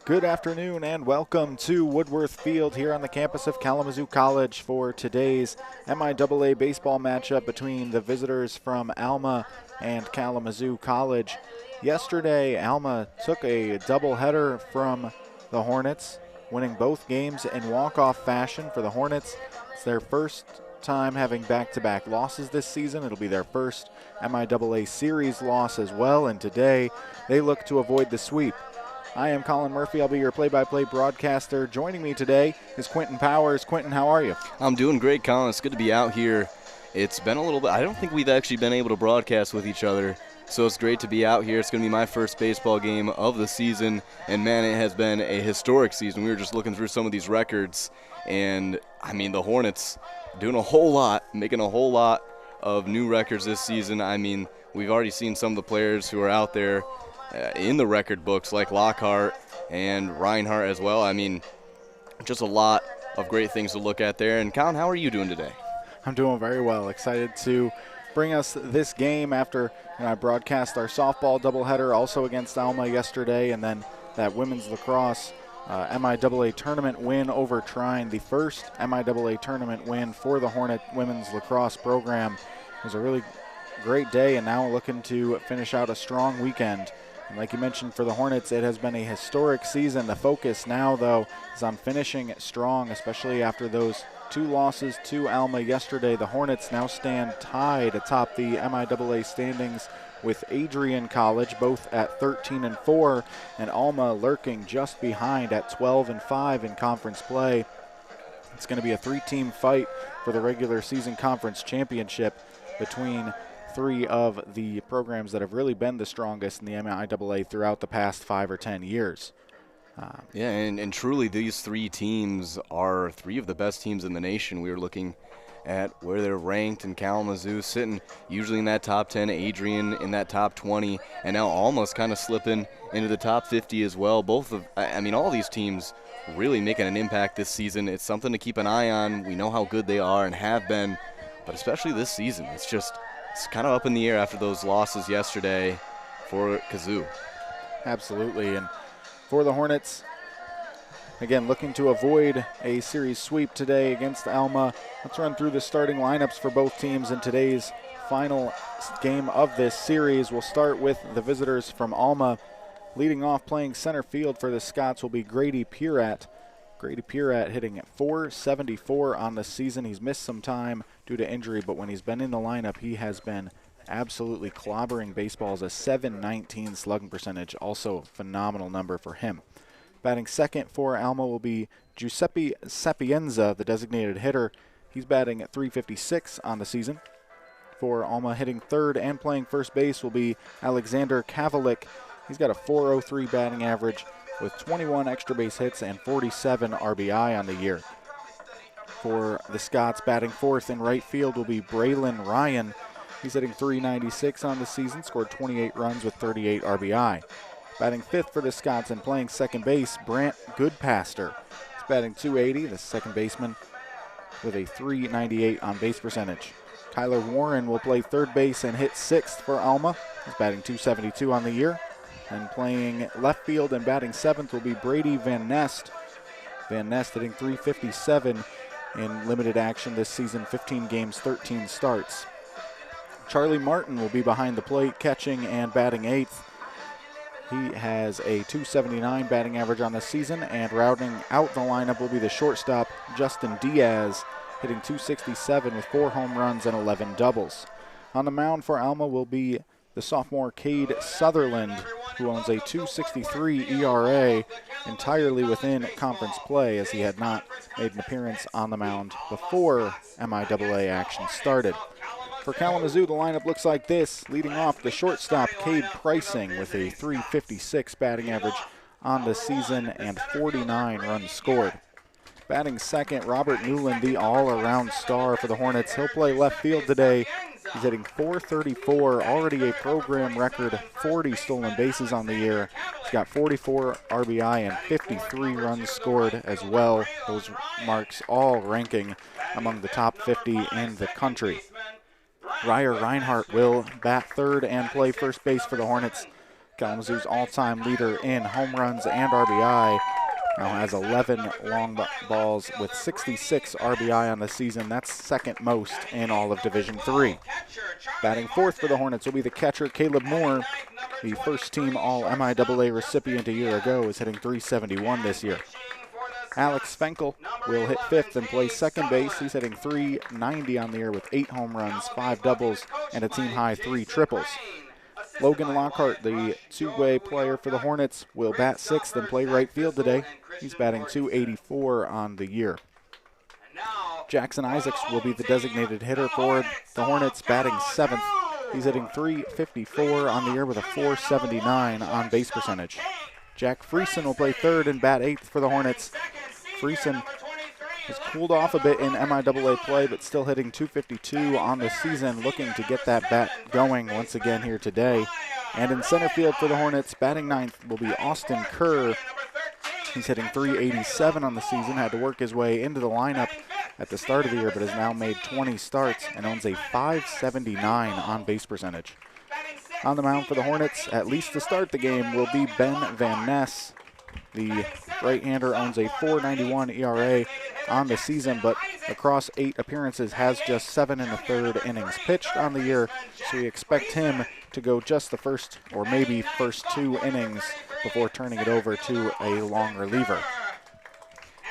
Good afternoon and welcome to Woodworth Field here on the campus of Kalamazoo College for today's MIAA baseball matchup between the visitors from Alma and Kalamazoo College. Yesterday, Alma took a doubleheader from the Hornets, winning both games in walk-off fashion for the Hornets. It's their first time having back-to-back losses this season. It'll be their first MIAA series loss as well, and today they look to avoid the sweep. I am Colin Murphy. I'll be your play-by-play broadcaster. Joining me today is Quentin Powers. Quentin, how are you? I'm doing great, Colin. It's good to be out here. It's been a little bit. I don't think we've actually been able to broadcast with each other, so it's great to be out here. It's going to be my first baseball game of the season, and man, it has been a historic season. We were just looking through some of these records, and I mean, the Hornets doing a whole lot, making a whole lot of new records this season. I mean, we've already seen some of the players who are out there in the record books like Lockhart and Reinhardt as well. I mean, just a lot of great things to look at there. And Colin, how are you doing today? I'm doing very well. Excited to bring us this game after I broadcast our softball doubleheader also against Alma yesterday, and then that women's lacrosse MIAA tournament win over Trine, the first MIAA tournament win for the Hornet women's lacrosse program. It was a really great day, and now looking to finish out a strong weekend. And like you mentioned, for the Hornets, it has been a historic season. The focus now, though, is on finishing strong, especially after those two losses to Alma yesterday. The Hornets now stand tied atop the MIAA standings with Adrian College, both at 13-4, and Alma lurking just behind at 12-5 in conference play. It's going to be a three-team fight for the regular season conference championship between three of the programs that have really been the strongest in the MIAA throughout the past 5 or 10 years. Yeah, and truly these three teams are three of the best teams in the nation. We were looking at where they're ranked, in Kalamazoo sitting usually in that top 10, Adrian in that top 20, and now almost kind of slipping into the top 50 as well. All these teams really making an impact this season. It's something to keep an eye on. We know how good they are and have been, but especially this season, it's kind of up in the air after those losses yesterday for Kazoo. Absolutely, and for the Hornets, again, looking to avoid a series sweep today against Alma. Let's run through the starting lineups for both teams in today's final game of this series. We'll start with the visitors from Alma. Leading off, playing center field for the Scots will be Grady Pierrat. Grady Pierrat hitting at .474 on the season. He's missed some time due to injury, but when he's been in the lineup, he has been absolutely clobbering baseballs. A .719 slugging percentage, also a phenomenal number for him. Batting second for Alma will be Giuseppe Sapienza, the designated hitter. He's batting at .356 on the season. For Alma, hitting third and playing first base will be Alexander Kavalik. He's got a .403 batting average with 21 extra base hits and 47 RBI on the year. For the Scots, batting fourth in right field will be Braylon Ryan. He's hitting .396 on the season, scored 28 runs with 38 RBI. Batting fifth for the Scots and playing second base, Brant Goodpaster. He's batting .280, the second baseman, with a .398 on base percentage. Tyler Warren will play third base and hit sixth for Alma. He's batting .272 on the year. And playing left field and batting seventh will be Brady Van Nest. Van Nest hitting .357 in limited action this season, 15 games, 13 starts. Charlie Martin will be behind the plate, catching and batting eighth. He has a .279 batting average on the season, and rounding out the lineup will be the shortstop, Justin Diaz, hitting .267 with 4 home runs and 11 doubles. On the mound for Alma will be the sophomore Cade Sutherland, who owns a .263 ERA, entirely within conference play, as he had not made an appearance on the mound before MIAA action started. For Kalamazoo, the lineup looks like this. Leading off, the shortstop, Cade Pricing, with a .356 batting average on the season and 49 runs scored. Batting second, Robert Newland, the all-around star for the Hornets. He'll play left field today. He's hitting .434, already a program record, 40 stolen bases on the year. He's got 44 RBI and 53 runs scored as well. Those marks all ranking among the top 50 in the country. Ryer Reinhardt will bat third and play first base for the Hornets. Kalamazoo's all-time leader in home runs and RBI. Now has 11 long balls with 66 RBI on the season. That's second most in all of Division III. Batting fourth for the Hornets will be the catcher, Caleb Moore. The first-team All-MIAA recipient a year ago is hitting .371 this year. Alex Fenkel will hit fifth and play second base. He's hitting .390 on the year with 8 home runs, 5 doubles, and a team-high 3 triples. Logan Lockhart, the two-way player for the Hornets, will bat sixth and play right field today. He's batting .284 on the year. Jackson Isaacs will be the designated hitter for the Hornets, batting seventh. He's hitting .354 on the year with a .479 on base percentage. Jack Friesen will play third and bat eighth for the Hornets. Friesen has cooled off a bit in MIAA play, but still hitting .252 on the season, looking to get that bat going once again here today. And in center field for the Hornets, batting ninth will be Austin Kerr. He's hitting .387 on the season, had to work his way into the lineup at the start of the year, but has now made 20 starts and owns a .579 on base percentage. On the mound for the Hornets, at least to start the game, will be Ben Van Ness. The right-hander owns a .491 ERA on the season, but across 8 appearances has just 7 1/3 innings pitched on the year, so we expect him to go just the first or maybe first 2 innings before turning it over to a long reliever.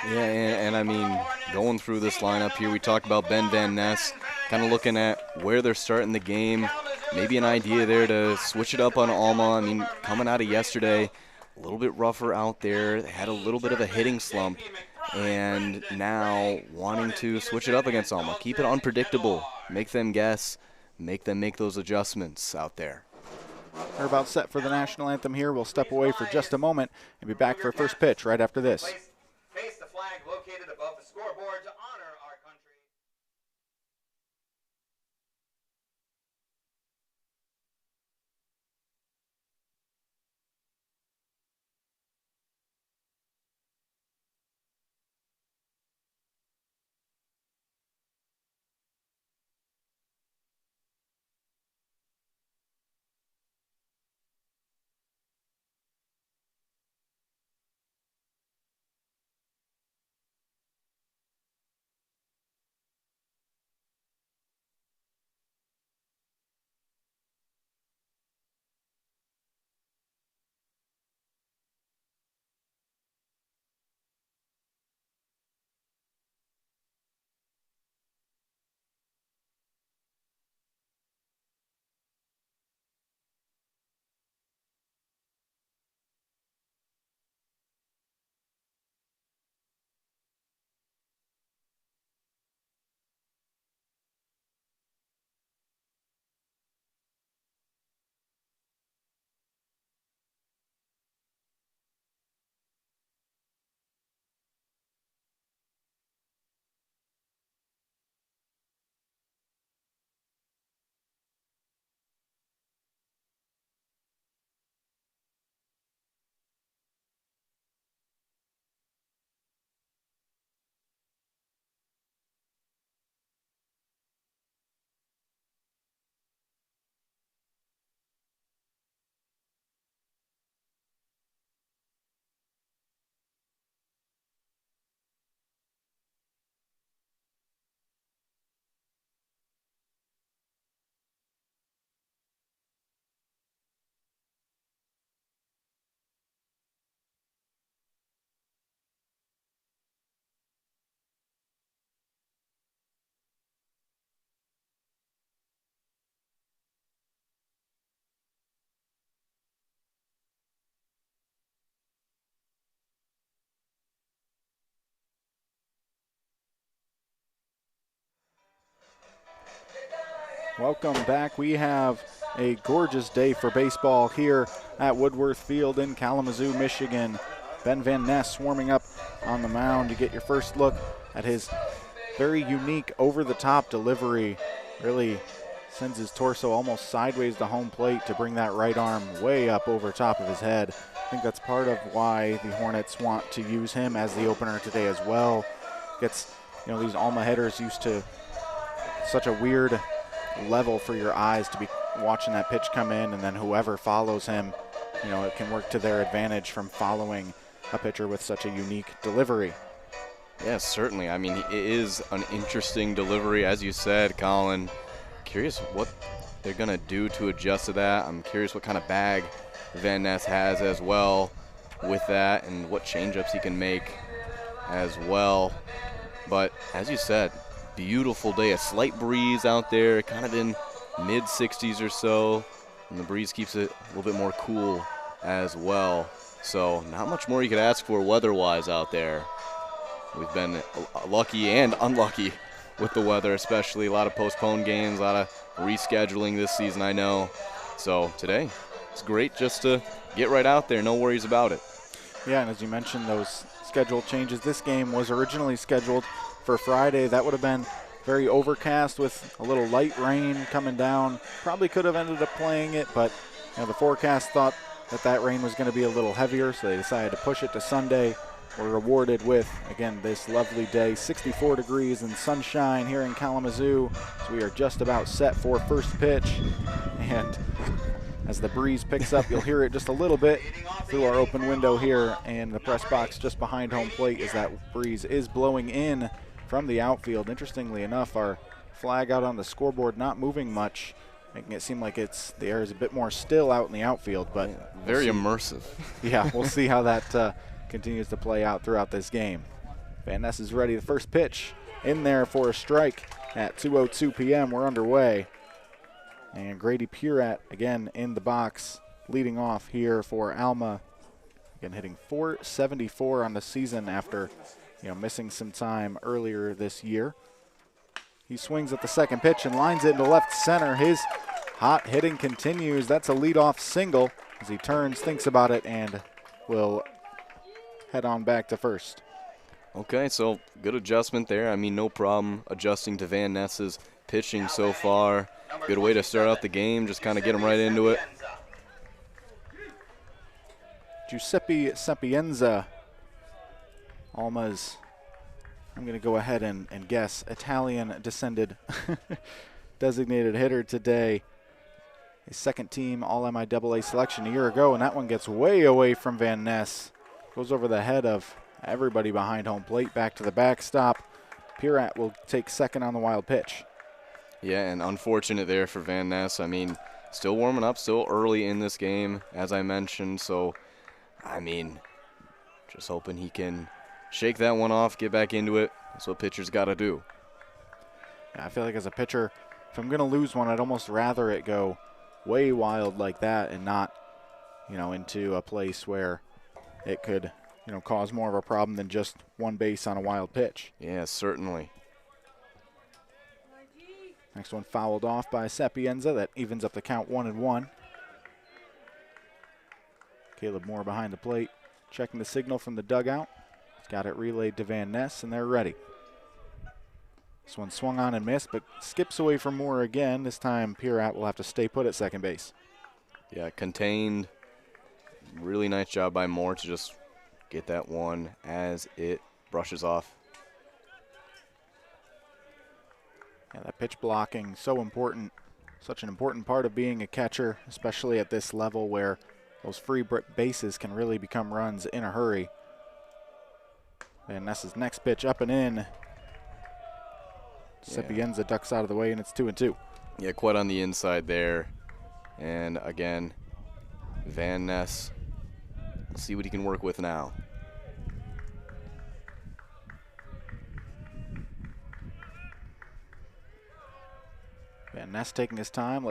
Yeah, and I mean, going through this lineup here, we talked about Ben Van Ness, kind of looking at where they're starting the game, maybe an idea there to switch it up on Alma. I mean, coming out of yesterday, a little bit rougher out there. They had a little bit of a hitting slump, and now wanting to switch it up against Alma. Keep it unpredictable. Make them guess. Make them make those adjustments out there. We're about set for the national anthem here. We'll step away for just a moment and be back for first pitch right after this. Face the flag located above the scoreboard to honor our country. Welcome back. We have a gorgeous day for baseball here at Woodworth Field in Kalamazoo, Michigan. Ben Van Ness warming up on the mound. You get your first look at his very unique over-the-top delivery. Really sends his torso almost sideways to home plate to bring that right arm way up over top of his head. I think that's part of why the Hornets want to use him as the opener today as well. Gets, these Alma hitters used to such a weird level for your eyes to be watching that pitch come in, and then whoever follows him it can work to their advantage from following a pitcher with such a unique delivery. Yeah, certainly. I mean, it is an interesting delivery, as you said, Colin. Curious what they're going to do to adjust to that. I'm curious what kind of bag Van Ness has as well with that and what changeups he can make as well. But as you said, beautiful day, a slight breeze out there, kind of in mid-60s or so, and the breeze keeps it a little bit more cool as well. So not much more you could ask for weather-wise out there. We've been lucky and unlucky with the weather, especially a lot of postponed games, a lot of rescheduling this season, I know. So today, it's great just to get right out there, no worries about it. Yeah, and as you mentioned, those schedule changes. This game was originally scheduled for Friday. That would have been very overcast with a little light rain coming down. Probably could have ended up playing it, but the forecast thought that rain was going to be a little heavier, so they decided to push it to Sunday. We're rewarded with, again, this lovely day, 64 degrees and sunshine here in Kalamazoo. So we are just about set for first pitch. And as the breeze picks up, you'll hear it just a little bit through our open window here in the press box just behind home plate as that breeze is blowing in from the outfield. Interestingly enough, our flag out on the scoreboard not moving much, making it seem like the air is a bit more still out in the outfield. But very immersive. Yeah, we'll see how that continues to play out throughout this game. Van Ness is ready. The first pitch in there for a strike at 2:02 p.m. We're underway. And Grady Purat again in the box, leading off here for Alma. Again, hitting .474 on the season after missing some time earlier this year. He swings at the second pitch and lines it into left center. His hot hitting continues. That's a leadoff single as he turns, thinks about it, and will head on back to first. Okay, so good adjustment there. I mean, no problem adjusting to Van Ness's pitching so far. Good way to start out the game, just kind of get him right into it. Giuseppe Sapienza, Alma's, I'm going to go ahead and guess, Italian-descended designated hitter today. His second team All-MIAA selection a year ago, and that one gets way away from Van Ness. Goes over the head of everybody behind home plate, back to the backstop. Purat will take second on the wild pitch. Yeah, and unfortunate there for Van Ness. I mean, still warming up, still early in this game, as I mentioned. So, I mean, just hoping he can shake that one off, get back into it. That's what pitchers got to do. Yeah, I feel like as a pitcher, if I'm going to lose one, I'd almost rather it go way wild like that and not, into a place where it could, cause more of a problem than just one base on a wild pitch. Yeah, certainly. Next one fouled off by Sapienza. That evens up the count 1-1. Caleb Moore behind the plate, checking the signal from the dugout. He's got it relayed to Van Ness, and they're ready. This one swung on and missed, but skips away from Moore again. This time, Purat will have to stay put at second base. Yeah, contained. Really nice job by Moore to just get that one as it brushes off. Yeah, that pitch blocking, so important. Such an important part of being a catcher, especially at this level where those free bases can really become runs in a hurry. Van Ness's next pitch up and in. Sapienza ducks out of the way, and it's 2-2. Yeah, quite on the inside there. And again, Van Ness, let's see what he can work with now. Van Ness taking his time,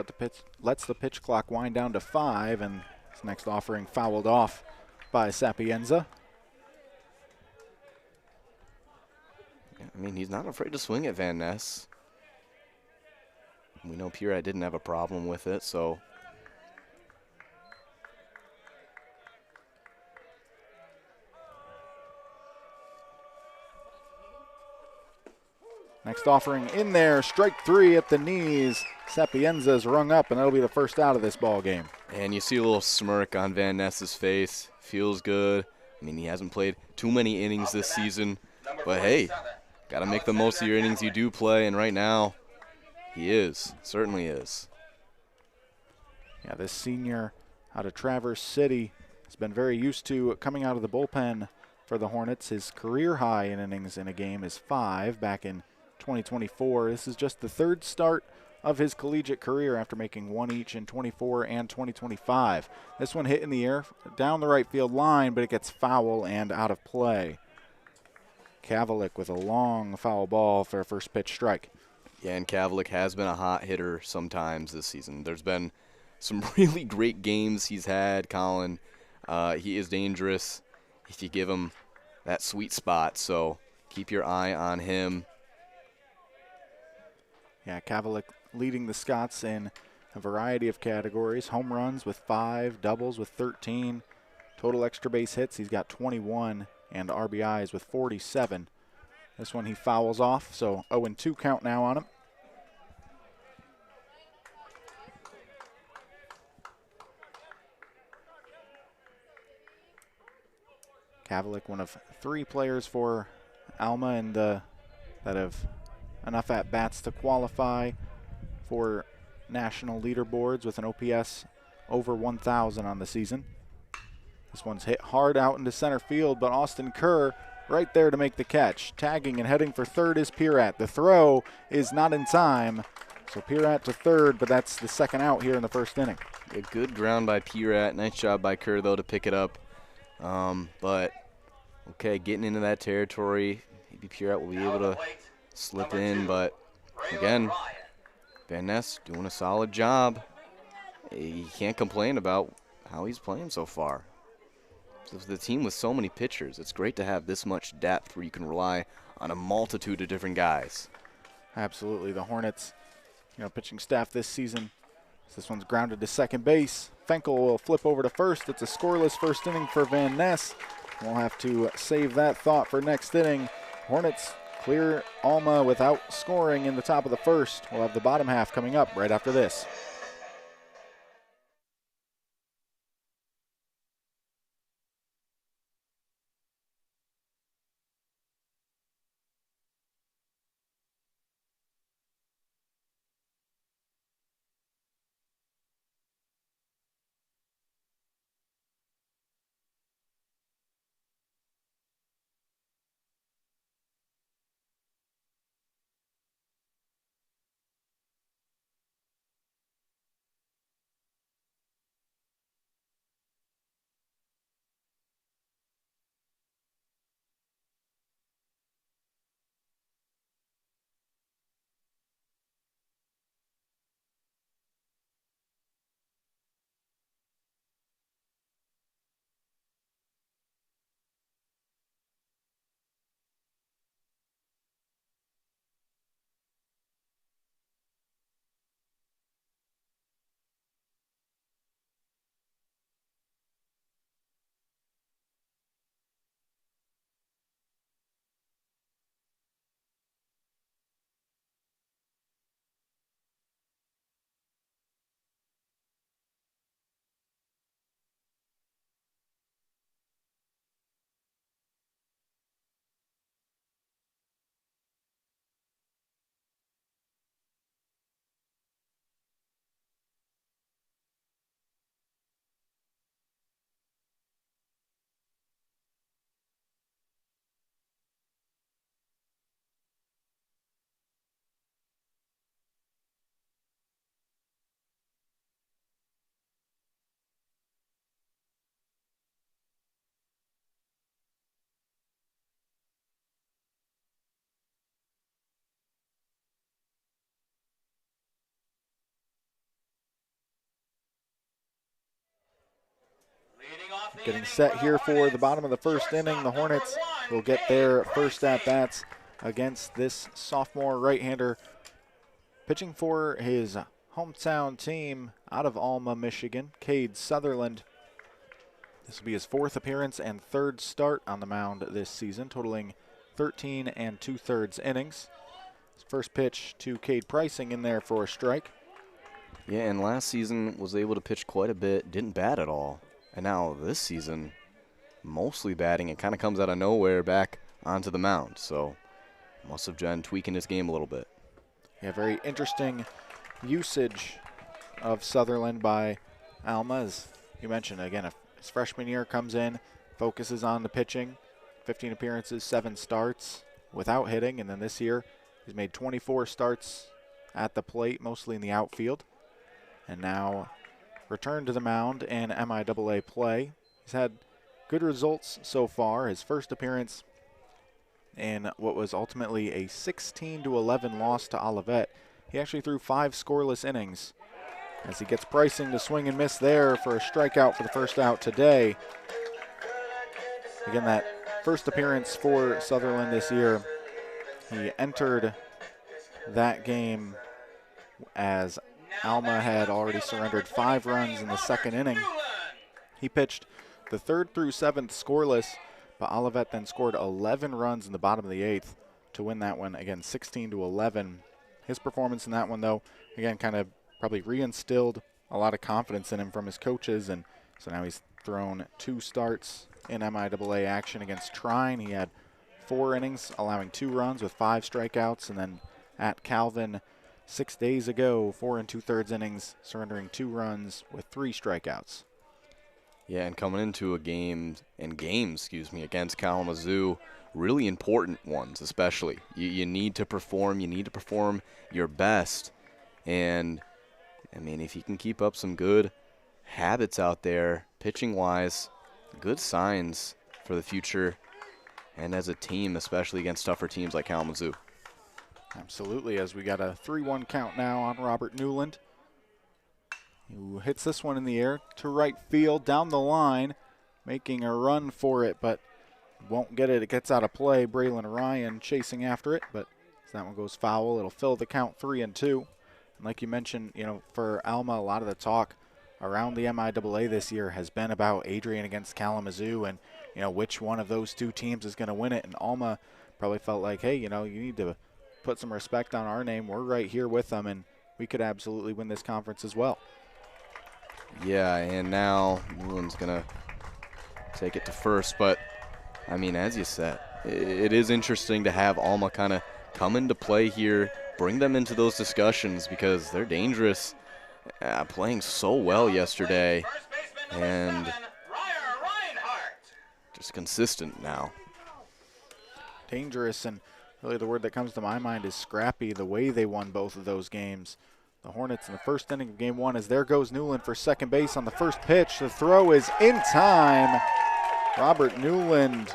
lets the pitch clock wind down to 5, and his next offering fouled off by Sapienza. I mean, he's not afraid to swing at Van Ness. We know Purat didn't have a problem with it, so. Next offering in there, strike 3 at the knees. Sapienza's rung up, and that'll be the first out of this ball game. And you see a little smirk on Van Ness's face. Feels good. I mean, he hasn't played too many innings this season, but hey, got to make the most of your innings you do play, and right now, he certainly is. Yeah, this senior out of Traverse City. He's been very used to coming out of the bullpen for the Hornets. His career high in innings in a game is 5 back in 2024. This is just the 3rd start of his collegiate career after making 1 each in 24 and 2025. This one hit in the air down the right field line, but it gets foul and out of play. Kavalik with a long foul ball for a first pitch strike. Yeah, and Kavalik has been a hot hitter sometimes this season. There's been some really great games he's had, Colin. He is dangerous if you give him that sweet spot, so keep your eye on him. Yeah, Kavalik leading the Scots in a variety of categories. Home runs with 5, doubles with 13, total extra base hits he's got 21, and RBIs with 47. This one he fouls off, so 0-2 count now on him. Kavalik, one of 3 players for Alma and that have enough at-bats to qualify for national leaderboards with an OPS over 1,000 on the season. This one's hit hard out into center field, but Austin Kerr right there to make the catch. Tagging and heading for third is Pirat. The throw is not in time, so Pirat to third, but that's the second out here in the first inning. A good ground by Pirat. Nice job by Kerr, though, to pick it up. But, okay, getting into that territory. Maybe Pirat will be able to slip in, but, again, Van Ness doing a solid job. You can't complain about how he's playing so far. So the team with so many pitchers, it's great to have this much depth where you can rely on a multitude of different guys. Absolutely. The Hornets, pitching staff this season. This one's grounded to second base. Fenkel will flip over to first. It's a scoreless first inning for Van Ness. We'll have to save that thought for next inning. Hornets clear Alma without scoring in the top of the first. We'll have the bottom half coming up right after this. Getting set here for the bottom of the first inning. The Hornets will get their first at-bats against this sophomore right-hander pitching for his hometown team out of Alma, Michigan, Cade Sutherland. This will be his 4th appearance and 3rd start on the mound this season, totaling 13 2/3 innings. His first pitch to Cade Pricing in there for a strike. Yeah, and last season was able to pitch quite a bit, didn't bat at all. And now this season, mostly batting. It kind of comes out of nowhere back onto the mound. So must have been tweaking his game a little bit. Yeah, very interesting usage of Sutherland by Alma. As you mentioned, again, his freshman year comes in, focuses on the pitching, 15 appearances, 7 starts without hitting, and then this year he's made 24 starts at the plate, mostly in the outfield, and now returned to the mound in MIAA play. He's had good results so far. His first appearance in what was ultimately a 16-11 loss to Olivet. He actually threw 5 scoreless innings as he gets pricing to swing and miss there for a strikeout for the first out today. Again, that first appearance for Sutherland this year, he entered that game as Alma had already surrendered 5 runs in the second inning. He pitched the 3rd through 7th scoreless, but Olivet then scored 11 runs in the bottom of the 8th to win that one, again, 16-11. His performance in that one, though, again, kind of probably reinstilled a lot of confidence in him from his coaches, and so now he's thrown 2 starts in MIAA action against Trine. He had 4 innings, allowing 2 runs with 5 strikeouts, and then at Calvin 6 days ago, 4 2/3 innings, surrendering 2 runs with 3 strikeouts. Yeah, and coming into a games against Kalamazoo, really important ones especially. You need to perform. You need to perform your best. And, I mean, if you can keep up some good habits out there, pitching-wise, good signs for the future, and as a team, especially against tougher teams like Kalamazoo. Absolutely, as we got a 3-1 count now on Robert Newland, who hits this one in the air to right field, down the line, making a run for it, but won't get it. It gets out of play. Braylon Ryan chasing after it, but as that one goes foul, it'll fill the count 3-2. And like you mentioned, for Alma, a lot of the talk around the MIAA this year has been about Adrian against Kalamazoo and, which one of those 2 teams is going to win it. And Alma probably felt like, hey, you need to put some respect on our name. We're right here with them, and we could absolutely win this conference as well. Yeah, and now Newland's going to take it to first. But, I mean, as you said, it is interesting to have Alma kind of come into play here, bring them into those discussions because they're dangerous, playing so well yesterday, and just consistent now. Dangerous, and really the word that comes to my mind is scrappy, the way they won both of those games. The Hornets in the first inning of game 1, as there goes Newland for second base on the first pitch. The throw is in time. Robert Newland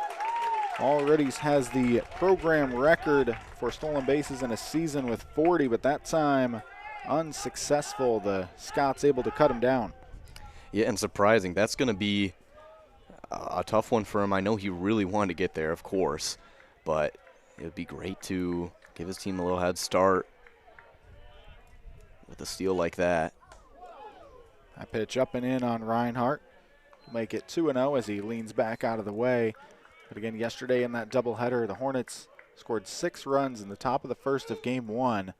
already has the program record for stolen bases in a season with 40, but that time unsuccessful. The Scots able to cut him down. Yeah, and surprising. That's going to be a tough one for him. I know he really wanted to get there, of course, but it would be great to give his team a little head start with a steal like that. That pitch up and in on Reinhardt. Make it 2-0 as he leans back out of the way. But again, yesterday in that doubleheader, the Hornets scored 6 runs in the top of the first of game 1.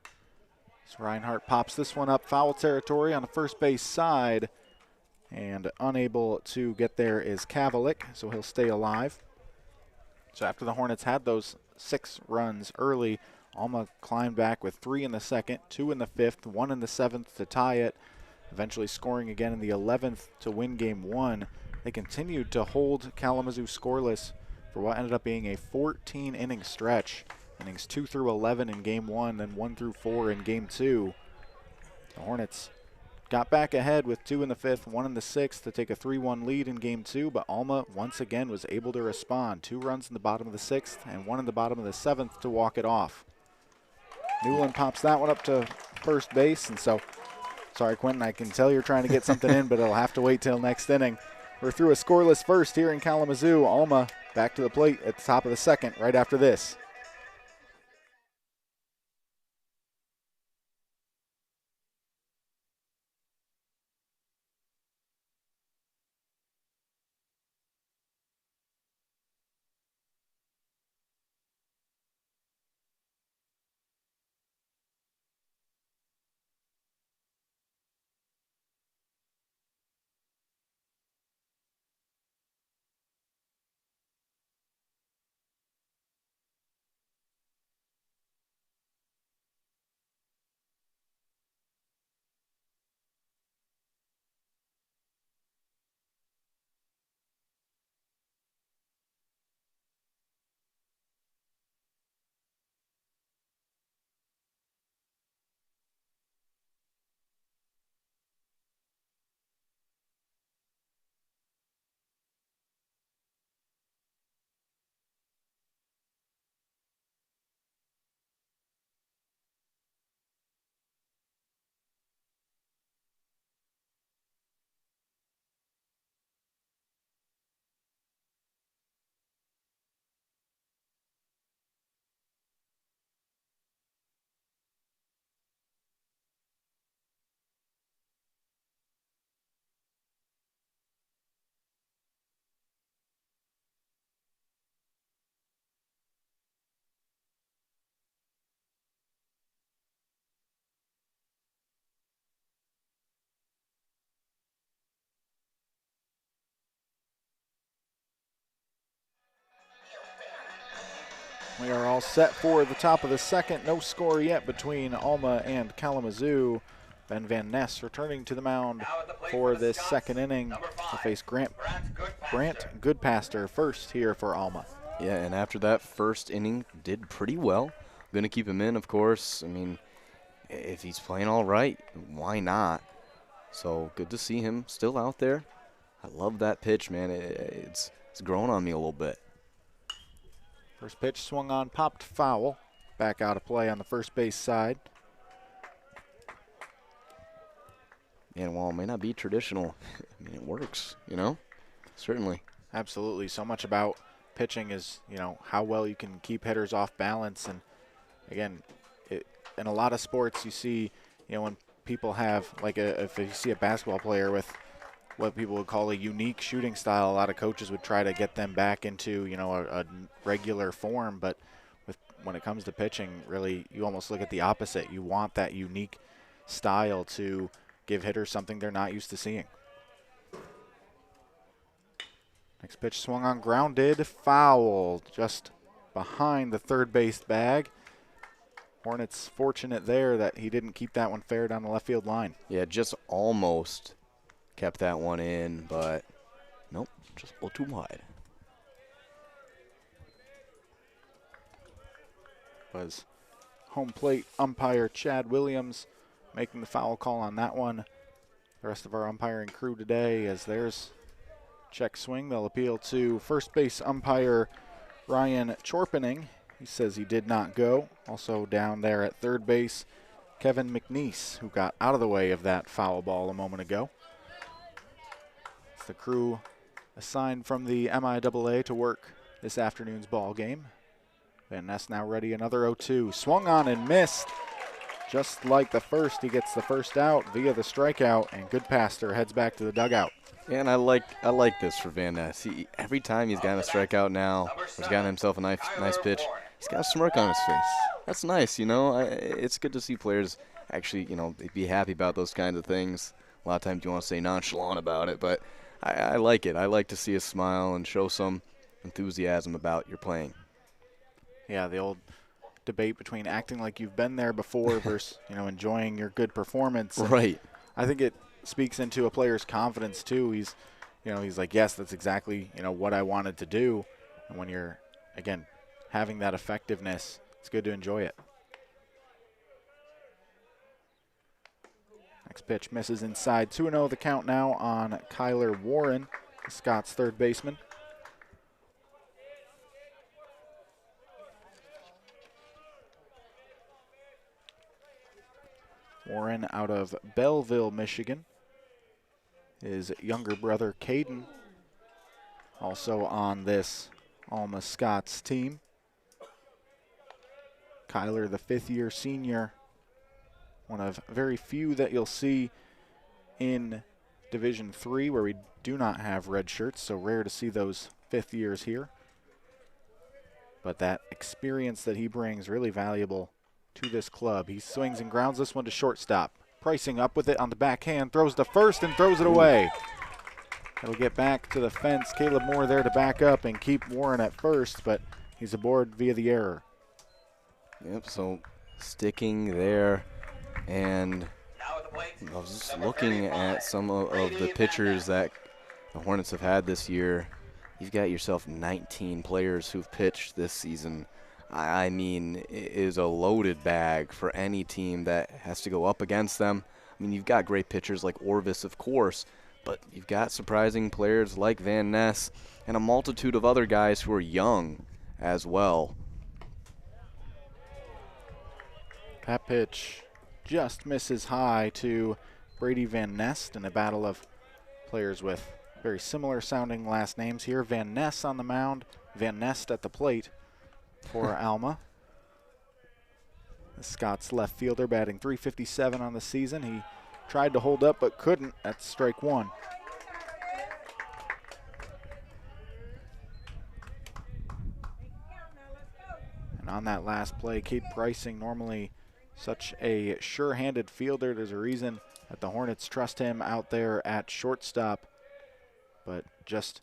So Reinhardt pops this one up foul territory on the first base side. And unable to get there is Kavalik, so he'll stay alive. So after the Hornets had those 6 runs early, Alma climbed back with 3 in the second, 2 in the 5th, 1 in the 7th to tie it, eventually scoring again in the 11th to win game 1. They continued to hold Kalamazoo scoreless for what ended up being a 14-inning stretch. Innings 2 through 11 in game 1, then 1 through 4 in game 2. The Hornets got back ahead with 2 in the 5th, 1 in the 6th to take a 3-1 lead in game 2, but Alma once again was able to respond. 2 runs in the bottom of the 6th and 1 in the bottom of the 7th to walk it off. Newland pops that one up to first base, and so, sorry Quentin, I can tell you're trying to get something in, but it'll have to wait till next inning. We're through a scoreless first here in Kalamazoo. Alma back to the plate at the top of the second right after this. We are all set for the top of the second. No score yet between Alma and Kalamazoo. Ben Van Ness returning to the mound for this second inning to face Grant Goodpaster first here for Alma. Yeah, and after that first inning, did pretty well. Going to keep him in, of course. I mean, if he's playing all right, why not? So good to see him still out there. I love that pitch, man. It's growing on me a little bit. First pitch swung on, popped foul. Back out of play on the first base side. And while it may not be traditional, I mean, it works, you know? Certainly. Absolutely. So much about pitching is, you know, how well you can keep hitters off balance. And, again, in a lot of sports you see, you know, when people have, like, if you see a basketball player with what people would call a unique shooting style, a lot of coaches would try to get them back into, you know, a regular form. But when it comes to pitching, really, you almost look at the opposite. You want that unique style to give hitters something they're not used to seeing. Next pitch swung on, grounded, foul, just behind the third base bag. Hornets fortunate there that he didn't keep that one fair down the left field line. Yeah, just almost kept that one in, but nope, just a little too wide. Was home plate umpire Chad Williams making the foul call on that one. The rest of our umpiring crew today, as there's check swing, they'll appeal to first base umpire Ryan Chorpening. He says he did not go. Also down there at third base, Kevin McNeese, who got out of the way of that foul ball a moment ago. It's the crew assigned from the MIAA to work this afternoon's ball game. Van Ness now ready, another 0-2. Swung on and missed. Just like the first, he gets the first out via the strikeout, and Goodpaster heads back to the dugout. Yeah, and I like this for Van Ness. Every time he's gotten a strikeout now, or he's gotten himself a nice pitch, he's got a smirk on his face. That's nice, you know. It's good to see players actually, you know, be happy about those kinds of things. A lot of times you want to say nonchalant about it, but I like it. I like to see a smile and show some enthusiasm about your playing. Yeah, the old debate between acting like you've been there before versus, you know, enjoying your good performance. And right. I think it speaks into a player's confidence too. He's like, yes, that's exactly, you know, what I wanted to do. And when you're, again, having that effectiveness, it's good to enjoy it. Next pitch misses inside. 2-0 the count now on Kyler Warren, Scott's third baseman. Warren out of Belleville, Michigan. His younger brother, Caden, also on this Alma Scots team. Kyler, the fifth-year senior, one of very few that you'll see in Division III where we do not have red shirts, so rare to see those fifth years here. But that experience that he brings, really valuable to this club. He swings and grounds this one to shortstop. Pricing up with it on the backhand, throws to first and throws it away. It'll get back to the fence. Caleb Moore there to back up and keep Warren at first, but he's aboard via the error. Yep, so sticking there, and I was just looking at some of the pitchers that the Hornets have had this year. You've got yourself 19 players who've pitched this season. I mean, it is a loaded bag for any team that has to go up against them. I mean, you've got great pitchers like Orvis, of course, but you've got surprising players like Van Ness and a multitude of other guys who are young as well. That pitch just misses high to Brady Van Nest in a battle of players with very similar sounding last names here. Van Ness on the mound, Van Nest at the plate for Alma. The Scots left fielder batting .357 on the season. He tried to hold up but couldn't. That's strike one. And on that last play, Cade Pricing, normally such a sure-handed fielder. There's a reason that the Hornets trust him out there at shortstop, but just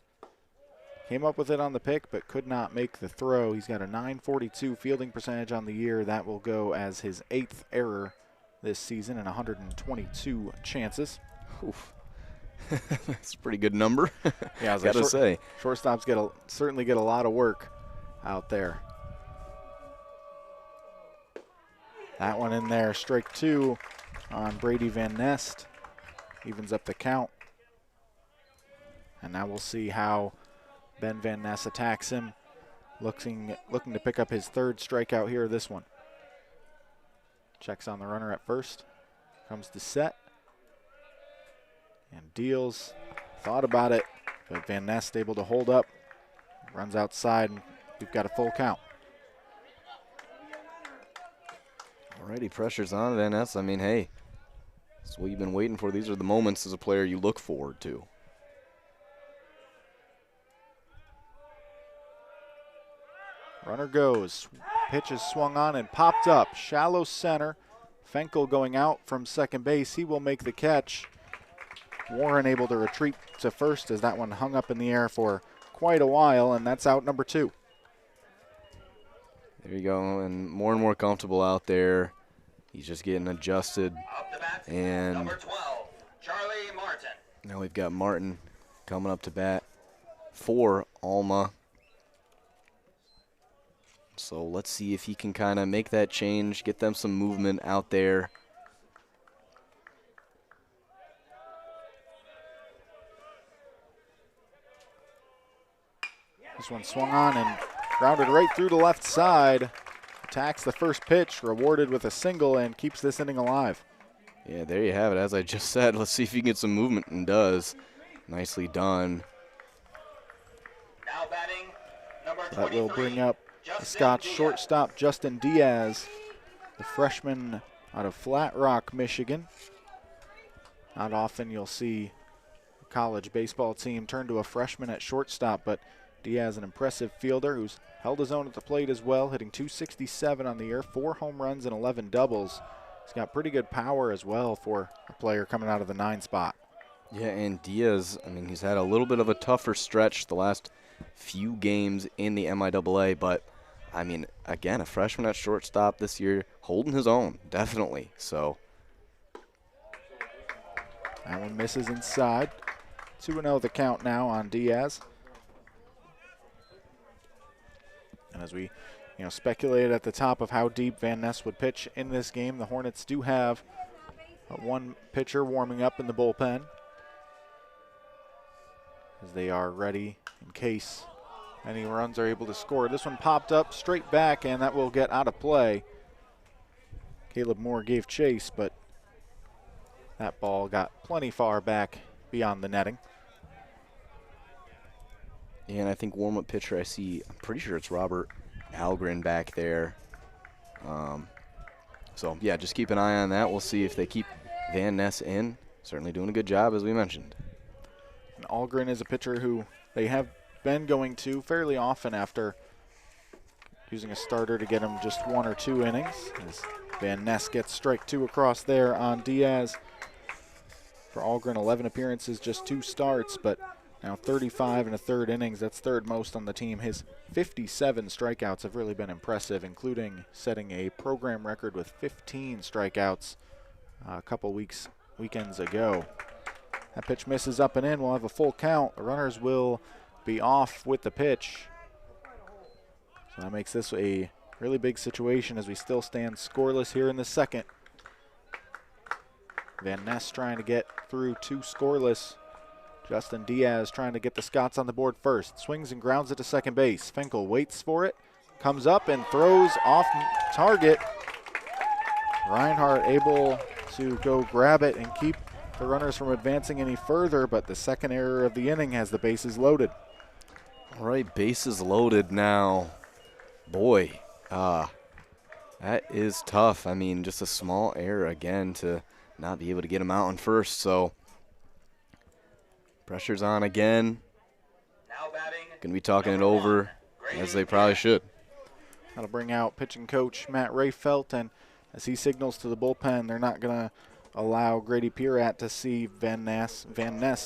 Came up with it on the pick, but could not make the throw. He's got a .942 fielding percentage on the year. That will go as his 8th error this season in 122 chances. Oof. That's a pretty good number. Yeah, I was gotta say. Shortstops certainly get a lot of work out there. That one in there, strike 2 on Brady Van Nest. Evens up the count. And now we'll see how Ben Van Ness attacks him, looking to pick up his 3rd strikeout here, this one. Checks on the runner at first, comes to set, and deals. Thought about it, but Van Ness able to hold up, runs outside, and we've got a full count. Alrighty, pressure's on Van Ness. I mean, hey, that's what you've been waiting for. These are the moments as a player you look forward to. Runner goes. Pitch is swung on and popped up. Shallow center. Fenkel going out from second base. He will make the catch. Warren able to retreat to first as that one hung up in the air for quite a while, and that's out number 2. There you go, and more comfortable out there. He's just getting adjusted. Up the bat, and number 12, Charlie Martin. now we've got Martin coming up to bat for Alma. So let's see if he can kind of make that change, get them some movement out there. This one swung on and grounded right through the left side. Attacks the first pitch, rewarded with a single, and keeps this inning alive. Yeah, there you have it. As I just said, let's see if he can get some movement, and does. Nicely done. Now batting, number 23. That will bring up the Scots shortstop, Justin Diaz, the freshman out of Flat Rock, Michigan. Not often you'll see a college baseball team turn to a freshman at shortstop, but Diaz, an impressive fielder who's held his own at the plate as well, hitting .267 on the year, 4 home runs and 11 doubles. He's got pretty good power as well for a player coming out of the 9 spot. Yeah, and Diaz, I mean, he's had a little bit of a tougher stretch the last few games in the MIAA, but I mean, again, a freshman at shortstop this year, holding his own, definitely. So that one misses inside. 2-0 the count now on Diaz. And as we speculated at the top of how deep Van Ness would pitch in this game, the Hornets do have one pitcher warming up in the bullpen as they are ready in case any runs are able to score. This one popped up straight back, and that will get out of play. Caleb Moore gave chase, but that ball got plenty far back beyond the netting. And I think warm-up pitcher I see, I'm pretty sure it's Robert Algren back there. So, yeah, just keep an eye on that. We'll see if they keep Van Ness in. Certainly doing a good job, as we mentioned. And Algren is a pitcher who they have been going to fairly often after using a starter to get him just 1 or 2 innings. As Van Ness gets strike 2 across there on Diaz. For Algren, 11 appearances, just 2 starts, but now 35 and a third innings. That's 3rd most on the team. His 57 strikeouts have really been impressive, including setting a program record with 15 strikeouts a couple weekends ago. That pitch misses up and in. We'll have a full count. The runners will be off with the pitch. So that makes this a really big situation as we still stand scoreless here in the 2nd. Van Ness trying to get through 2 scoreless. Justin Diaz trying to get the Scots on the board first. Swings and grounds it to second base. Fenkel waits for it. Comes up and throws off target. Reinhardt able to go grab it and keep the runners from advancing any further, but the 2nd error of the inning has the bases loaded. All right, bases loaded now. Boy, that is tough. I mean, just a small error again to not be able to get him out on first, so pressure's on again. Now batting, Going to be talking it over, as they probably should. That'll bring out pitching coach Matt Rayfelt, and as he signals to the bullpen, they're not going to allow Grady Pierrat to see Van Ness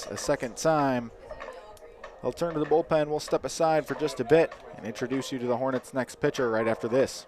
a second time. They'll turn to the bullpen. We'll step aside for just a bit and introduce you to the Hornets' next pitcher right after this.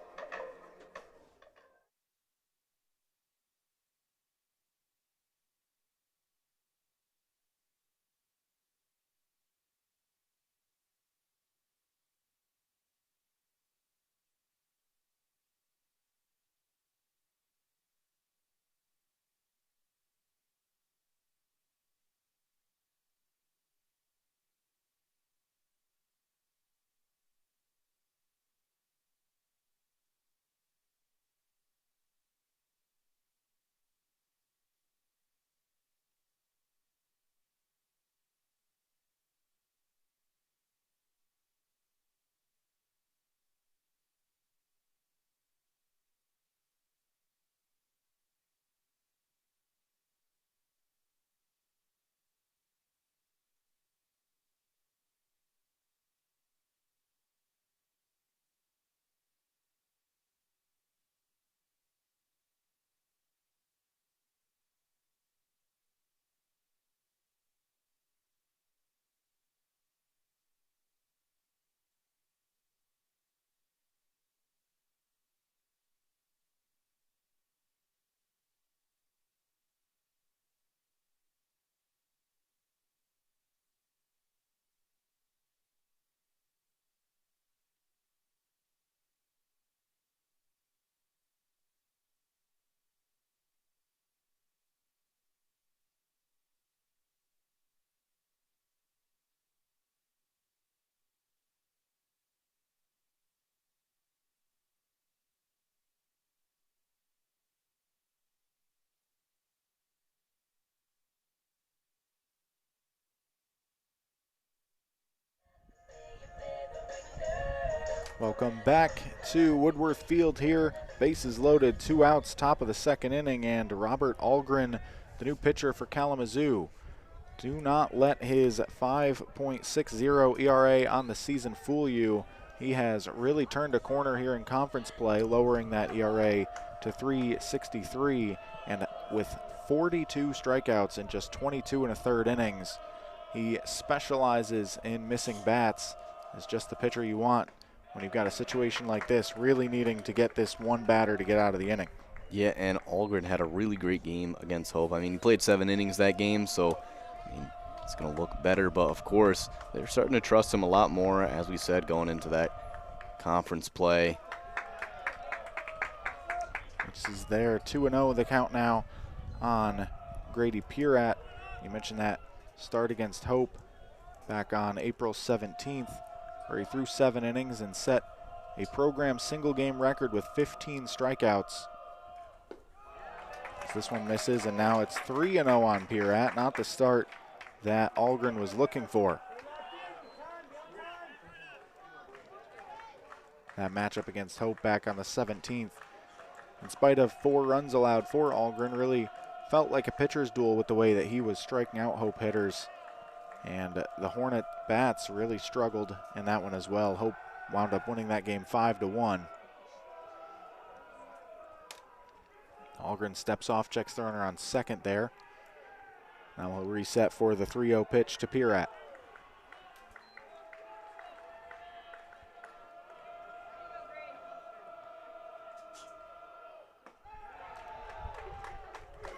Welcome back to Woodworth Field here. Bases loaded, 2 outs, top of the second inning, and Robert Algren, the new pitcher for Kalamazoo. Do not let his 5.60 ERA on the season fool you. He has really turned a corner here in conference play, lowering that ERA to 3.63, and with 42 strikeouts in just 22 and a third innings. He specializes in missing bats. Is just the pitcher you want when you've got a situation like this, really needing to get this one batter to get out of the inning. Yeah, and Algren had a really great game against Hope. I mean, he played 7 innings that game, so I mean, it's going to look better. But, of course, they're starting to trust him a lot more, as we said, going into that conference play. This is their 2-0 the count now on Grady Pierat. You mentioned that start against Hope back on April 17th. Where he threw 7 innings and set a program single game record with 15 strikeouts. So this one misses, and now it's 3-0 on Pierat, not the start that Algren was looking for. That matchup against Hope back on the 17th. In spite of 4 runs allowed for Algren, really felt like a pitcher's duel with the way that he was striking out Hope hitters. And the Hornet bats really struggled in that one as well. Hope wound up winning that game 5-1. Algren steps off, checks the runner on second there. Now he'll reset for the 3-0 pitch to Pierat.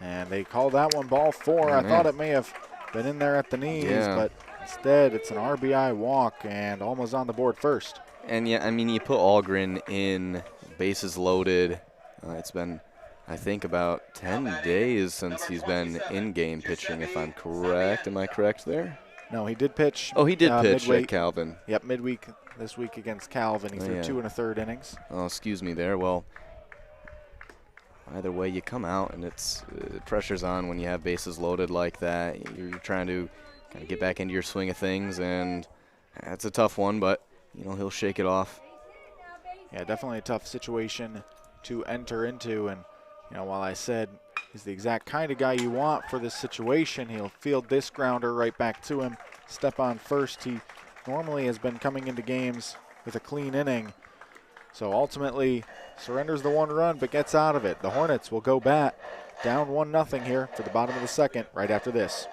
And they call that one ball 4. I thought it may have been in there at the knees, but instead it's an RBI walk, and Alma's on the board first. And yeah, I mean, you put Algren in, bases loaded. It's been, I think, about 10 days since he's been in-game pitching, if I'm correct. Am I correct there? No, he did pitch. Oh, he did pitch midweek. at Calvin. Yep, midweek this week against Calvin. He threw 2 1/3 innings. Oh, excuse me there. Well, either way, you come out and it's pressure's on when you have bases loaded like that. You're trying to kind of get back into your swing of things, and it's a tough one, but you know, he'll shake it off. Yeah, definitely a tough situation to enter into, and you know, while I said he's the exact kind of guy you want for this situation, he'll field this grounder right back to him, step on first. He normally has been coming into games with a clean inning, so ultimately surrenders the 1 run but gets out of it. The Hornets will go bat down 1-0 here for the bottom of the second right after this.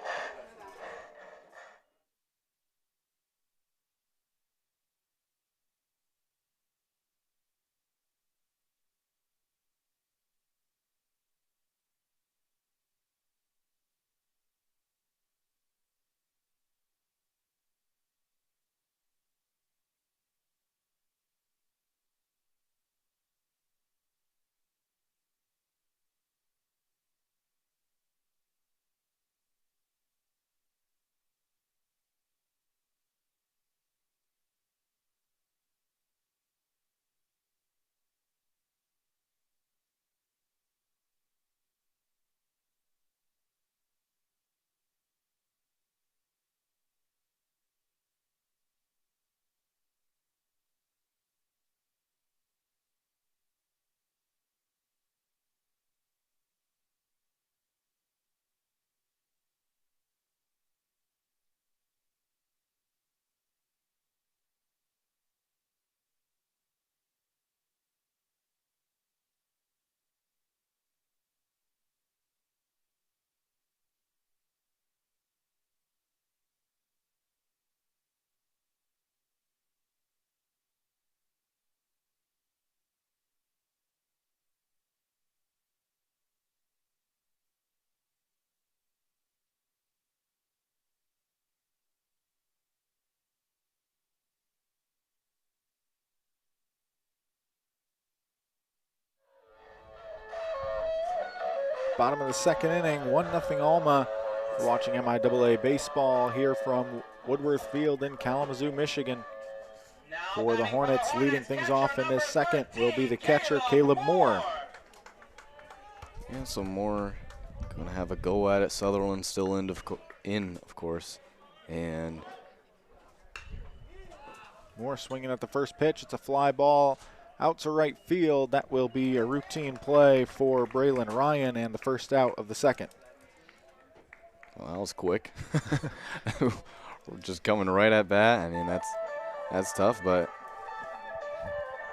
bottom of the second inning, 1-0 Alma. You're watching MIAA baseball here from Woodworth Field in Kalamazoo, Michigan. For the Hornets, leading things off in this second will be the catcher, Caleb Moore. And so Moore going to have a go at it. Sutherland still in, of course. And Moore swinging at the first pitch. It's a fly ball out to right field. That will be a routine play for Braylon Ryan and the first out of the second. Well, that was quick. We're just coming right at bat. I mean, that's tough, but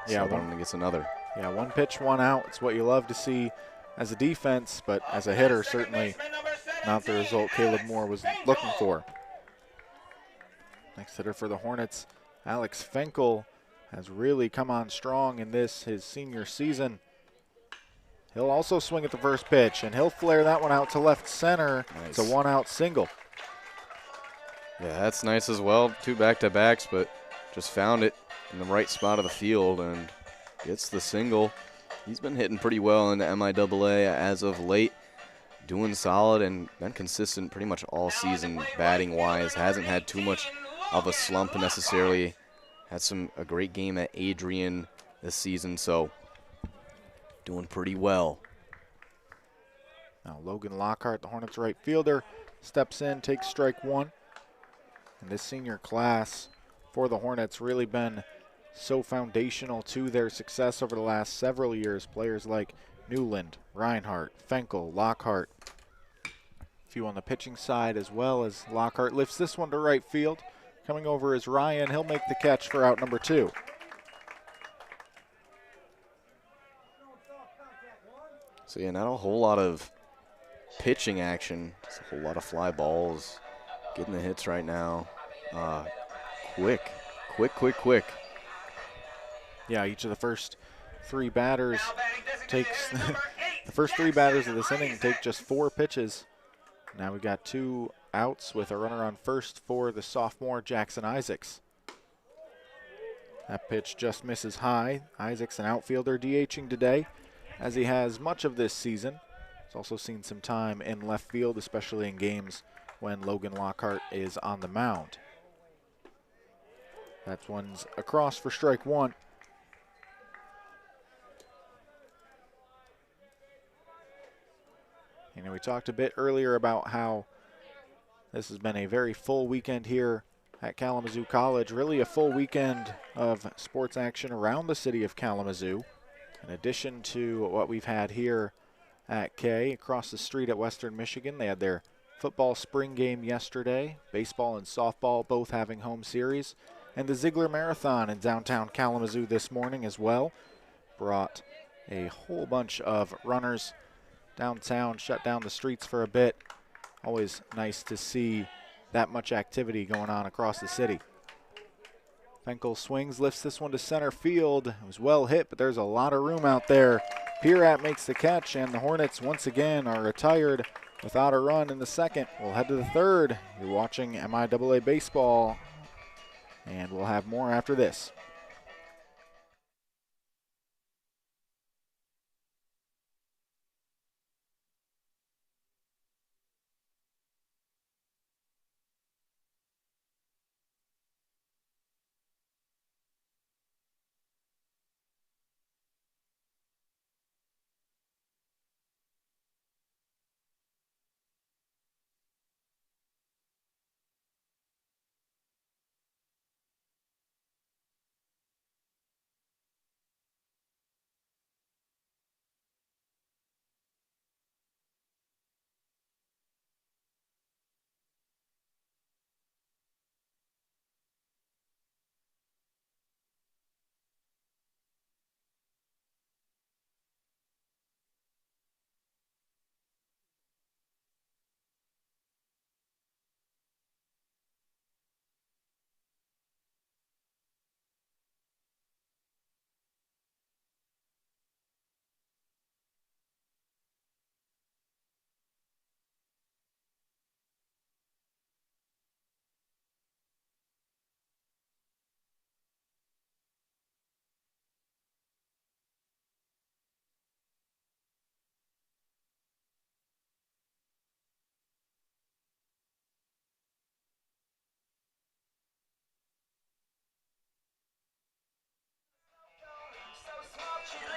yeah, Sutherland gets another. Yeah, one pitch, one out. It's what you love to see as a defense, but as a hitter, certainly not the result Caleb Moore was looking for. Next hitter for the Hornets, Alex Fenkel, has really come on strong in his senior season. He'll also swing at the first pitch, and he'll flare that one out to left center. Nice. It's a one-out single. Yeah, that's nice as well. 2 back-to-backs, but just found it in the right spot of the field and gets the single. He's been hitting pretty well in the MIAA as of late, doing solid and been consistent pretty much all season batting-wise. Hasn't had too much of a slump necessarily. Had a great game at Adrian this season, so doing pretty well. Now Logan Lockhart, the Hornets right fielder, steps in, takes strike one. And this senior class for the Hornets really been so foundational to their success over the last several years. Players like Newland, Reinhardt, Fenkel, Lockhart. A few on the pitching side as well, as Lockhart lifts this one to right field. Coming over is Ryan. He'll make the catch for out number 2. So yeah, not a whole lot of pitching action. Just a whole lot of fly balls. Getting the hits right now. Quick. Yeah, each of the first 3 batters takes the first 3 batters of this inning take just 4 pitches. Now we got 2 outs with a runner on first for the sophomore Jackson Isaacs. That pitch just misses high. Isaacs, an outfielder, DHing today, as he has much of this season. He's also seen some time in left field, especially in games when Logan Lockhart is on the mound. That one's across for strike 1. You know, we talked a bit earlier about how this has been a very full weekend here at Kalamazoo College, really a full weekend of sports action around the city of Kalamazoo. In addition to what we've had here at K, across the street at Western Michigan, they had their football spring game yesterday, baseball and softball both having home series, and the Ziegler Marathon in downtown Kalamazoo this morning as well. Brought a whole bunch of runners downtown, shut down the streets for a bit. Always nice to see that much activity going on across the city. Fenkel swings, lifts this one to center field. It was well hit, but there's a lot of room out there. Pierat makes the catch, and the Hornets once again are retired without a run in the second. We'll head to the third. You're watching MIAA baseball, and we'll have more after this.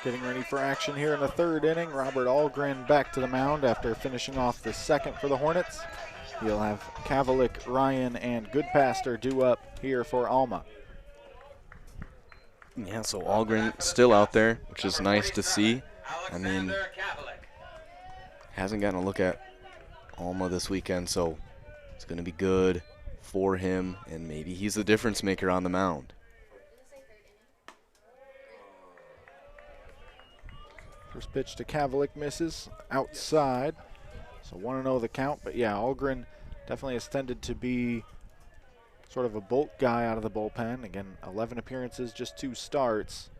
Getting ready for action here in the third inning. Robert Algren back to the mound after finishing off the second for the Hornets. He'll have Kavalik, Ryan, and Goodpaster due up here for Alma. Yeah, so Algren still out there, which is nice to see. I mean, hasn't gotten a look at Alma this weekend, so it's going to be good for him, and maybe he's the difference maker on the mound. First pitch to Kavalik misses outside. So 1-0 the count, but yeah, Algren definitely has tended to be sort of a bolt guy out of the bullpen. Again, 11 appearances, just 2 starts.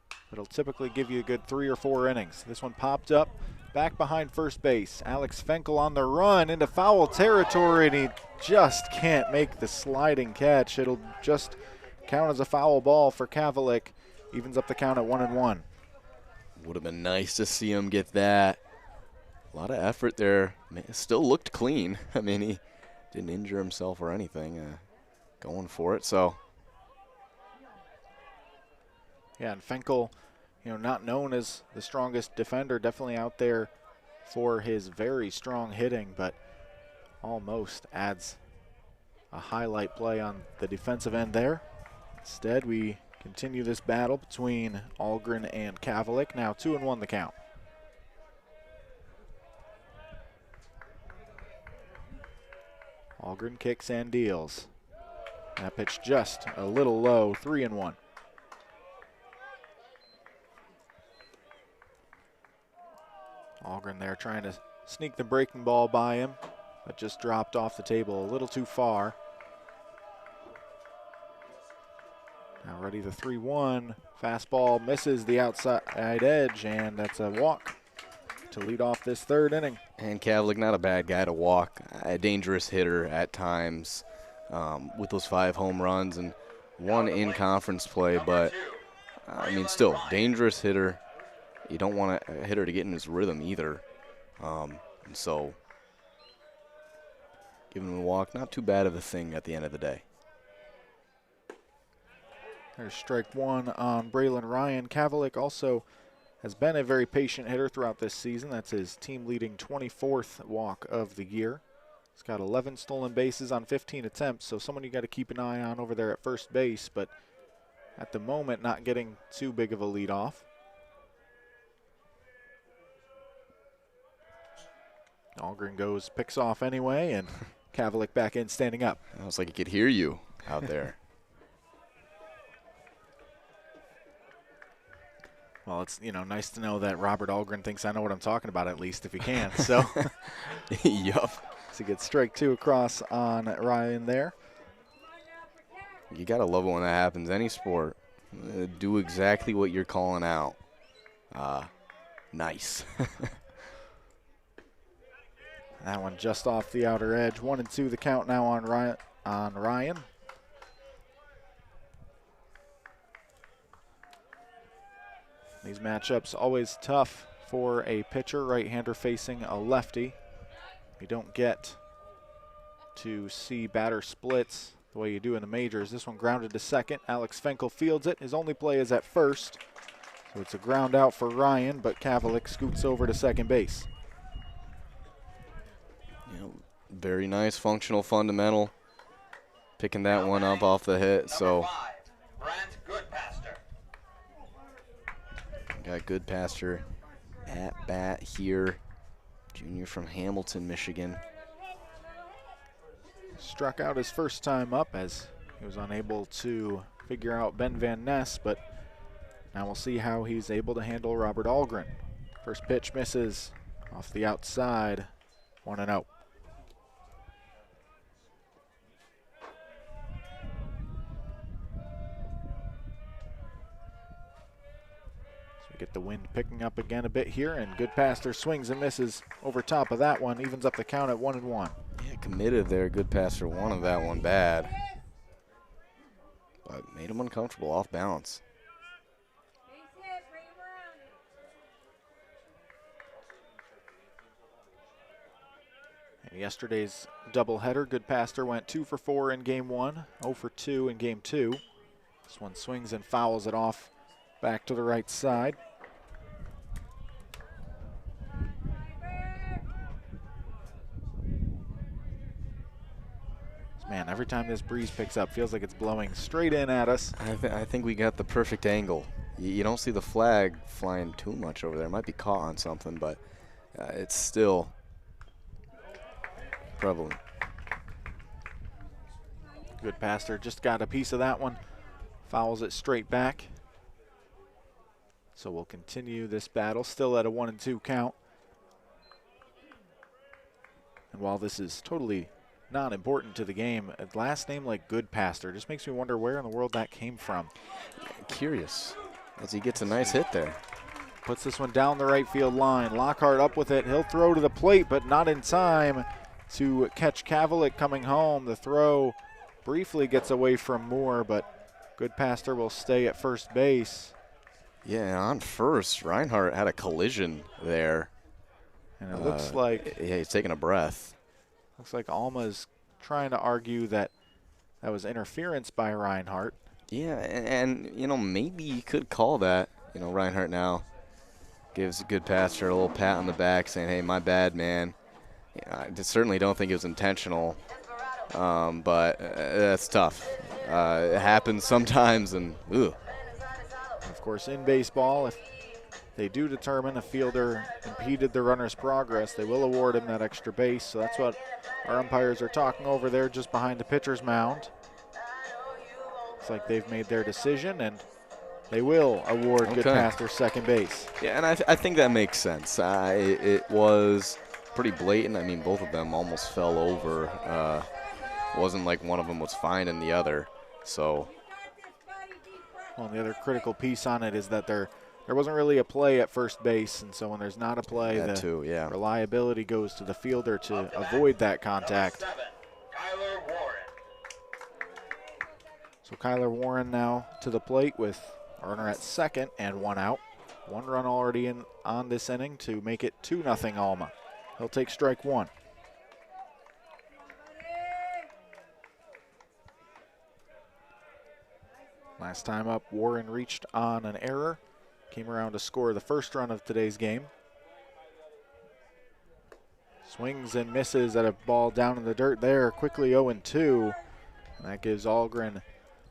But it'll typically give you a good 3 or 4 innings. This one popped up back behind first base. Alex Fenkel on the run into foul territory, and he just can't make the sliding catch. It'll just count as a foul ball for Kavalik. Evens up the count at 1-1. Would have been nice to see him get that. A lot of effort there. Still looked clean. I mean, he didn't injure himself or anything. Going for it, so. Yeah, and Fenkel, not known as the strongest defender, definitely out there for his very strong hitting, but almost adds a highlight play on the defensive end there. Instead, we continue this battle between Algren and Kavalik. Now 2-1 the count. Algren kicks and deals. That pitch just a little low, 3-1. Algren there trying to sneak the breaking ball by him, but just dropped off the table a little too far. Now ready the 3-1. Fastball misses the outside edge, and that's a walk to lead off this third inning. And Kavalik, not a bad guy to walk. A dangerous hitter at times with those 5 home runs and 1 in conference play. But, I mean, still, dangerous hitter. You don't want a hitter to get in his rhythm either. And so, giving him a walk, not too bad of a thing at the end of the day. There's strike 1 on Braylon Ryan. Kavalik also has been a very patient hitter throughout this season. That's his team-leading 24th walk of the year. He's got 11 stolen bases on 15 attempts, so someone you got to keep an eye on over there at first base, but at the moment not getting too big of a lead off. Algren goes, picks off anyway, and Kavalik back in, standing up. It was like he could hear you out there. Well, it's nice to know that Robert Algren thinks I know what I'm talking about, at least if he can. So, Yup. It's a good strike 2 across on Ryan there. You gotta love it when that happens. Any sport, do exactly what you're calling out. Nice. That one just off the outer edge. 1-2 the count now on Ryan. These matchups always tough for a pitcher, right-hander facing a lefty. You don't get to see batter splits the way you do in the majors. This one grounded to second. Alex Fenkel fields it. His only play is at first. So it's a ground out for Ryan, but Kavalik scoots over to second base. Very nice, functional, fundamental. Picking that one up off the hit, so. Got Goodpaster at bat here. Junior from Hamilton, Michigan. Struck out his first time up as he was unable to figure out Ben Van Ness, but now we'll see how he's able to handle Robert Algren. First pitch misses off the outside, 1-0. Get the wind picking up again a bit here, and Goodpaster swings and misses over top of that one, evens up the count at 1-1. Yeah, committed there. Goodpaster wanted that one bad, but made him uncomfortable, off balance. In yesterday's doubleheader, Goodpaster went 2 for 4 in game 1, 0 for 2 in game 2. This one swings and fouls it off back to the right side. Man, every time this breeze picks up, feels like it's blowing straight in at us. I think we got the perfect angle. You don't see the flag flying too much over there. It might be caught on something, but it's still prevalent. Good pass there, just got a piece of that one. Fouls it straight back. So we'll continue this battle, still at a 1-2 count. And while this is totally not important to the game, a last name like Goodpaster just makes me wonder where in the world that came from. Curious, as he gets a nice hit there. Puts this one down the right field line. Lockhart up with it. He'll throw to the plate, but not in time to catch Cavalick coming home. The throw briefly gets away from Moore, but Goodpaster will stay at first base. Yeah, on first, Reinhardt had a collision there. And it looks like, yeah, he's taking a breath. Looks like Alma's trying to argue that that was interference by Reinhardt. Yeah, and you know, maybe you could call that. You know, Reinhardt now gives Goodpaster a little pat on the back saying, hey, my bad, man. I certainly don't think it was intentional, but that's tough. It happens sometimes, and ooh. Of course, in baseball, if they do determine a fielder impeded the runner's progress, they will award him that extra base. So that's what our umpires are talking over there just behind the pitcher's mound. Looks like they've made their decision, and they will award Goodpaster second base. Yeah, and I think that makes sense. It was pretty blatant. I mean, both of them almost fell over. Wasn't like one of them was finding the other. So. Well, the other critical piece on it is that there wasn't really a play at first base, and so when there's not a play, the reliability goes to the fielder to avoid that contact. So Kyler Warren now to the plate with a runner at second and one out. One run already in on this inning to make it 2-0 Alma. He'll take strike one. Last time up, Warren reached on an error. Came around to score the first run of today's game. Swings and misses at a ball down in the dirt there. Quickly 0-2. And that gives Algren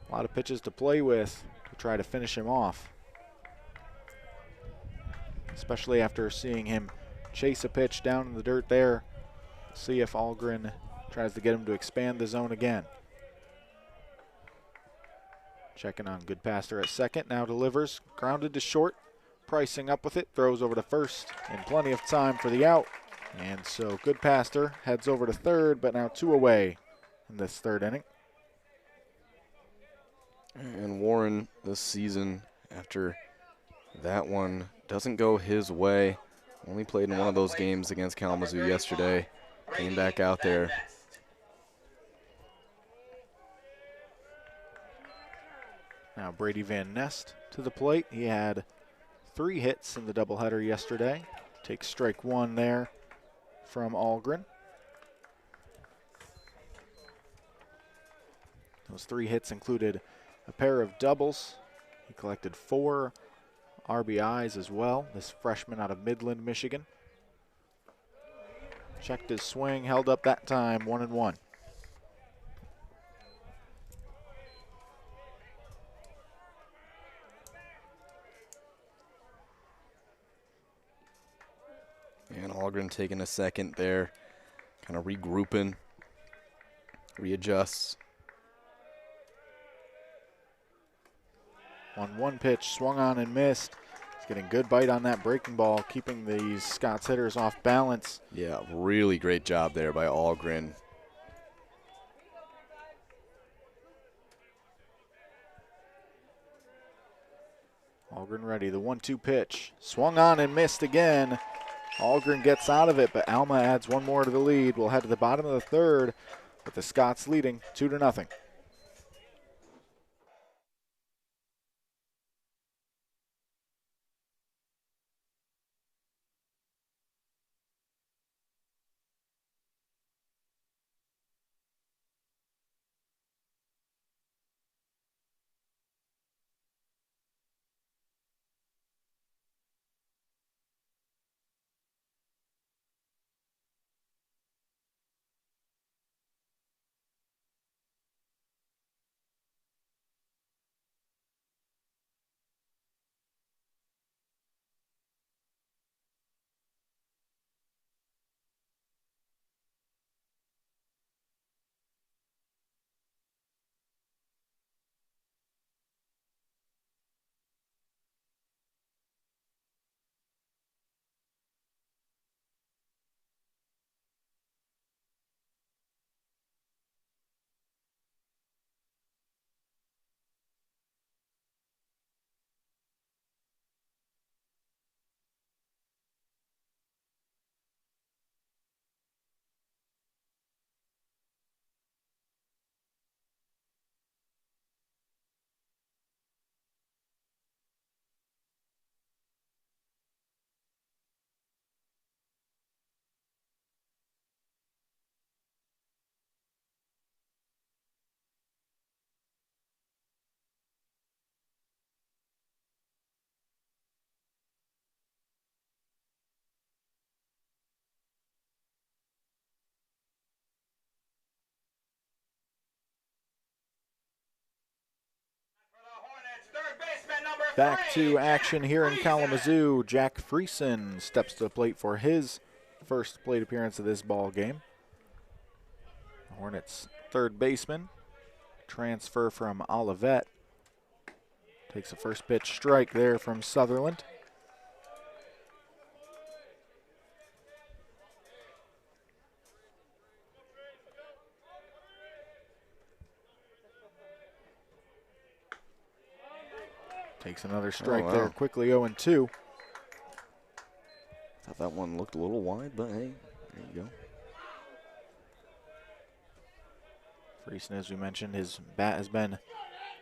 a lot of pitches to play with to try to finish him off. Especially after seeing him chase a pitch down in the dirt there. See if Algren tries to get him to expand the zone again. Checking on Goodpaster at second, now delivers, grounded to short, pricing up with it, throws over to first, and plenty of time for the out. And so Goodpaster heads over to third, but now two away in this third inning. And Warren this season, after that one doesn't go his way, only played in one of those games against Kalamazoo yesterday, came back out there. Now Brady Van Nest to the plate. He had 3 hits in the doubleheader yesterday. Takes strike one there from Algren. Those 3 hits included a pair of doubles. He collected 4 RBIs as well, this freshman out of Midland, Michigan. Checked his swing, held up that time, 1-1. And Algren taking a second there, kind of regrouping, readjusts. 1-1 pitch, swung on and missed. He's getting good bite on that breaking ball, keeping these Scots hitters off balance. Yeah, really great job there by Algren. Algren ready, the 1-2 pitch. Swung on and missed again. Algren gets out of it, but Alma adds one more to the lead. We'll head to the bottom of the third with the Scots leading 2-0. Back to action here in Kalamazoo. Jack Friesen steps to the plate for his first plate appearance of this ball game. Hornets third baseman, transfer from Olivet. Takes a first pitch strike there from Sutherland. Takes another strike there, quickly 0-2. Thought that one looked a little wide, but hey, there you go. Friesen, as we mentioned, his bat has been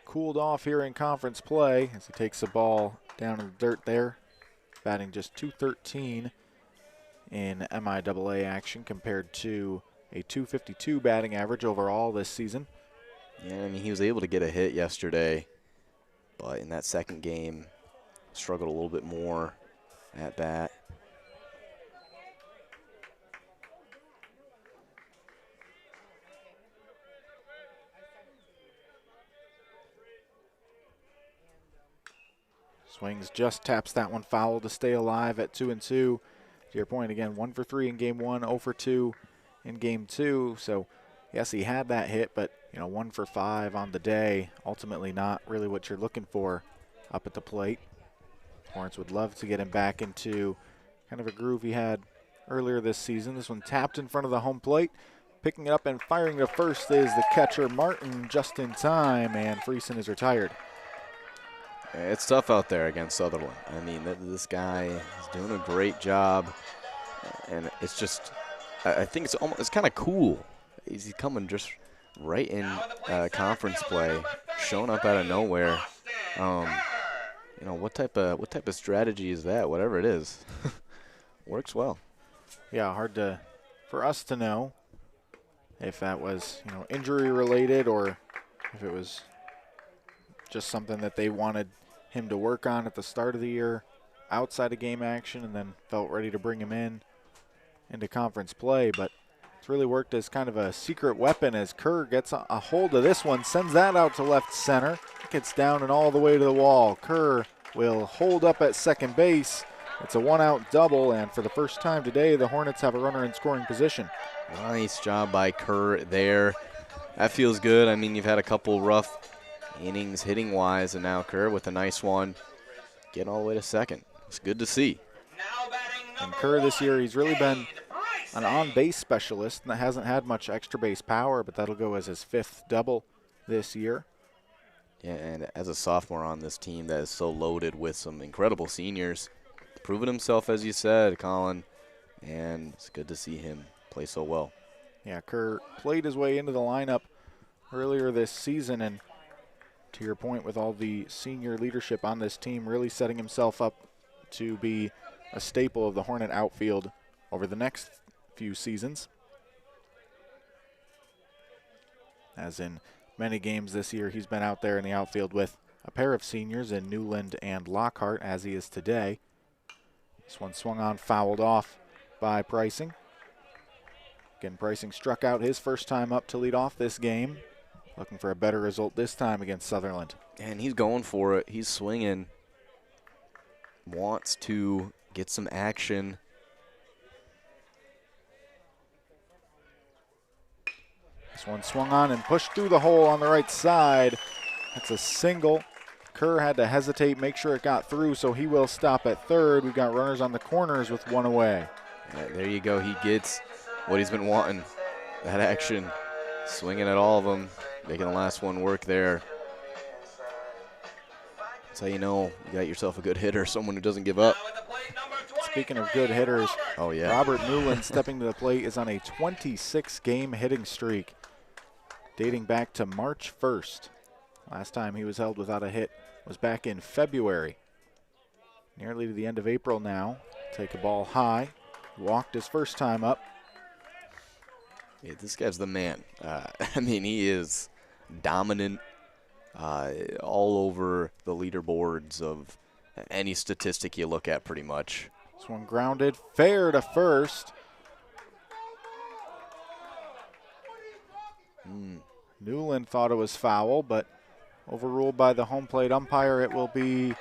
cooled off here in conference play as he takes the ball down in the dirt there. Batting just .213 in MIAA action compared to a .252 batting average overall this season. Yeah, I mean, he was able to get a hit yesterday, but in that second game, struggled a little bit more at bat. Swings, just taps that one foul to stay alive at 2-2. To your point, again, 1 for 3 in game 1, 0 for 2 in game 2. So, yes, he had that hit, but, 1 for 5 on the day. Ultimately not really what you're looking for up at the plate. Hornets would love to get him back into kind of a groove he had earlier this season. This one tapped in front of the home plate. Picking it up and firing to first is the catcher, Martin, just in time, and Friesen is retired. It's tough out there against Sutherland. I mean, this guy is doing a great job, and it's just, I think it's kind of cool. He's coming just right in conference play, showing up out of nowhere. What type of strategy is that? Whatever it is, works well. Yeah, hard for us to know if that was injury related or if it was just something that they wanted him to work on at the start of the year outside of game action and then felt ready to bring him into conference play. But it's really worked as kind of a secret weapon as Kerr gets a hold of this one, sends that out to left center. Gets down and all the way to the wall. Kerr will hold up at second base. It's a one-out double, and for the first time today, the Hornets have a runner in scoring position. Nice job by Kerr there. That feels good. I mean, you've had a couple rough innings hitting-wise, and now Kerr with a nice one, getting all the way to second. It's good to see. And Kerr this year, he's really been an on-base specialist that hasn't had much extra base power, but that'll go as his 5th double this year. Yeah, and as a sophomore on this team that is so loaded with some incredible seniors, proven himself, as you said, Colin, and it's good to see him play so well. Yeah, Kerr played his way into the lineup earlier this season, and to your point, with all the senior leadership on this team, really setting himself up to be a staple of the Hornet outfield over the next few seasons. As in many games this year, he's been out there in the outfield with a pair of seniors in Newland and Lockhart, as he is today. This one swung on, fouled off by Pricing. Again, Pricing struck out his first time up to lead off this game. Looking for a better result this time against Sutherland. And he's going for it. He's swinging. Wants to get some action. This one swung on and pushed through the hole on the right side. That's a single. Kerr had to hesitate, make sure it got through, so he will stop at third. We've got runners on the corners with one away. There you go. He gets what he's been wanting. That action. Swinging at all of them. Making the last one work there. That's how you know you got yourself a good hitter, someone who doesn't give up. Speaking of good hitters, oh yeah, Robert Newland stepping to the plate is on a 26-game hitting streak dating back to March 1st. Last time he was held without a hit was back in February. Nearly to the end of April now. Take a ball high. Walked his first time up. Yeah, this guy's the man. I mean, he is dominant all over the leaderboards of any statistic you look at pretty much. This one grounded fair to first. Newland thought it was foul, but overruled by the home plate umpire. It will be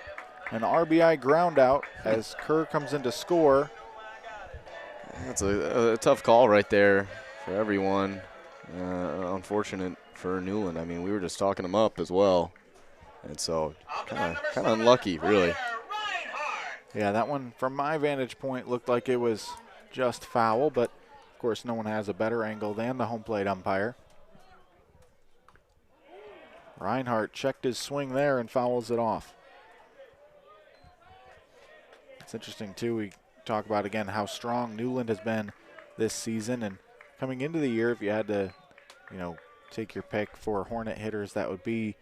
An RBI ground out as Kerr comes in to score. That's a tough call right there for everyone. Unfortunate for Newland. I mean, we were just talking him up as well. And so kind of unlucky, really. Yeah, that one from my vantage point looked like it was just foul, but of course no one has a better angle than the home plate umpire. Reinhardt checked his swing there and fouls it off. It's interesting, too, we talk about, again, how strong Newland has been this season. And coming into the year, if you had to, take your pick for Hornet hitters, that would be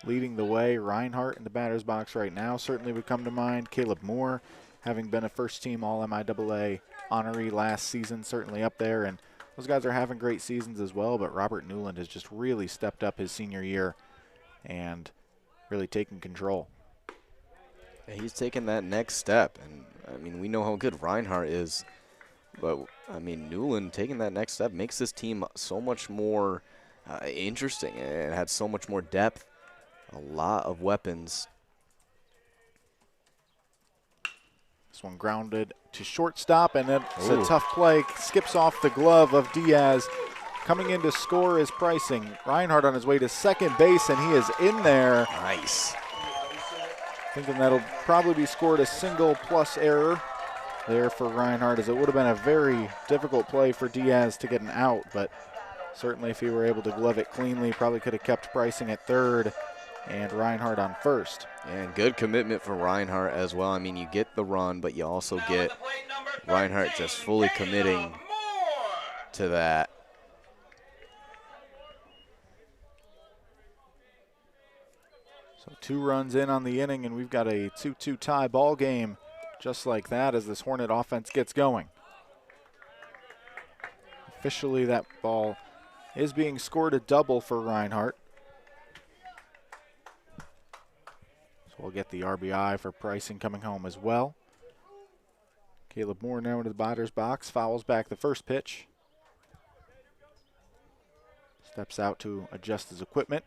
leading the way. Reinhardt in the batter's box right now certainly would come to mind. Caleb Moore, having been a first-team All-MIAA honoree last season, certainly up there. And those guys are having great seasons as well, but Robert Newland has just really stepped up his senior year and really taken control. He's taken that next step, and I mean, we know how good Reinhardt is, but I mean, Newland taking that next step makes this team so much more interesting and had so much more depth, a lot of weapons. This one grounded to shortstop, and it's a tough play. Skips off the glove of Diaz. Coming in to score is Pricing. Reinhardt on his way to second base, and he is in there. Nice. Thinking that'll probably be scored a single plus error there for Reinhardt, as it would have been a very difficult play for Diaz to get an out, but certainly if he were able to glove it cleanly, probably could have kept Pricing at third and Reinhardt on first. And good commitment for Reinhardt as well. I mean, you get the run, but you also get Reinhardt just fully committing to that. So 2 runs in on the inning, and we've got a 2-2 tie ball game just like that as this Hornet offense gets going. Officially, that ball is being scored a double for Reinhardt. So we'll get the RBI for Pricing coming home as well. Caleb Moore now into the batter's box, fouls back the first pitch. Steps out to adjust his equipment.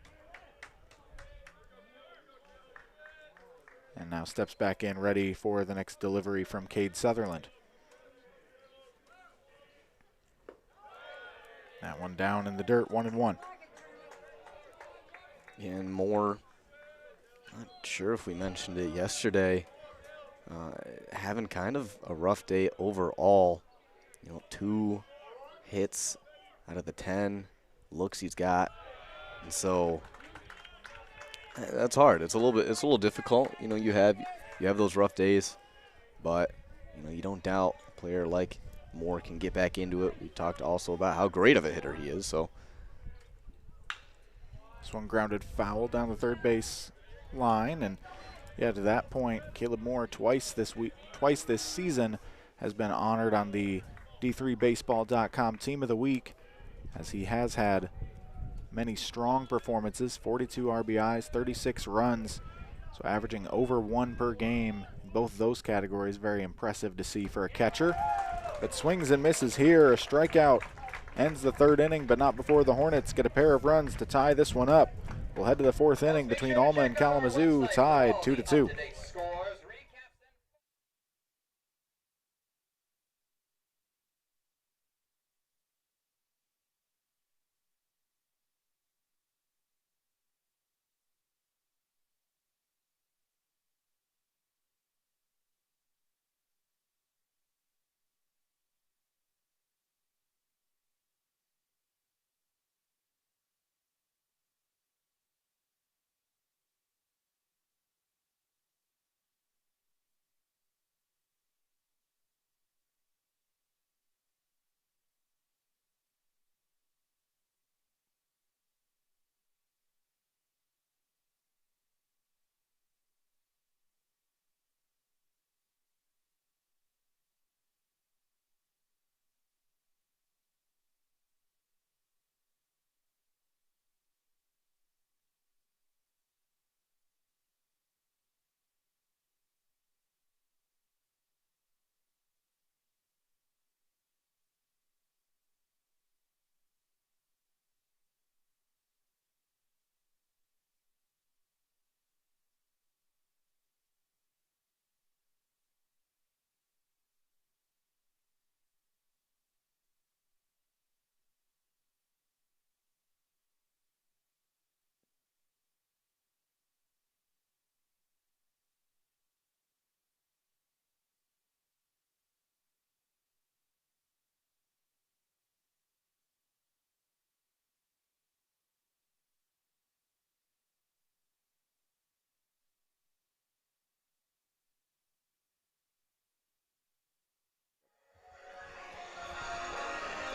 And now steps back in, ready for the next delivery from Cade Sutherland. That one down in the dirt, 1-1. And Moore, not sure if we mentioned it yesterday, having kind of a rough day overall. 2 hits out of the 10 looks he's got, and so that's hard. It's a little difficult. You have those rough days, but you don't doubt a player like Moore can get back into it. We talked also about how great of a hitter he is. So this one grounded foul down the third base line, and yeah, to that point, Caleb Moore twice this season has been honored on the D3Baseball.com Team of the Week, as he has had many strong performances, 42 RBIs, 36 runs, so averaging over 1 per game in both those categories. Very impressive to see for a catcher. But swings and misses here. A strikeout ends the third inning, but not before the Hornets get a pair of runs to tie this one up. We'll head to the fourth inning between Alma and Kalamazoo, tied 2-2.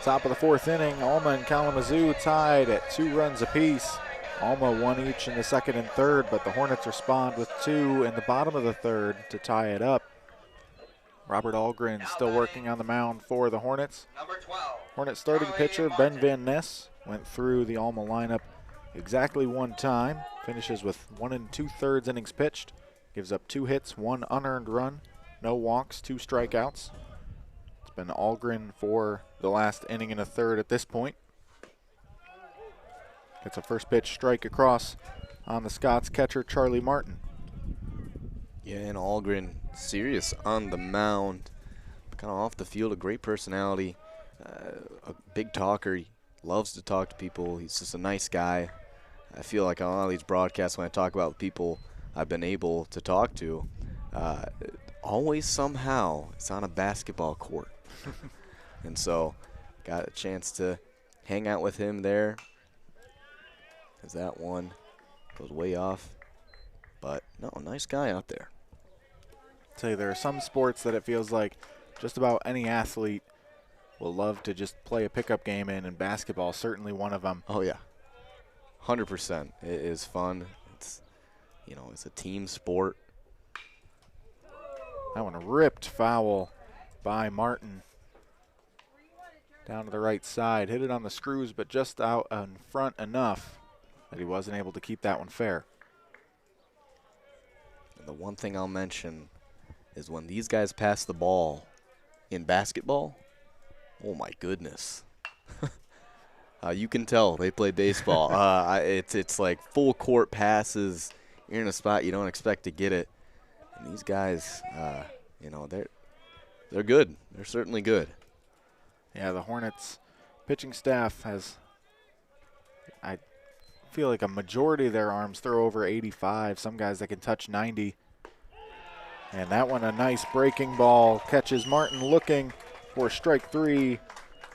Top of the fourth inning, Alma and Kalamazoo tied at 2 runs apiece. Alma won each in the second and third, but the Hornets respond with 2 in the bottom of the third to tie it up. Robert Algren still working on the mound for the Hornets. Number 12. Hornets starting pitcher Ben Van Ness went through the Alma lineup exactly 1 time. Finishes with 1 2/3 innings pitched. Gives up 2 hits, 1 unearned run, no walks, 2 strikeouts. It's been Algren for the last inning and a third at this point. Gets a first pitch strike across on the Scots catcher Charlie Martin. Yeah, and Algren, serious on the mound, kind of off the field, a great personality, a big talker. He loves to talk to people. He's just a nice guy. I feel like on a lot of these broadcasts when I talk about the people I've been able to talk to, always somehow it's on a basketball court. And so got a chance to hang out with him there. As that one goes way off. But, no, nice guy out there. Tell you, there are some sports that it feels like just about any athlete will love to just play a pickup game in, and basketball certainly one of them. Oh, yeah. 100%. It is fun. It's, you know, it's a team sport. That one ripped foul by Martin. Down to the right side. Hit it on the screws, but just out in front enough that he wasn't able to keep that one fair. And the one thing I'll mention is when these guys pass the ball in basketball, oh my goodness. You can tell they play baseball. It's like full court passes. You're in a spot you don't expect to get it. And these guys, you know, they're good. They're certainly good. Yeah, the Hornets pitching staff has, I feel like a majority of their arms throw over 85. Some guys that can touch 90. And that one, a nice breaking ball, catches Martin looking for strike 3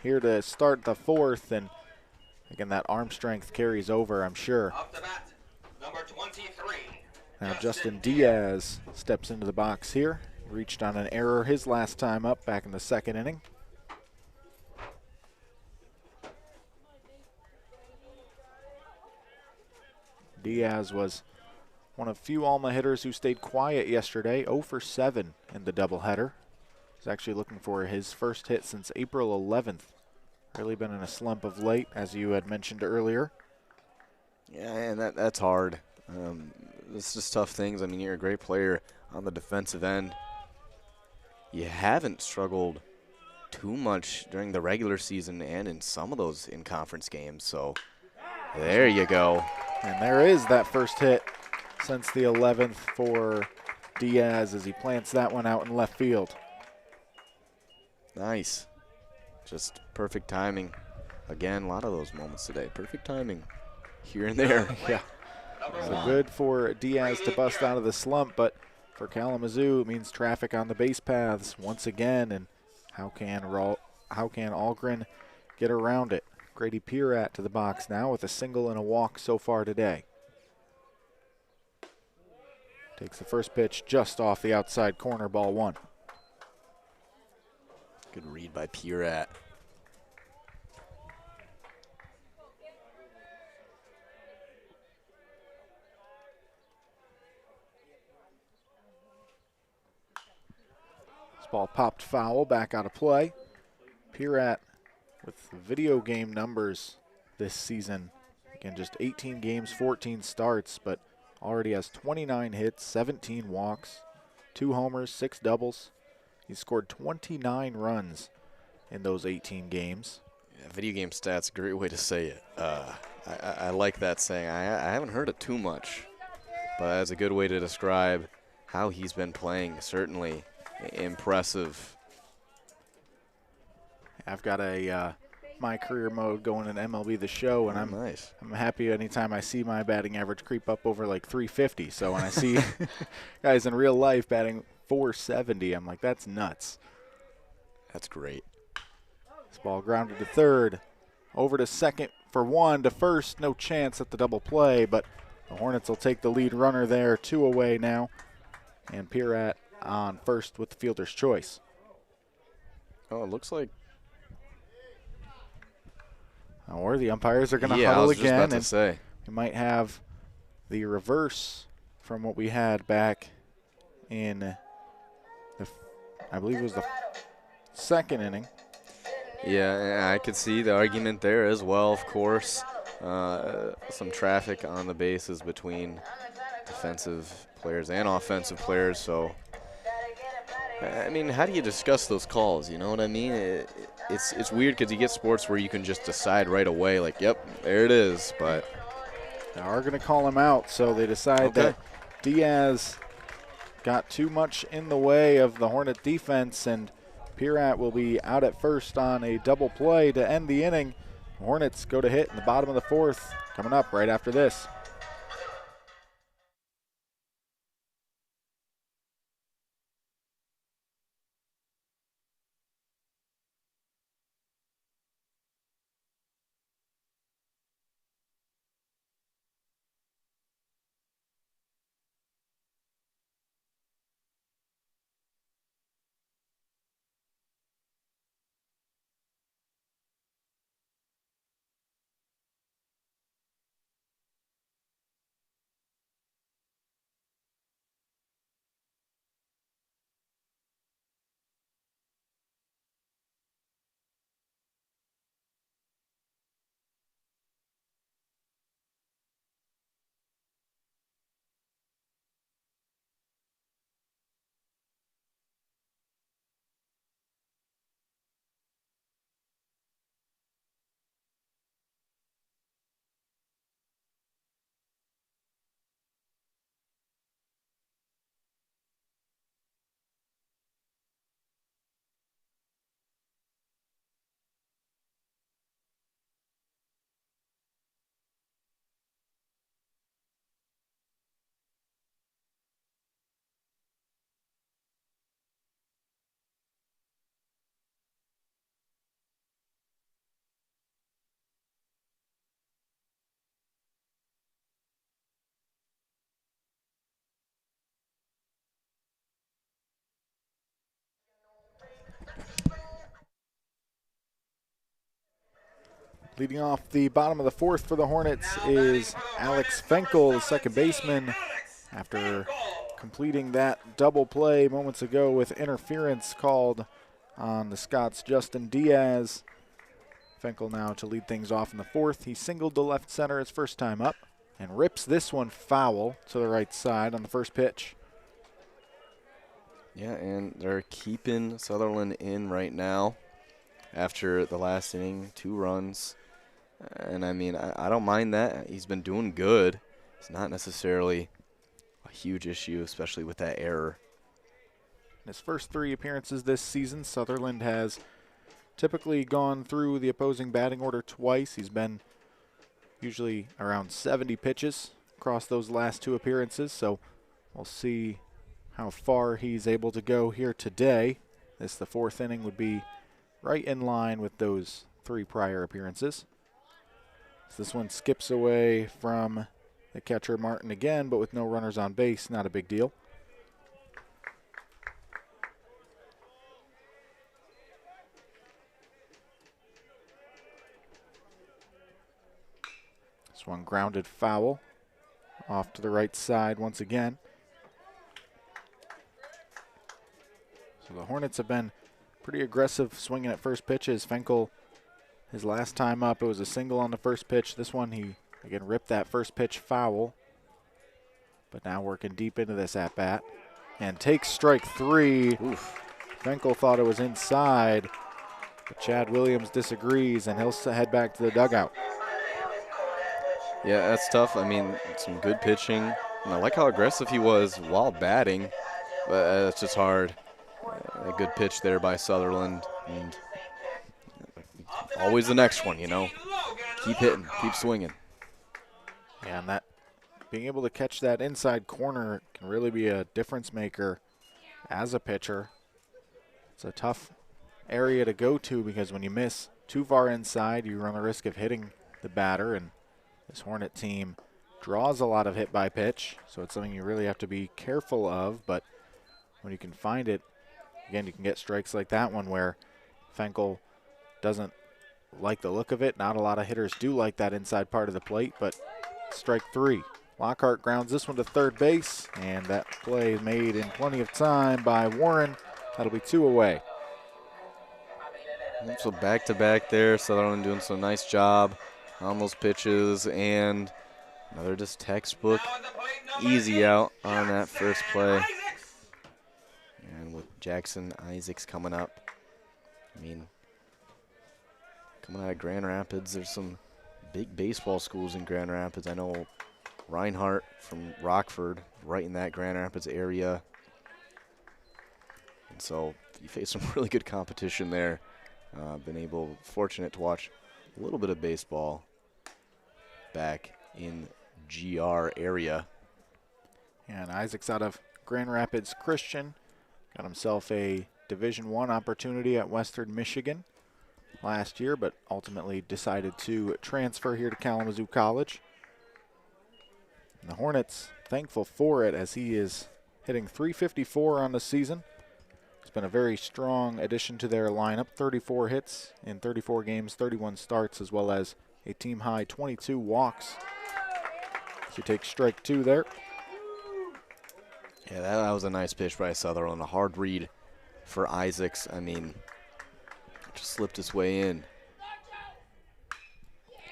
here to start the fourth. And again, that arm strength carries over, I'm sure. Up the bat, number 23. Now Justin Diaz steps into the box here. Reached on an error his last time up back in the second inning. Diaz was one of few Alma hitters who stayed quiet yesterday, 0 for 7 in the doubleheader. He's actually looking for his first hit since April 11th. Really been in a slump of late, as you had mentioned earlier. Yeah, and that's hard. It's just tough things. I mean, you're a great player on the defensive end. You haven't struggled too much during the regular season and in some of those in-conference games. So there you go. And there is that first hit since the 11th for Diaz as he plants that one out in left field. Nice. Just perfect timing. Again, a lot of those moments today. Perfect timing here and there. Yeah. So good for Diaz to bust out of the slump, but for Kalamazoo, it means traffic on the base paths once again. And how can Algren get around it? Grady Pierrat to the box now with a single and a walk so far today. Takes the first pitch just off the outside corner, ball 1. Good read by Pierrat. This ball popped foul, back out of play. Pierrat with video game numbers this season. Again, just 18 games, 14 starts, but already has 29 hits, 17 walks, 2 homers, 6 doubles. He scored 29 runs in those 18 games. Yeah, video game stats, great way to say it. I like that saying. I haven't heard it too much, but that's a good way to describe how he's been playing. Certainly impressive. I've got a my career mode going in MLB The Show, and I'm happy anytime I see my batting average creep up over like 350. So when I see guys in real life batting 470, I'm like, that's nuts. That's great. This ball grounded to third, over to second for 1, to first, no chance at the double play, but the Hornets will take the lead runner there, 2 away now, and Pierrat on first with the fielder's choice. Oh, it looks like Or the umpires are going to Yeah, I huddle was just again. about to And say. we might have the reverse from what we had back in I believe it was the second inning. Yeah, I could see the argument there as well, of course. Some traffic on the bases between defensive players and offensive players. So, I mean, how do you discuss those calls? You know what I mean? It's weird because you get sports where you can just decide right away, like, yep, there it is. But They are going to call him out, so they decide that Diaz got too much in the way of the Hornet defense, and Pirat will be out at first on a double play to end the inning. The Hornets go to hit in the bottom of the fourth, coming up right after this. Leading off the bottom of the fourth for the Hornets is Alex Fenkel, the second baseman, after completing that double play moments ago with interference called on the Scots' Justin Diaz. Fenkel now to lead things off in the fourth. He singled to left center his first time up and rips this one foul to the right side on the first pitch. yeah, and they're keeping Sutherland in right now after the last inning, 2 runs. And, I mean, I don't mind that. He's been doing good. It's not necessarily a huge issue, especially with that error. In his first 3 appearances this season, Sutherland has typically gone through the opposing batting order twice. He's been usually around 70 pitches across those last 2 appearances, so we'll see how far he's able to go here today. The fourth inning would be right in line with those 3 prior appearances. So this one skips away from the catcher Martin again, but with no runners on base, not a big deal. This one grounded foul off to the right side once again. So the Hornets have been pretty aggressive swinging at first pitches. Fenkel, his last time up, it was a single on the first pitch. This one, he again ripped that first pitch foul, but now working deep into this at-bat and takes strike 3. Oof. Fenkel thought it was inside, but Chad Williams disagrees, and he'll head back to the dugout. Yeah, that's tough. I mean, some good pitching. And I like how aggressive he was while batting, but it's just hard. A good pitch there by Sutherland, and always the next one, you know. Keep hitting, keep swinging. Yeah, and that being able to catch that inside corner can really be a difference maker as a pitcher. It's a tough area to go to because when you miss too far inside, you run the risk of hitting the batter, and this Hornet team draws a lot of hit by pitch, so it's something you really have to be careful of. But when you can find it, again, you can get strikes like that one where Fenkel doesn't like the look of it. Not a lot of hitters do like that inside part of the plate, but strike 3. Lockhart grounds this one to third base, and that play is made in plenty of time by Warren. That'll be 2 away. So back-to-back there, Sutherland doing some nice job on those pitches, and another just textbook easy out on that first play. And with Jackson Isaacs coming up, I mean, coming out of Grand Rapids, there's some big baseball schools in Grand Rapids. I know Reinhardt from Rockford, right in that Grand Rapids area. And so you face some really good competition there. Fortunate to watch a little bit of baseball back in GR area. And Isaacs out of Grand Rapids Christian got himself a Division I opportunity at Western Michigan last year, but ultimately decided to transfer here to Kalamazoo College. And the Hornets thankful for it, as he is hitting .354 on the season. It's been a very strong addition to their lineup. 34 hits in 34 games, 31 starts, as well as a team-high 22 walks. So you take strike 2 there. Yeah, that was a nice pitch by Sutherland. A hard read for Isaacs. I mean, just slipped his way in.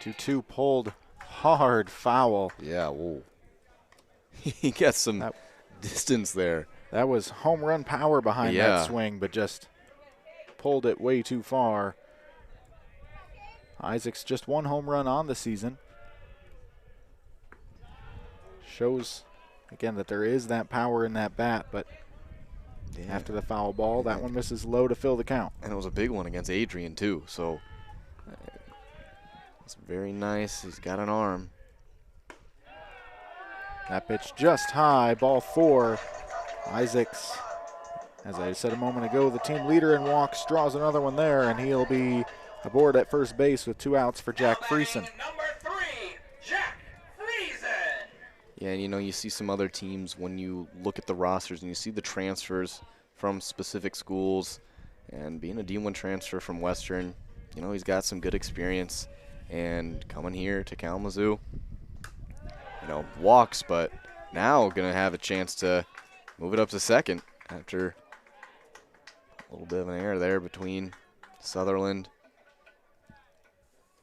2-2 pulled hard foul. Yeah, whoa. He got some distance there. That was home run power behind that swing, but just pulled it way too far. Isaacs just 1 home run on the season. Shows, again, that there is that power in that bat, but after the foul ball, that one misses low to fill the count. And it was a big one against Adrian, too, so it's very nice. He's got an arm. That pitch just high, ball 4. Isaacs, as I said a moment ago, the team leader in walks, draws another one there, and he'll be aboard at first base with 2 outs for Jack Friesen. Number 3, Jack Friesen. Yeah, and you know, you see some other teams when you look at the rosters and you see the transfers from specific schools, and being a D1 transfer from Western, you know, he's got some good experience, and coming here to Kalamazoo, you know, walks, but now going to have a chance to move it up to second after a little bit of an error there between Sutherland.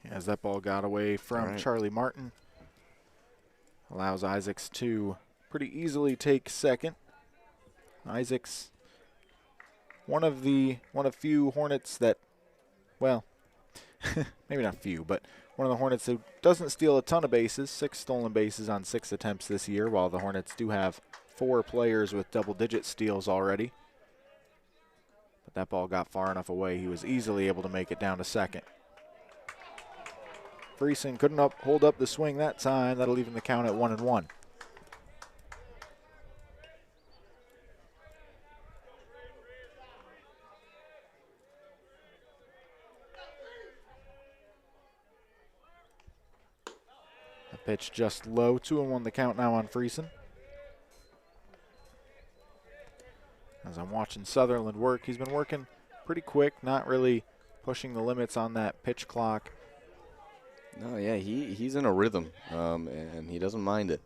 As that ball got away from Charlie Martin, allows Isaacs to pretty easily take second. Isaacs, one of few Hornets that, well, maybe not few, but one of the Hornets who doesn't steal a ton of bases. 6 stolen bases on 6 attempts this year, while the Hornets do have 4 players with double-digit steals already. But that ball got far enough away, he was easily able to make it down to second. Friesen couldn't hold up the swing that time. That'll leave him the count at 1-1. The pitch just low. 2-1 the count now on Friesen. As I'm watching Sutherland work, he's been working pretty quick, not really pushing the limits on that pitch clock. No, yeah, he's in a rhythm, and he doesn't mind it.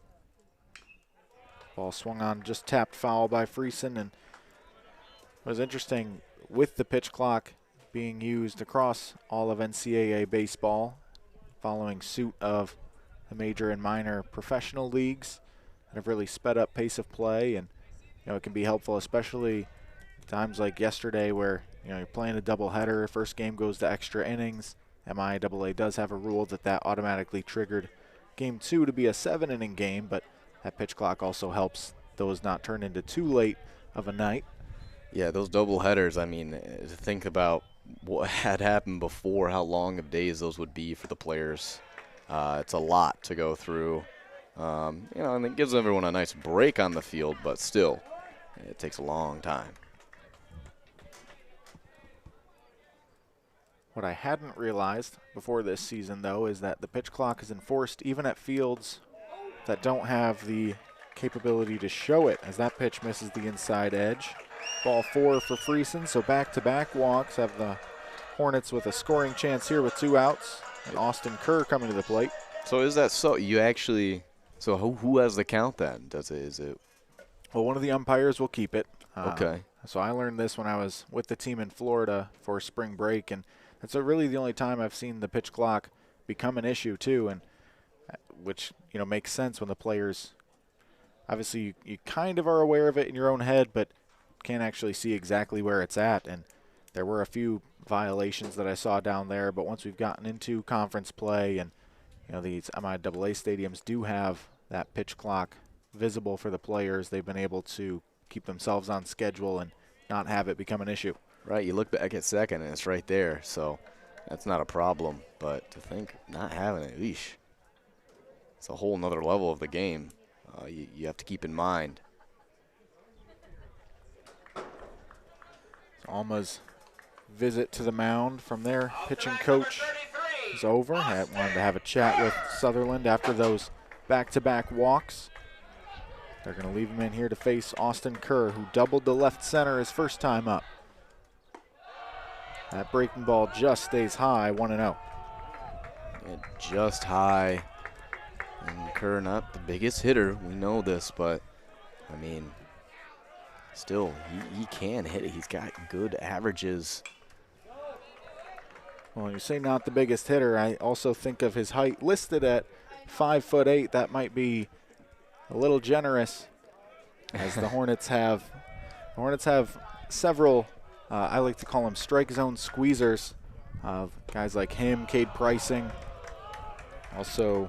Ball swung on, just tapped foul by Friesen, and it was interesting with the pitch clock being used across all of NCAA baseball, following suit of the major and minor professional leagues that have really sped up pace of play, and you know, it can be helpful, especially times like yesterday where you're playing a doubleheader. First game goes to extra innings. MIAA does have a rule that automatically triggered Game 2 to be a 7-inning game, but that pitch clock also helps those not turn into too late of a night. Yeah, those doubleheaders, I mean, think about what had happened before, how long of days those would be for the players. It's a lot to go through. And it gives everyone a nice break on the field, but still, it takes a long time. What I hadn't realized before this season, though, is that the pitch clock is enforced even at fields that don't have the capability to show it, as that pitch misses the inside edge. Ball 4 for Friesen, so back-to-back walks have the Hornets with a scoring chance here with 2 outs. And Austin Kerr coming to the plate. So is that so? You actually – so who has the count then? Is it Well, one of the umpires will keep it. okay. So I learned this when I was with the team in Florida for spring break, and that's really the only time I've seen the pitch clock become an issue too, and which makes sense when the players obviously you kind of are aware of it in your own head, but can't actually see exactly where it's at. And there were a few violations that I saw down there, but once we've gotten into conference play and these MIAA stadiums do have that pitch clock visible for the players, they've been able to keep themselves on schedule and not have it become an issue. Right, you look back at second and it's right there, so that's not a problem. But to think not having it, eesh, it's a whole nother level of the game. You have to keep in mind. Alma's visit to the mound from their pitching coach is over. I wanted to have a chat with Sutherland after those back-to-back walks. They're going to leave him in here to face Austin Kerr, who doubled to left center his first time up. That breaking ball just stays high, 1-0. Just high. And Kerr, not the biggest hitter. We know this, but, I mean, still, he can hit it. He's got good averages. Well, when you say not the biggest hitter, I also think of his height listed at 5'8". That might be a little generous, as the Hornets have several. I like to call them strike zone squeezers. Guys like him, Cade Pricing, also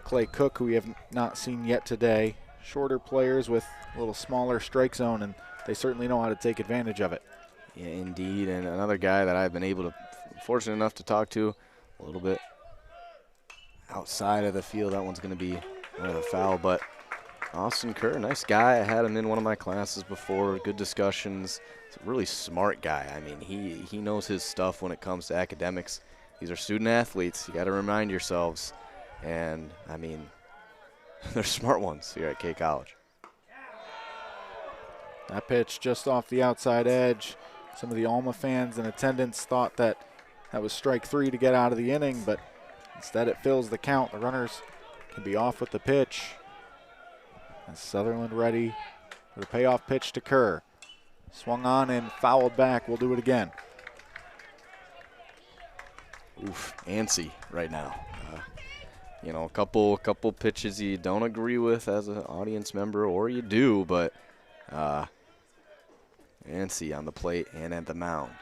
Clay Cook, who we have not seen yet today. Shorter players with a little smaller strike zone, and they certainly know how to take advantage of it. Yeah, indeed. And another guy that I've been fortunate enough to talk to a little bit outside of the field. That one's going to be another foul, but Austin Kerr, nice guy. I had him in one of my classes before. Good discussions. He's a really smart guy. I mean, he knows his stuff when it comes to academics. These are student athletes. You got to remind yourselves. And, I mean, they're smart ones here at K College. That pitch just off the outside edge. Some of the Alma fans in attendance thought that was strike 3 to get out of the inning, but instead it fills the count. The runners can be off with the pitch. And Sutherland ready for the payoff pitch to Kerr. Swung on and fouled back. We'll do it again. Oof, antsy right now. A couple pitches you don't agree with as an audience member, or you do, but antsy on the plate and at the mound.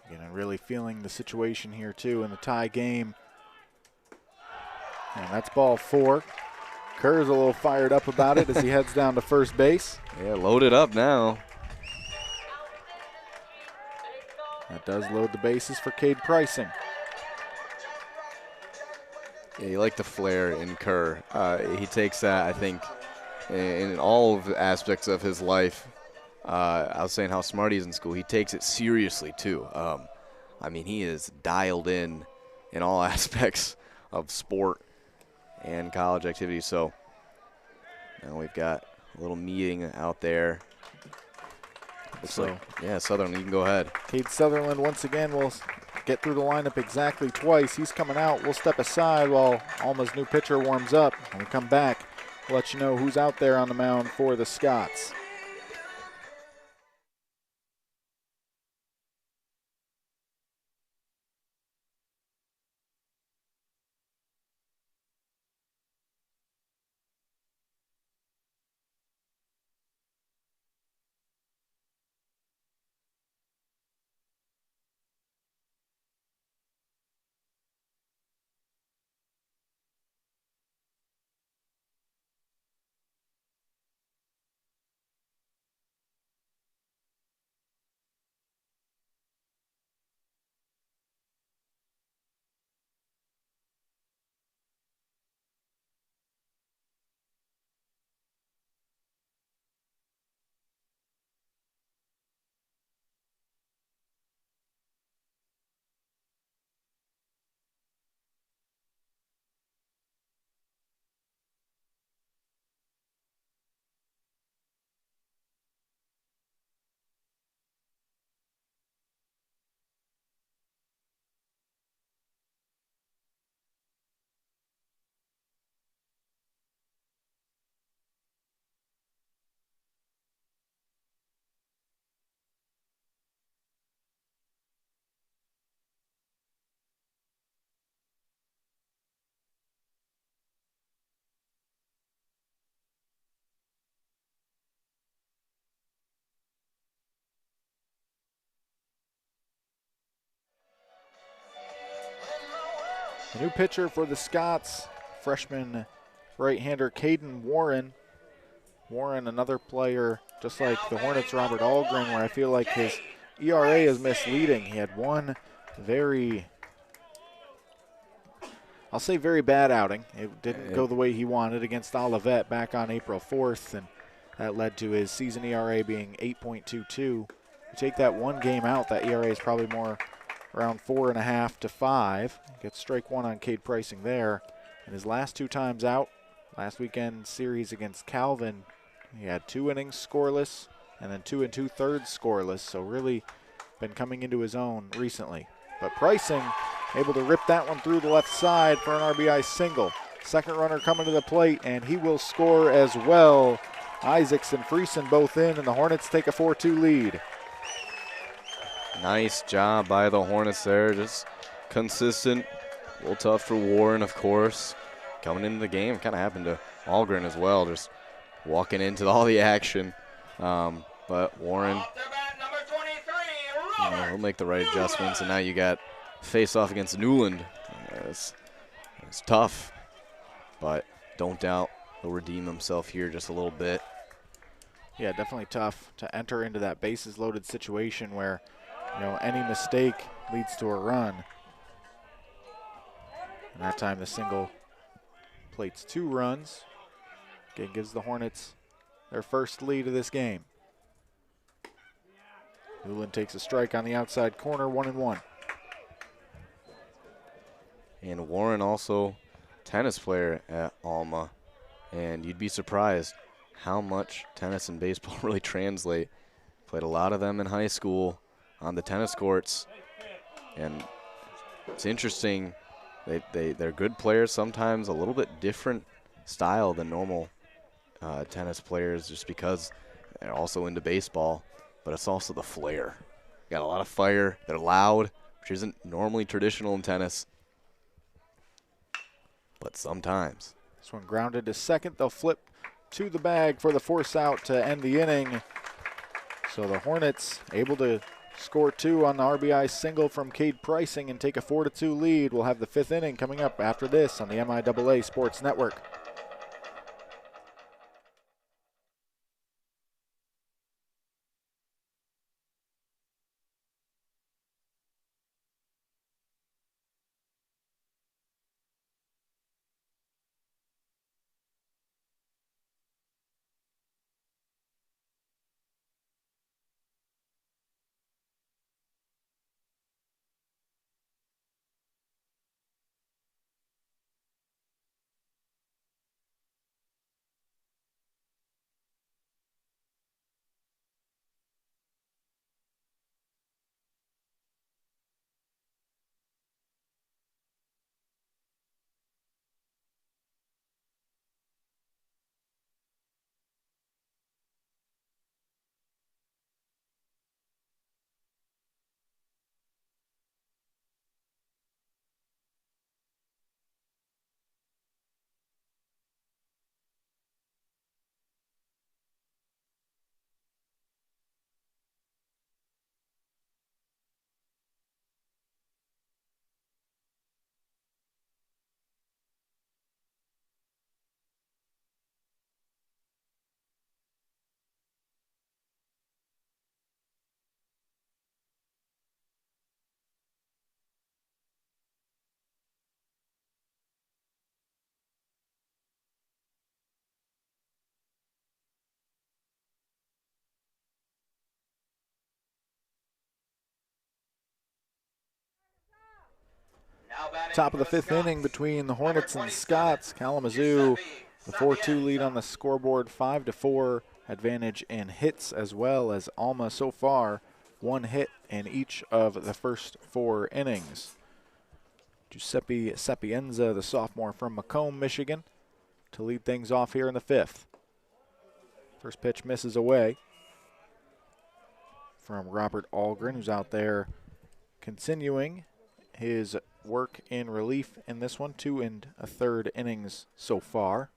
Again, I'm really feeling the situation here, too, in the tie game. And that's ball 4. Kerr's a little fired up about it as he heads down to first base. Yeah, loaded up now. That does load the bases for Cade Pricing. Yeah, you like the flair in Kerr. He takes that, I think, in all of the aspects of his life. I was saying how smart he is in school. He takes it seriously, too. I mean, he is dialed in all aspects of sport and college activities. So now we've got a little meeting out there. Yeah, Sutherland, you can go ahead. Cade Sutherland once again will get through the lineup exactly twice. He's coming out. We'll step aside while Alma's new pitcher warms up. When we come back, we'll let you know who's out there on the mound for the Scots. A new pitcher for the Scots, freshman right-hander Caden Warren. Warren, another player just like the Hornets' Robert Algren, where I feel like his ERA is misleading. He had one I'll say very bad outing. It didn't go the way he wanted against Olivet back on April 4th, and that led to his season ERA being 8.22. You take that one game out, that ERA is probably more around 4.5 to 5. Gets strike one on Cade Pricing there. And his last 2 times out, last weekend series against Calvin, he had 2 innings scoreless and then 2 2/3 scoreless, so really been coming into his own recently. But Pricing able to rip that one through the left side for an RBI single. Second runner coming to the plate, and he will score as well. Isaacs and Friesen both in, and the Hornets take a 4-2 lead. Nice job by the Hornets there, just consistent. A little tough for Warren, of course. Coming into the game, kind of happened to Algren as well, just walking into all the action. But Warren, he'll make the right adjustments, and now you got face-off against Newland. It's tough, but don't doubt he'll redeem himself here just a little bit. Yeah, definitely tough to enter into that bases-loaded situation where, any mistake leads to a run. And that time the single plates 2 runs. Again, gives the Hornets their first lead of this game. Newland takes a strike on the outside corner, 1-1. And Warren also tennis player at Alma, and you'd be surprised how much tennis and baseball really translate. Played a lot of them in high school on the tennis courts, and it's interesting. They're good players, sometimes a little bit different style than normal tennis players, just because they're also into baseball, but it's also the flair. Got a lot of fire. They're loud, which isn't normally traditional in tennis, but sometimes. This one grounded to second. They'll flip to the bag for the force out to end the inning. So the Hornets able to score 2 on the RBI single from Cade Pricing and take a 4-2 lead. We'll have the 5th inning coming up after this on the MIAA Sports Network. Top of the 5th inning between the Hornets and Scots. Kalamazoo, the 4-2 lead on the scoreboard, 5-4 advantage in hits, as well as Alma so far 1 hit in each of the first 4 innings. Giuseppe Sapienza, the sophomore from Macomb, Michigan, to lead things off here in the 5th. First pitch misses away from Robert Algren, who's out there continuing his work in relief in this one. 2 1/3 innings so far.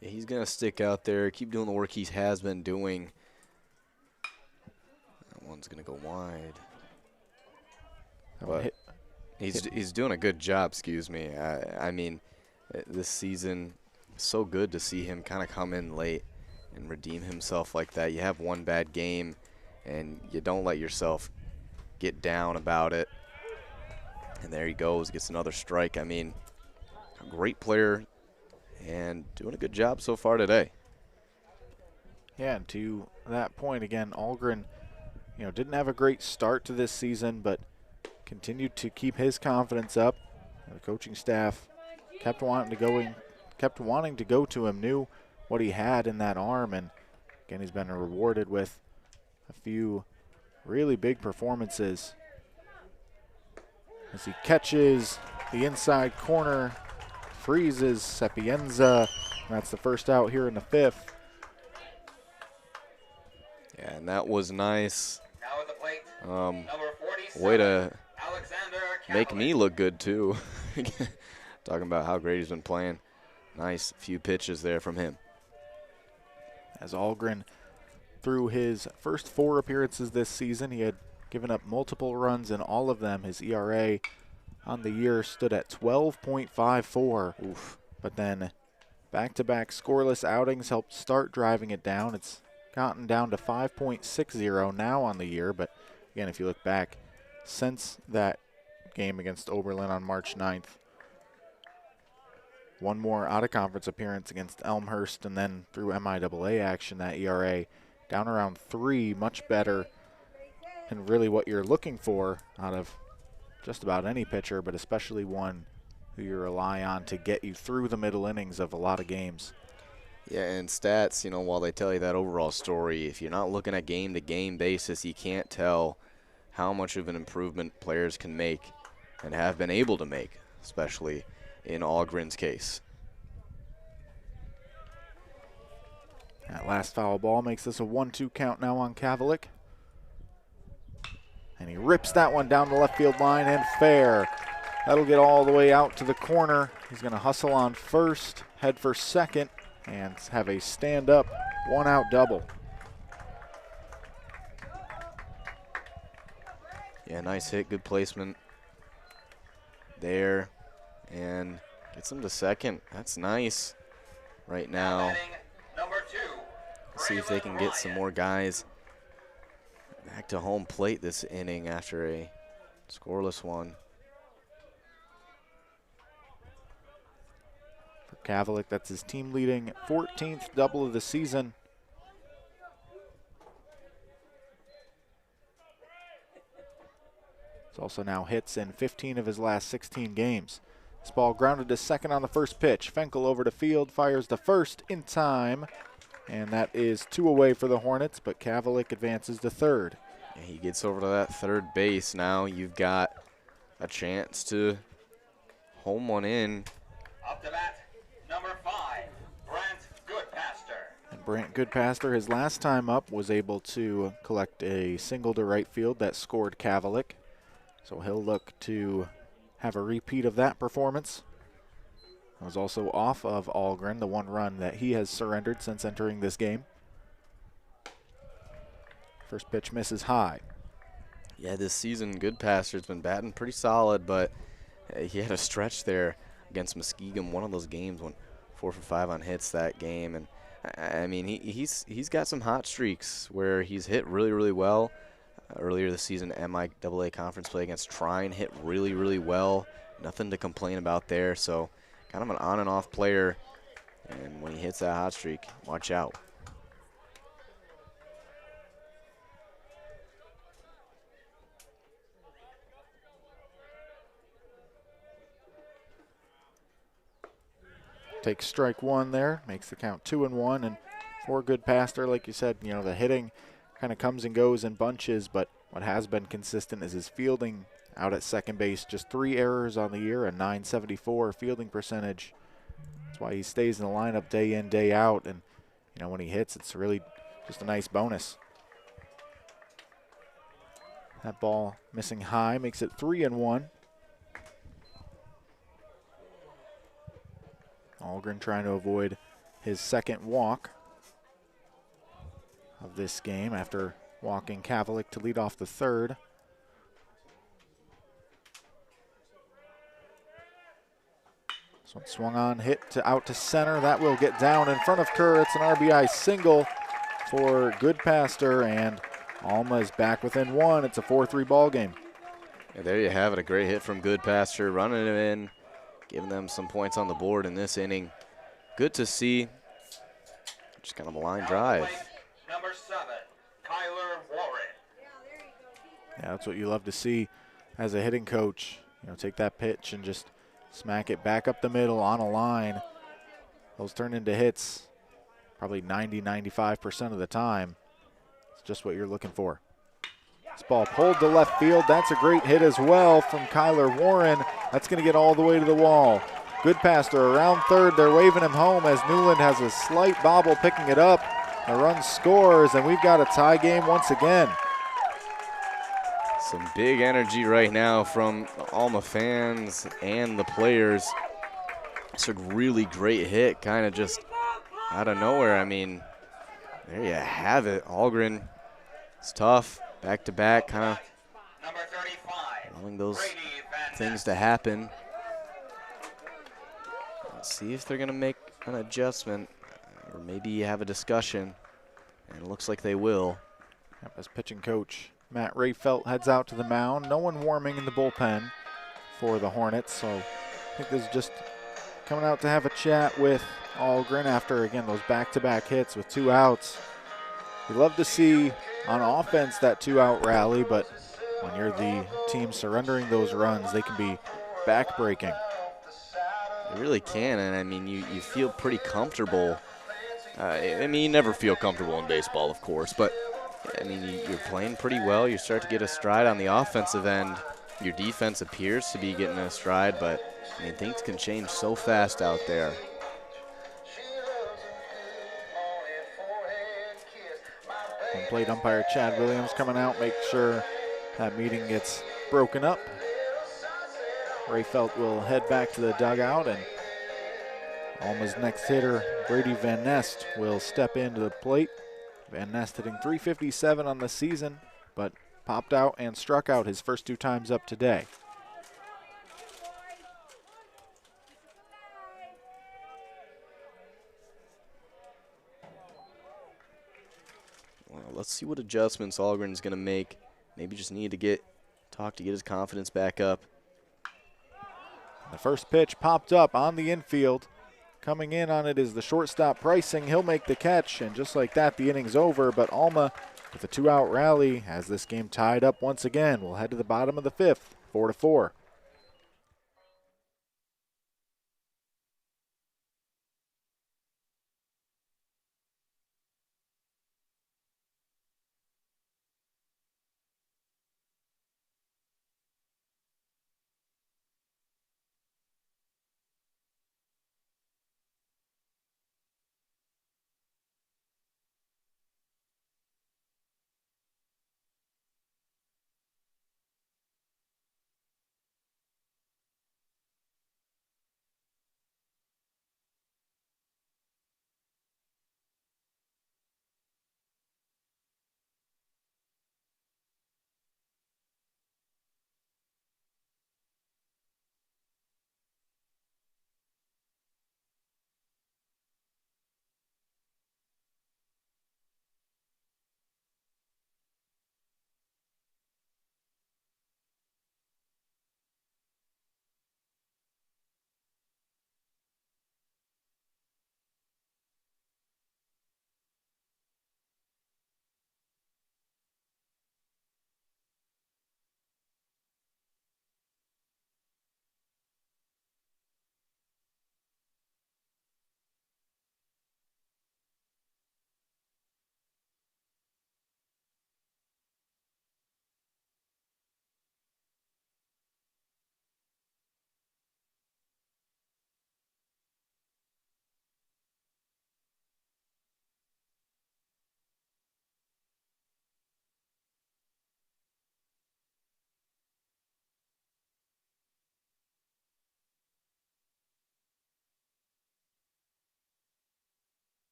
Yeah, he's going to stick out there, keep doing the work he has been doing. That one's going to go wide. That one He's doing a good job, excuse me. I mean, this season, so good to see him kind of come in late and redeem himself like that. You have one bad game, and you don't let yourself get down about it. And there he goes, gets another strike. I mean, a great player and doing a good job so far today. Yeah, and to that point, again, Algren, didn't have a great start to this season, but continued to keep his confidence up. The coaching staff kept wanting to go to him, knew what he had in that arm, and again, he's been rewarded with a few really big performances as he catches the inside corner, freezes Sapienza. That's the first out here in the 5th. Yeah, and that was nice. Now at the plate, number 47, Way to Alexander make Kalamazoo. me look good, too. Talking about how great he's been playing. Nice few pitches there from him. As Algren, through his first 4 appearances this season, he had given up multiple runs in all of them. His ERA on the year stood at 12.54. Oof. But then back-to-back scoreless outings helped start driving it down. It's gotten down to 5.60 now on the year. But again, if you look back, since that game against Oberlin on March 9th, one more out-of-conference appearance against Elmhurst, and then through MIAA action, that ERA down around 3, much better, and really what you're looking for out of just about any pitcher, but especially one who you rely on to get you through the middle innings of a lot of games. Yeah, and stats, while they tell you that overall story, if you're not looking at game-to-game basis, you can't tell how much of an improvement players can make and have been able to make, especially in Algren's case. That last foul ball makes this a 1-2 count now on Kavalik. And he rips that one down the left field line and fair. That'll get all the way out to the corner. He's going to hustle on first, head for second, and have a stand-up 1-out double. Yeah, nice hit, good placement there, and gets him to second. That's nice right now. Batting, number 2, See if they can get some more guys back to home plate this inning after a scoreless one. For Kavalik, that's his team leading 14th double of the season. He's also now hits in 15 of his last 16 games. This ball grounded to second on the first pitch. Fenkel over to field, fires the first in time. And that is 2 away for the Hornets, but Kavalik advances to third. Yeah, he gets over to that third base. Now you've got a chance to home one in. Up to bat, number 5, Brent Goodpaster. And Brant Goodpaster, his last time up, was able to collect a single to right field that scored Kavalik. So he'll look to have a repeat of that performance. It was also off of Algren, the 1 run that he has surrendered since entering this game. First pitch misses high. Yeah, this season Goodpaster's been batting pretty solid, but he had a stretch there against Muskegon. One of those games went 4 for 5 on hits that game, and I mean he's got some hot streaks where he's hit really, really well. Earlier this season, MIAA conference play against Trine hit really, really well. Nothing to complain about there. So kind of an on and off player, and when he hits that hot streak, watch out. Takes strike 1 there, makes the count 2-1, and for Goodpaster, like you said, the hitting kind of comes and goes in bunches, but what has been consistent is his fielding out at second base. Just 3 errors on the year, a .974 fielding percentage. That's why he stays in the lineup day in, day out, and when he hits, it's really just a nice bonus. That ball missing high makes it 3-1. Algren trying to avoid his second walk of this game after walking Kavalik to lead off the third. So it swung on, hit to out to center. That will get down in front of Kerr. It's an RBI single for Goodpaster, and Alma is back within one. It's a 4-3 ball game. Yeah, there you have it, a great hit from Goodpaster, running it in, giving them some points on the board in this inning. Good to see. Just kind of a line drive. Number 7, Kyler Warren. Yeah, that's what you love to see as a hitting coach. You know, take that pitch and just smack it back up the middle on a line. Those turn into hits probably 90-95% of the time. It's just what you're looking for. This ball pulled to left field. That's a great hit as well from Kyler Warren. That's going to get all the way to the wall. Goodpaster around third. They're waving him home as Newland has a slight bobble picking it up. The run scores, and we've got a tie game once again. Some big energy right now from the Alma fans and the players. It's a really great hit, kind of just out of nowhere. I mean, there you have it. Algren, it's tough, back-to-back, kind of allowing those things to happen. Let's see if they're going to make an adjustment or maybe have a discussion, and it looks like they will. Yep, as pitching coach Matt Rayfelt heads out to the mound. No one warming in the bullpen for the Hornets, so I think this is just coming out to have a chat with Algren after, again, those back-to-back hits with 2 outs. You love to see on offense that 2-out rally, but when you're the team surrendering those runs, they can be back-breaking. You really can, and I mean, you feel pretty comfortable. I mean, you never feel comfortable in baseball, of course, but I mean, you're playing pretty well. You start to get a stride on the offensive end. Your defense appears to be getting a stride, but I mean, things can change so fast out there. Home plate umpire Chad Williams coming out, make sure that meeting gets broken up. Rayfelt will head back to the dugout, and Alma's next hitter, Brady Van Nest, will step into the plate. Van Nest hitting .357 on the season, but popped out and struck out his first 2 times up today. Well, let's see what adjustments Algren's going to make. Maybe just need to get his confidence back up. The first pitch popped up on the infield. Coming in on it is the shortstop Pricing. He'll make the catch, and just like that, the inning's over. But Alma, with a 2-out rally, has this game tied up once again. We'll head to the bottom of the 5th, 4-4.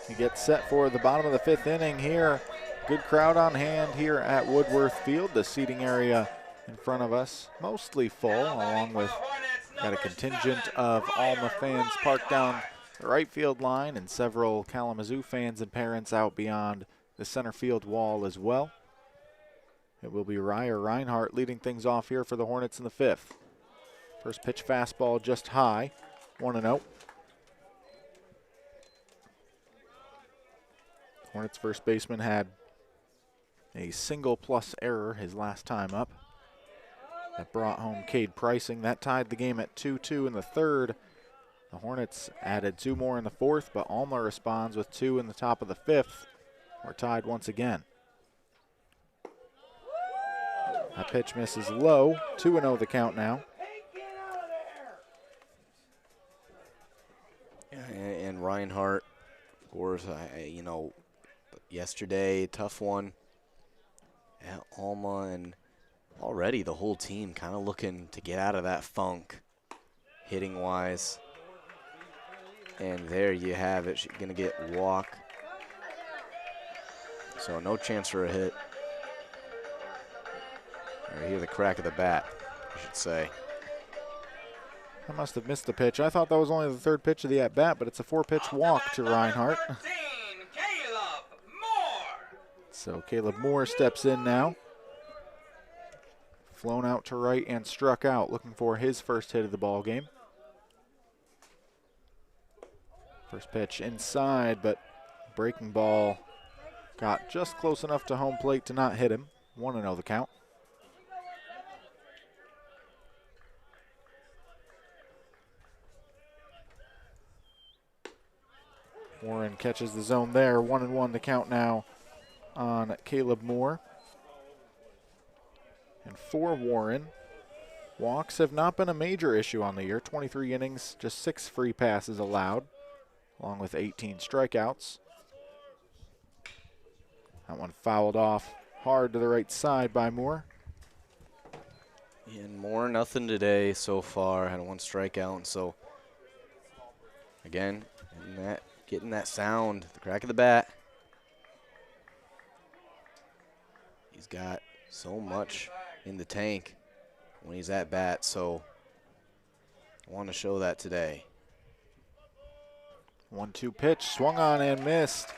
He gets set for the bottom of the 5th inning here. Good crowd on hand here at Woodworth Field. The seating area in front of us, mostly full, along with got a contingent of Alma fans parked down the right field line and several Kalamazoo fans and parents out beyond the center field wall as well. It will be Ryer Reinhardt leading things off here for the Hornets in the fifth. First pitch fastball just high, 1-0. Hornets first baseman had a single plus error his last time up. That brought home Cade Pricing. That tied the game at 2-2 in the third. The Hornets added 2 more in the fourth, but Alma responds with 2 in the top of the fifth. We're tied once again. That pitch misses low. 2-0 the count now. And Reinhardt, of course, you know, yesterday, tough one at Alma, and already the whole team kind of looking to get out of that funk, hitting-wise. And there you have it. She's going to get walk. So no chance for a hit. Or hear the crack of the bat, I should say. I must have missed the pitch. I thought that was only the third pitch of the at-bat, but it's a 4-pitch walk to Reinhardt. 13, Caleb Moore. So Caleb Moore steps in now. Flown out to right and struck out, looking for his first hit of the ball game. First pitch inside, but breaking ball got just close enough to home plate to not hit him. 1-0 the count. Warren catches the zone there. 1-1 the count now on Caleb Moore. And for Warren, walks have not been a major issue on the year. 23 innings, just 6 free passes allowed, along with 18 strikeouts. That one fouled off hard to the right side by Moore. And Moore, nothing today so far. Had 1 strikeout, and so again, getting that sound, the crack of the bat. He's got so much in the tank when he's at bat, so I want to show that today. 1-2 pitch, swung on and missed.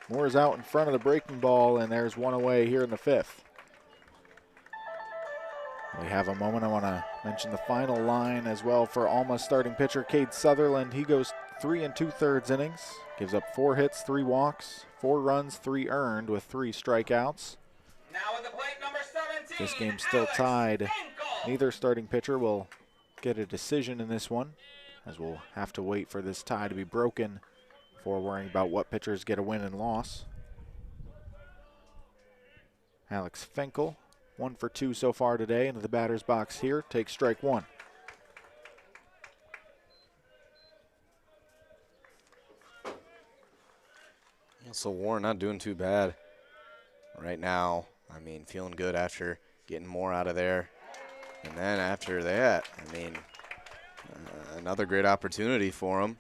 Moore's out in front of the breaking ball, and there's one away here in the fifth. We have a moment. I want to mention the final line as well for Alma starting pitcher Cade Sutherland. He goes 3 2/3 innings, gives up 4 hits, 3 walks, 4 runs, 3 earned with 3 strikeouts. Now at the plate, number 17. This game's still tied. Finkel. Neither starting pitcher will get a decision in this one, as we'll have to wait for this tie to be broken before worrying about what pitchers get a win and loss. Alex Finkel, 1 for 2 so far today into the batter's box here, takes strike 1. So Warren not doing too bad right now. I mean, feeling good after getting more out of there. And then after that, I mean, another great opportunity for him.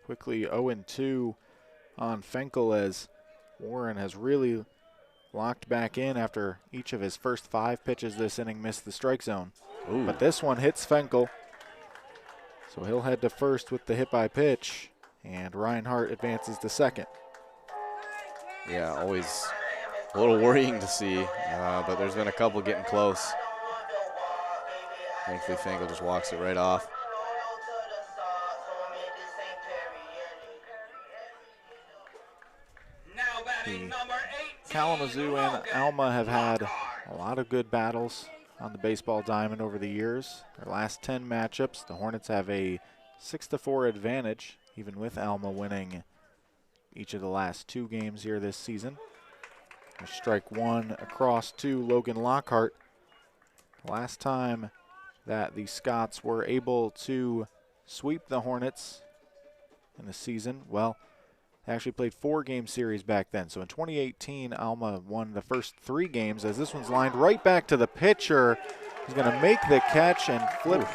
Quickly 0-2 on Finkel as Warren has really locked back in after each of his first 5 pitches this inning missed the strike zone. Ooh. But this one hits Finkel. So he'll head to first with the hit by pitch, and Reinhardt advances to second. Yeah, always a little worrying to see, but there's been a couple getting close. Thankfully, Finkel just walks it right off. Now batting number 18. Kalamazoo and Alma have had a lot of good battles on the baseball diamond over the years. Their last 10 matchups, the Hornets have a 6-4 advantage, even with Alma winning each of the last 2 games here this season. Strike 1 across to Logan Lockhart. Last time that the Scots were able to sweep the Hornets in the season, well, they actually played 4-game series back then. So in 2018, Alma won the first 3 games, as this one's lined right back to the pitcher. He's going to make the catch and flip,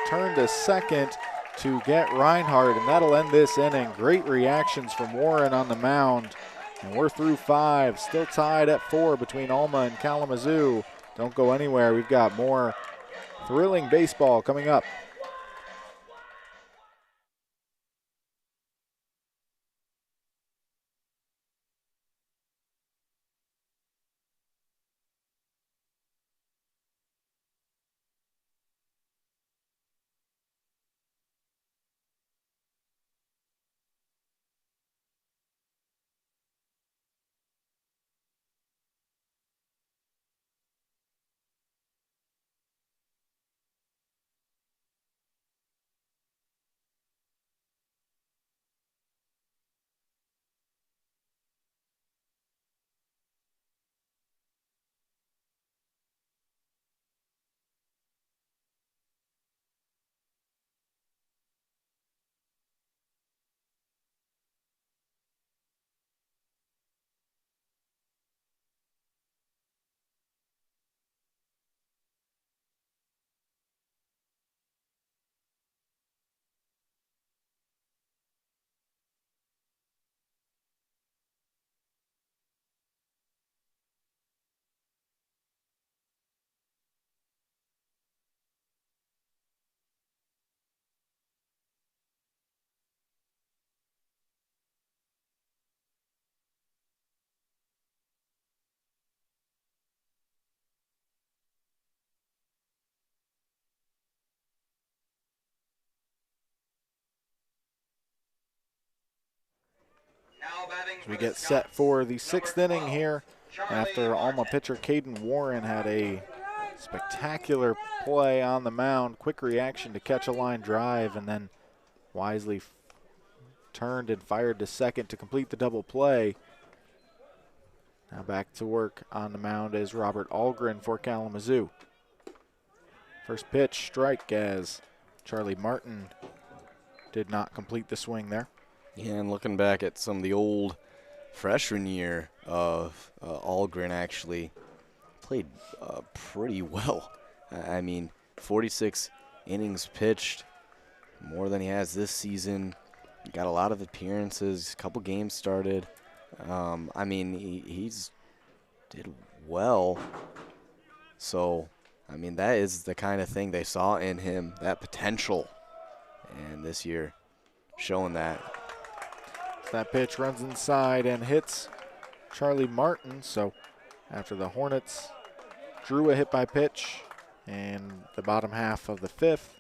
turn to second to get Reinhardt, and that'll end this inning. Great reactions from Warren on the mound And we're through 5, still tied at 4 between Alma and Kalamazoo. Don't go anywhere. We've got more thrilling baseball coming up. As we get set for the 6th inning here after Alma pitcher Caden Warren had a spectacular play on the mound, quick reaction to catch a line drive, and then wisely turned and fired to second to complete the double play. Now back to work on the mound is Robert Algren for Kalamazoo. First pitch, strike, as Charlie Martin did not complete the swing there. Yeah, and looking back at some of the old freshman year of Algren, actually played pretty well. I mean, 46 innings pitched, more than he has this season. He got a lot of appearances, a couple games started. I mean, he's did well. So, I mean, that is the kind of thing they saw in him, that potential. And this year, showing that. That pitch runs inside and hits Charlie Martin. So after the Hornets drew a hit by pitch in the bottom half of the 5th,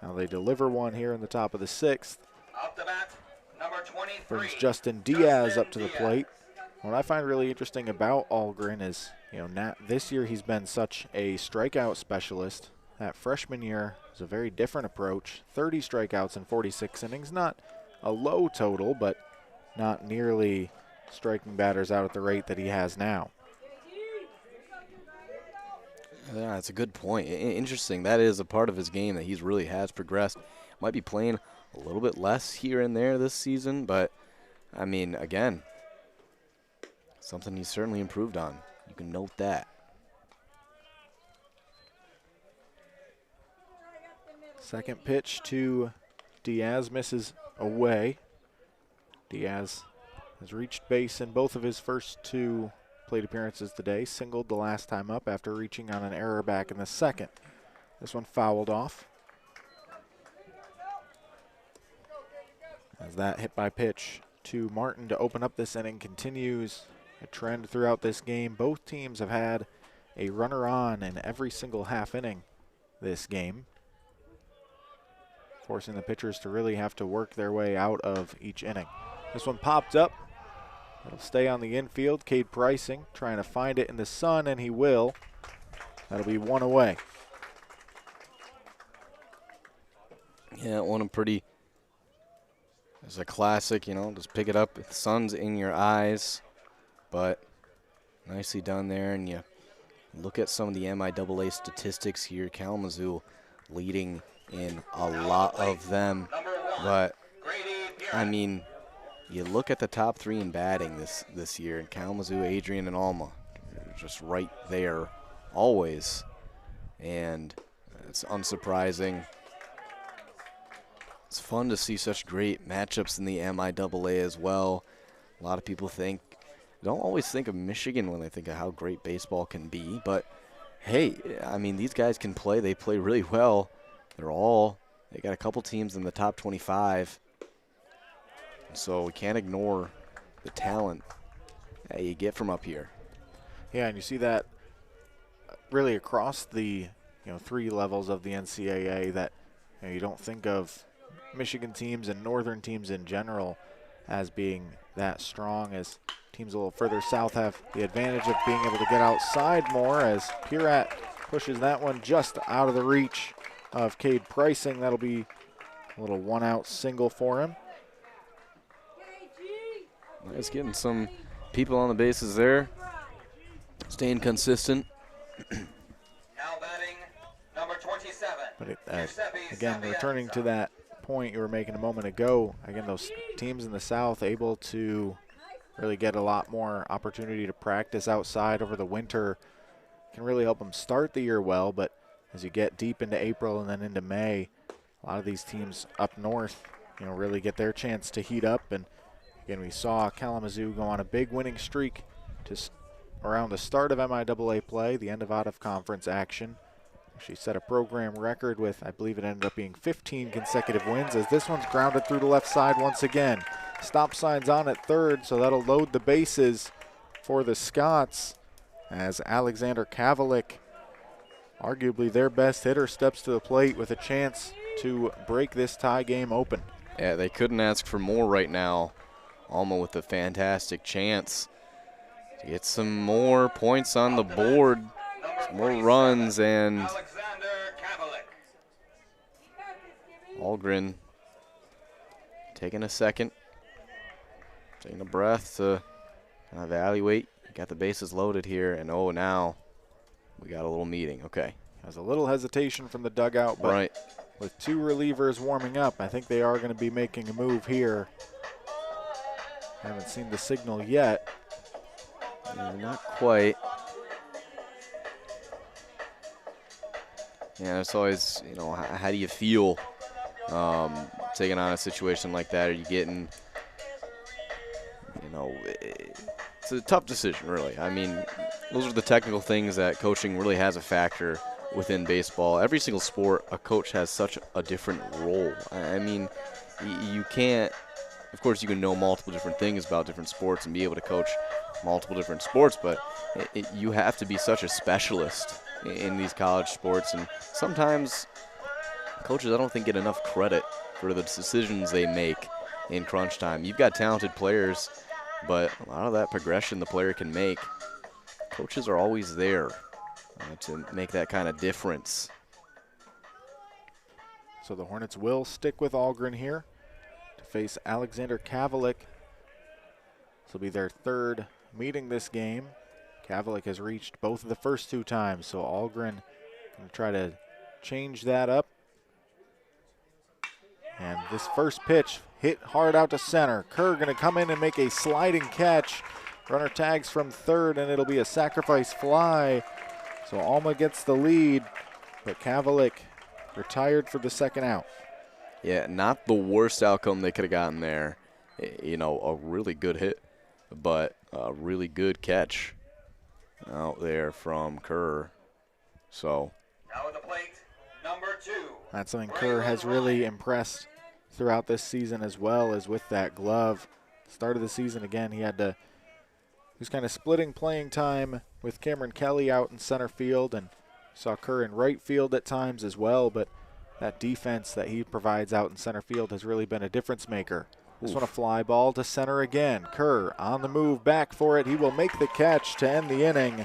now they deliver one here in the top of the 6th. Up the bat, number 23. Brings Justin Diaz up to the plate. What I find really interesting about Algren is, this year he's been such a strikeout specialist. That freshman year was a very different approach. 30 strikeouts in 46 innings, not a low total, but not nearly striking batters out at the rate that he has now. Yeah, that's a good point. Interesting. That is a part of his game that he's really has progressed. Might be playing a little bit less here and there this season, but, I mean, again, something he's certainly improved on. You can note that. Second pitch to Diaz misses away. Diaz has reached base in both of his first 2 plate appearances today. Singled the last time up after reaching on an error back in the 2nd. This one fouled off. As that hit by pitch to Martin to open up this inning continues a trend throughout this game. Both teams have had a runner on in every single half inning this game, forcing the pitchers to really have to work their way out of each inning. This one popped up. It'll stay on the infield. Cade Pricing trying to find it in the sun, and he will. That'll be one away. Yeah, one of pretty. It's a classic, just pick it up. The sun's in your eyes, but nicely done there. And you look at some of the MIAA statistics here. Kalamazoo leading in a lot of them, but I mean, you look at the top 3 in batting this year, and Kalamazoo, Adrian, and Alma, just right there always, and it's unsurprising. It's fun to see such great matchups in the MIAA as well. A lot of people think don't always think of Michigan when they think of how great baseball can be, but hey, I mean, these guys can play. They play really well. They got a couple teams in the top 25, so we can't ignore the talent that you get from up here. Yeah, and you see that really across the 3 levels of the NCAA, that you don't think of Michigan teams and northern teams in general as being that strong, as teams a little further south have the advantage of being able to get outside more, as Pirat pushes that one just out of the reach of Cade Pricing. That'll be a little 1-out single for him. Nice getting some people on the bases there, staying consistent. Now batting, number 27. But again, returning to that point you were making a moment ago, again, those teams in the South able to really get a lot more opportunity to practice outside over the winter can really help them start the year well. But as you get deep into April and then into May, a lot of these teams up north, really get their chance to heat up. And again, we saw Kalamazoo go on a big winning streak to around the start of MIAA play, the end of out-of-conference action. She set a program record with, I believe it ended up being 15 consecutive wins, as this one's grounded through the left side once again. Stop sign's on at third, so that'll load the bases for the Scots, as Alexander Kavalik, arguably their best hitter, steps to the plate with a chance to break this tie game open. Yeah, they couldn't ask for more right now. Alma with a fantastic chance to get some more points on the board, some more runs, and Alexander Kavalik. Algren taking a second, taking a breath to kind of evaluate. Got the bases loaded here, and now we got a little meeting. Okay. Has a little hesitation from the dugout, but right. With 2 relievers warming up, I think they are going to be making a move here. Haven't seen the signal yet. Not quite. Yeah, it's always, how do you feel taking on a situation like that? Are you getting, it's a tough decision, really. I mean, those are the technical things that coaching really has a factor within baseball. Every single sport, a coach has such a different role. I mean, you can't, of course, you can know multiple different things about different sports and be able to coach multiple different sports, but you have to be such a specialist in these college sports, and sometimes coaches, I don't think, get enough credit for the decisions they make in crunch time. You've got talented players, but a lot of that progression the player can make, coaches are always there to make that kind of difference. So the Hornets will stick with Algren here to face Alexander Kavalik. This will be their 3rd meeting this game. Kavalik has reached both of the first 2 times, so Algren going to try to change that up. And this first pitch hit hard out to center. Kerr going to come in and make a sliding catch. Runner tags from third, and it'll be a sacrifice fly. So Alma gets the lead, but Kavalik retired for the second out. Yeah, not the worst outcome they could have gotten there. A really good hit, but a really good catch out there from Kerr. So Now at the plate, number 2. That's something Kerr has really impressed throughout this season, as well as with that glove. Start of the season, again, he was kind of splitting playing time with Cameron Kelly out in center field, and saw Kerr in right field at times as well, but that defense that he provides out in center field has really been a difference maker. This one a fly ball to center again. Kerr on the move, back for it. He will make the catch to end the inning.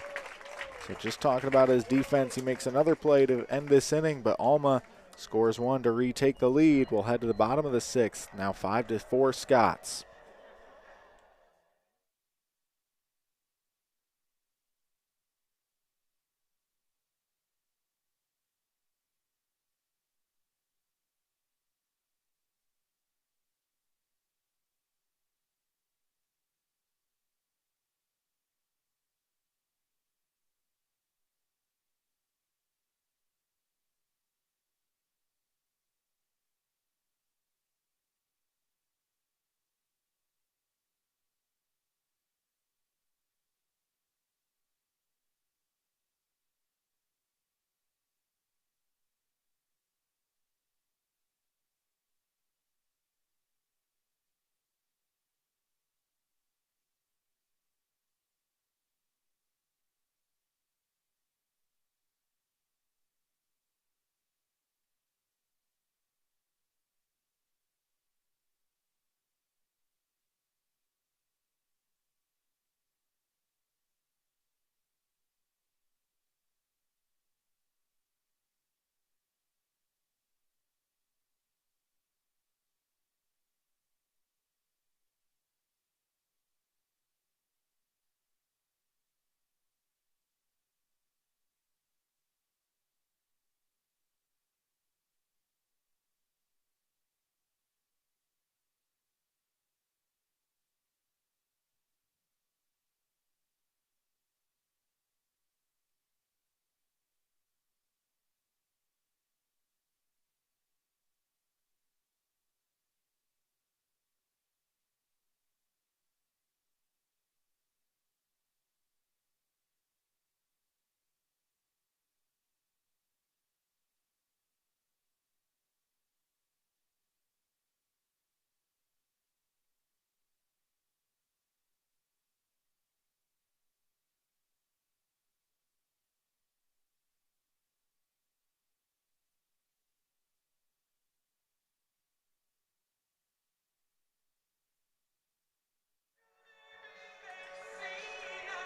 So just talking about his defense, he makes another play to end this inning, but Alma scores 1 to retake the lead. We'll head to the bottom of the 6th. Now 5-4 Scots.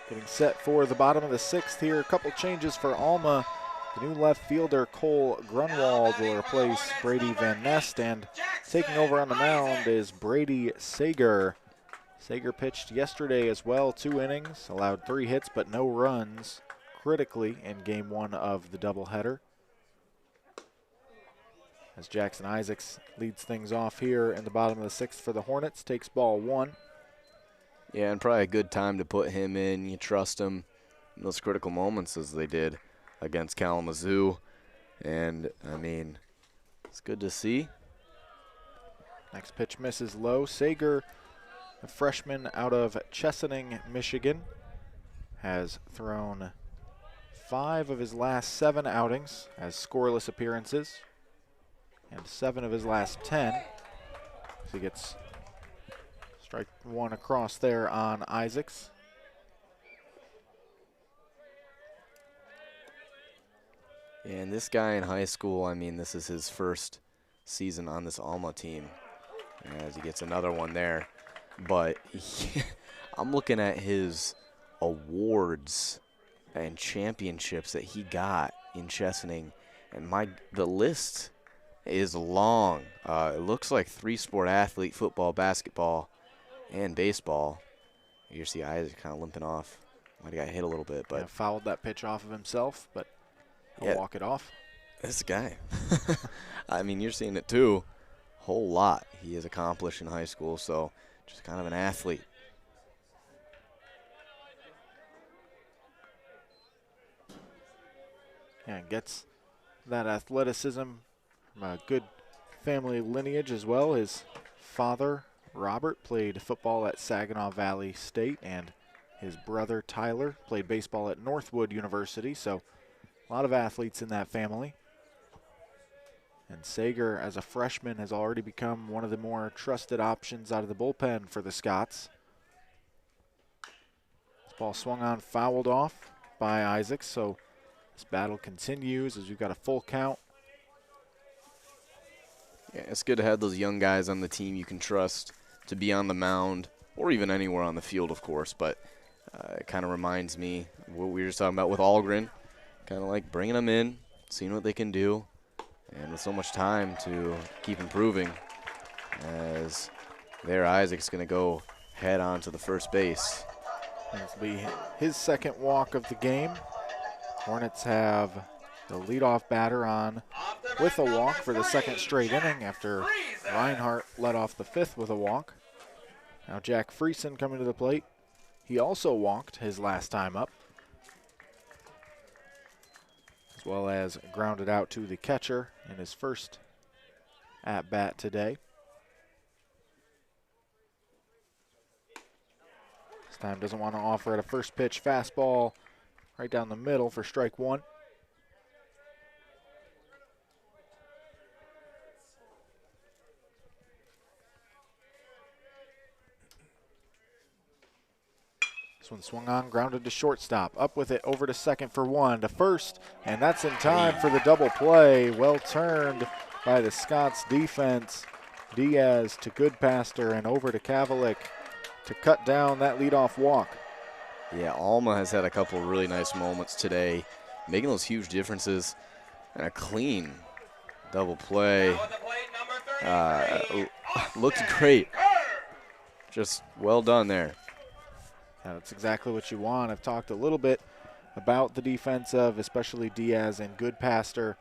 Getting set for the bottom of the 6th here. A couple changes for Alma. The new left fielder, Cole Grunwald, will replace Brady Van Nest, and taking over on the mound is Brady Sager. Sager pitched yesterday as well, 2 innings, allowed 3 hits but no runs, critically in game 1 of the doubleheader. As Jackson Isaacs leads things off here in the bottom of the 6th for the Hornets, takes ball 1. Yeah, and probably a good time to put him in. You trust him in those critical moments as they did against Kalamazoo. And, I mean, it's good to see. Next pitch misses low. Sager, a freshman out of Chesaning, Michigan, has thrown 5 of his last 7 outings as scoreless appearances and 7 of his last 10. So he gets strike 1 across there on Isaacs. And this guy in high school, I mean, this is his first season on this Alma team as he gets another one there. But I'm looking at his awards and championships that he got in Chesaning, and the list is long. It looks like 3-sport athlete, football, basketball, and baseball. You see Isaac kind of limping off. Might have got hit a little bit, but fouled that pitch off of himself, but he'll walk it off. This guy, I mean, you're seeing it too. Whole lot he has accomplished in high school, so just kind of an athlete. Yeah, and gets that athleticism from a good family lineage as well. His father, Robert, played football at Saginaw Valley State, and his brother, Tyler, played baseball at Northwood University, so a lot of athletes in that family. And Sager, as a freshman, has already become one of the more trusted options out of the bullpen for the Scots. This ball swung on, fouled off by Isaacs, so this battle continues as we've got a full count. Yeah, it's good to have those young guys on the team you can trust to be on the mound or even anywhere on the field, of course. But it kind of reminds me of what we were just talking about with Algren, kind of like bringing them in, seeing what they can do, and with so much time to keep improving. As there, Isaac's going to go head on to the first base. This will be his second walk of the game. Hornets have the leadoff batter on with a walk for the second straight inning after Reinhardt led off the 5th with a walk. Now Jack Friesen coming to the plate. He also walked his last time up, as well as grounded out to the catcher in his first at-bat today. This time doesn't want to offer at a first pitch fastball right down the middle for strike 1. This one swung on, grounded to shortstop. Up with it, over to second for 1, to first, and that's in time for the double play. Well turned by the Scots defense. Diaz to Goodpaster and over to Kavalik to cut down that leadoff walk. Yeah, Alma has had a couple really nice moments today, making those huge differences, and a clean double play. Looked great. Just well done there. Yeah, that's exactly what you want. I've talked a little bit about the defense of especially Diaz and Goodpaster.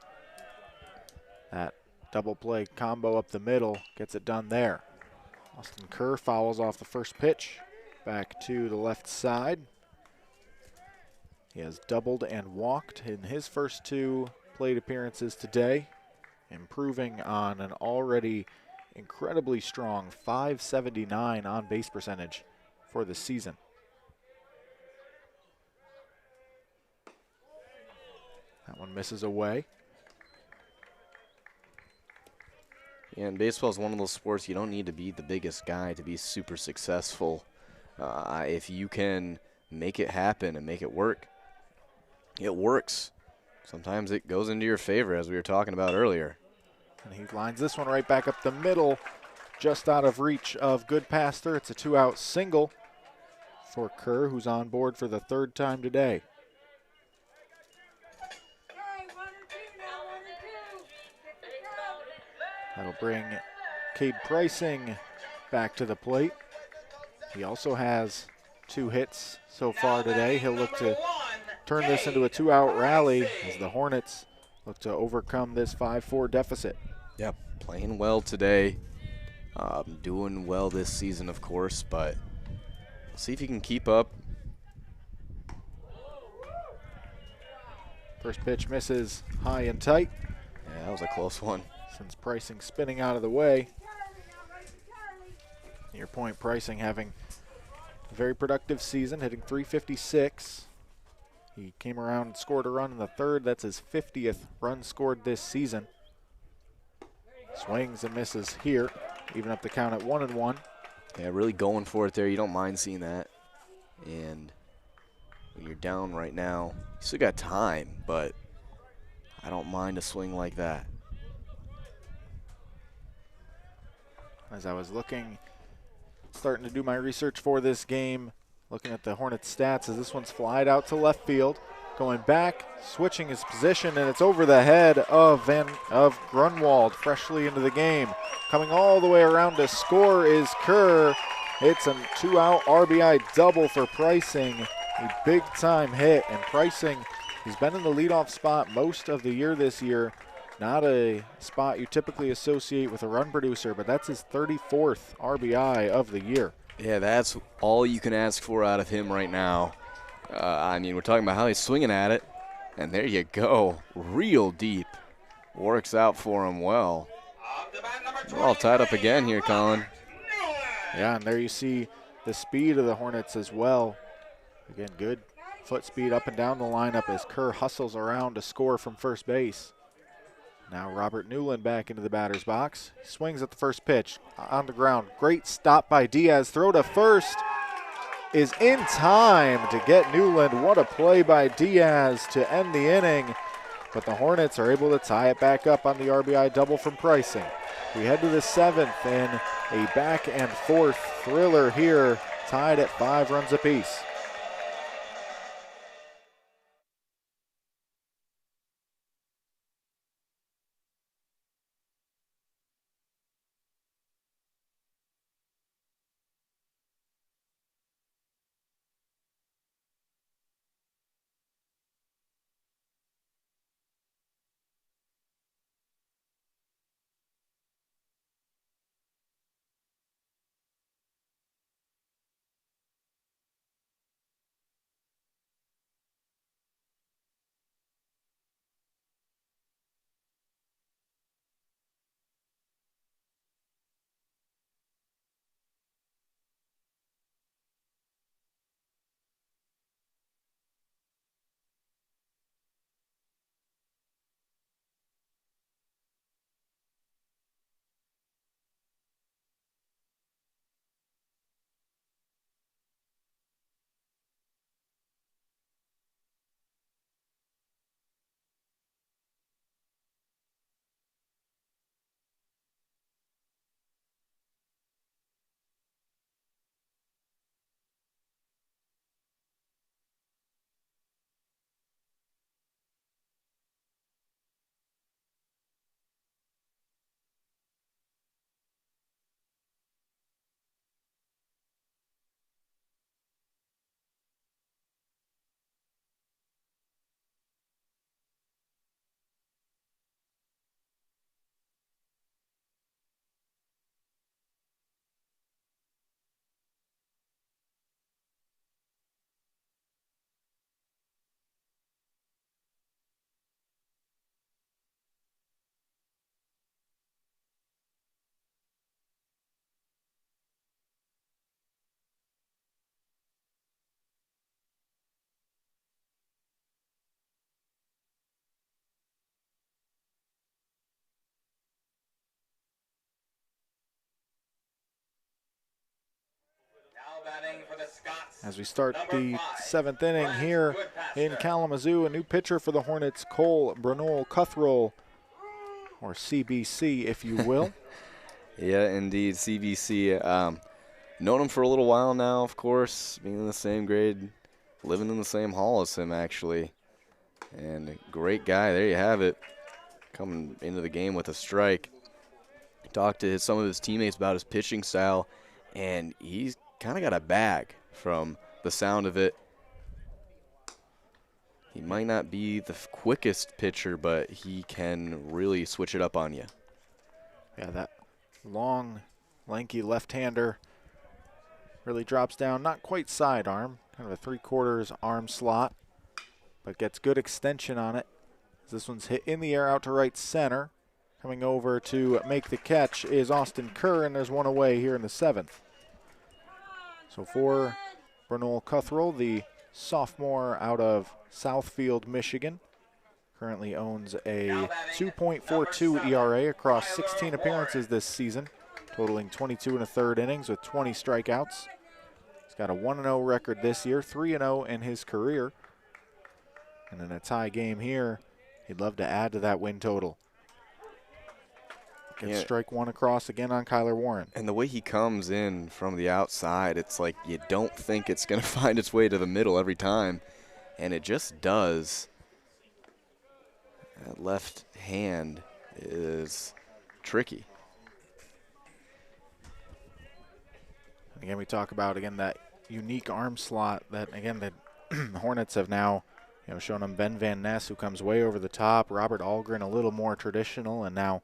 That double play combo up the middle gets it done there. Austin Kerr fouls off the first pitch back to the left side. He has doubled and walked in his first 2 plate appearances today, improving on an already incredibly strong .579 on base percentage for the season. That one misses away. Yeah, and baseball is one of those sports you don't need to be the biggest guy to be super successful. If you can make it happen and make it work, it works. Sometimes it goes into your favor, as we were talking about earlier. And he lines this one right back up the middle, just out of reach of Goodpaster. It's a 2-out single for Kerr, who's on board for the third time today. That'll bring Cade Pricing back to the plate. He also has 2 hits so far today. He'll look to turn this into a 2-out rally as the Hornets look to overcome this 5-4 deficit. Yep, playing well today. Doing well this season, of course, but we'll see if he can keep up. First pitch misses high and tight. Yeah, that was a close one. Since Pricing spinning out of the way. To your point, Pricing having a very productive season, hitting .356. He came around and scored a run in the third. That's his 50th run scored this season. Swings and misses here, even up the count at 1-1. Yeah, really going for it there. You don't mind seeing that. And when you're down right now, you still got time, but I don't mind a swing like that. As I was starting to do my research for this game, looking at the Hornets stats as this one's flied out to left field. Going back, switching his position, and it's over the head of Grunwald, freshly into the game. Coming all the way around to score is Kerr. It's a 2-out RBI double for Pricing. A big-time hit, and Pricing, he's been in the leadoff spot most of the year this year. Not a spot you typically associate with a run producer, but that's his 34th RBI of the year. Yeah, that's all you can ask for out of him right now. I mean, we're talking about how he's swinging at it, and there you go. Real deep. Works out for him well. We're all tied up again here, Colin. Yeah, and there you see the speed of the Hornets as well. Again, good foot speed up and down the lineup as Kerr hustles around to score from first base. Now Robert Newland back into the batter's box. Swings at the first pitch on the ground. Great stop by Diaz. Throw to first is in time to get Newland. What a play by Diaz to end the inning. But the Hornets are able to tie it back up on the RBI double from Pricing. We head to the 7th in a back and forth thriller here, tied at 5 runs apiece. As we start the 7th inning here in Kalamazoo, a new pitcher for the Hornets, Cole Brunol Cuthrell, or CBC if you will. Yeah, indeed, CBC. known him for a little while now, of course, being in the same grade, living in the same hall as him, actually. And a great guy. There you have it. Coming into the game with a strike. Talked to some of his teammates about his pitching style, and he's kind of got a bag from the sound of it. He might not be the quickest pitcher, but he can really switch it up on you. Yeah, that long, lanky left-hander really drops down, not quite sidearm, kind of a 3/4 arm slot, but gets good extension on it. This one's hit in the air out to right center. Coming over to make the catch is Austin Kerr, and there's one away here in the 7th. So for Bernal Cuthrell, the sophomore out of Southfield, Michigan, currently owns a 2.42 ERA across 16 appearances this season, totaling 22 1/3 innings with 20 strikeouts. He's got a 1-0 record this year, 3-0 in his career. And in a tie game here, he'd love to add to that win total. Gets strike one across again on Kyler Warren. And the way he comes in from the outside, it's like you don't think it's going to find its way to the middle every time. And it just does. That left hand is tricky. Again, we talk about, again, that unique arm slot that, again, the Hornets have now, shown them Ben Van Ness, who comes way over the top, Robert Algren a little more traditional, and now,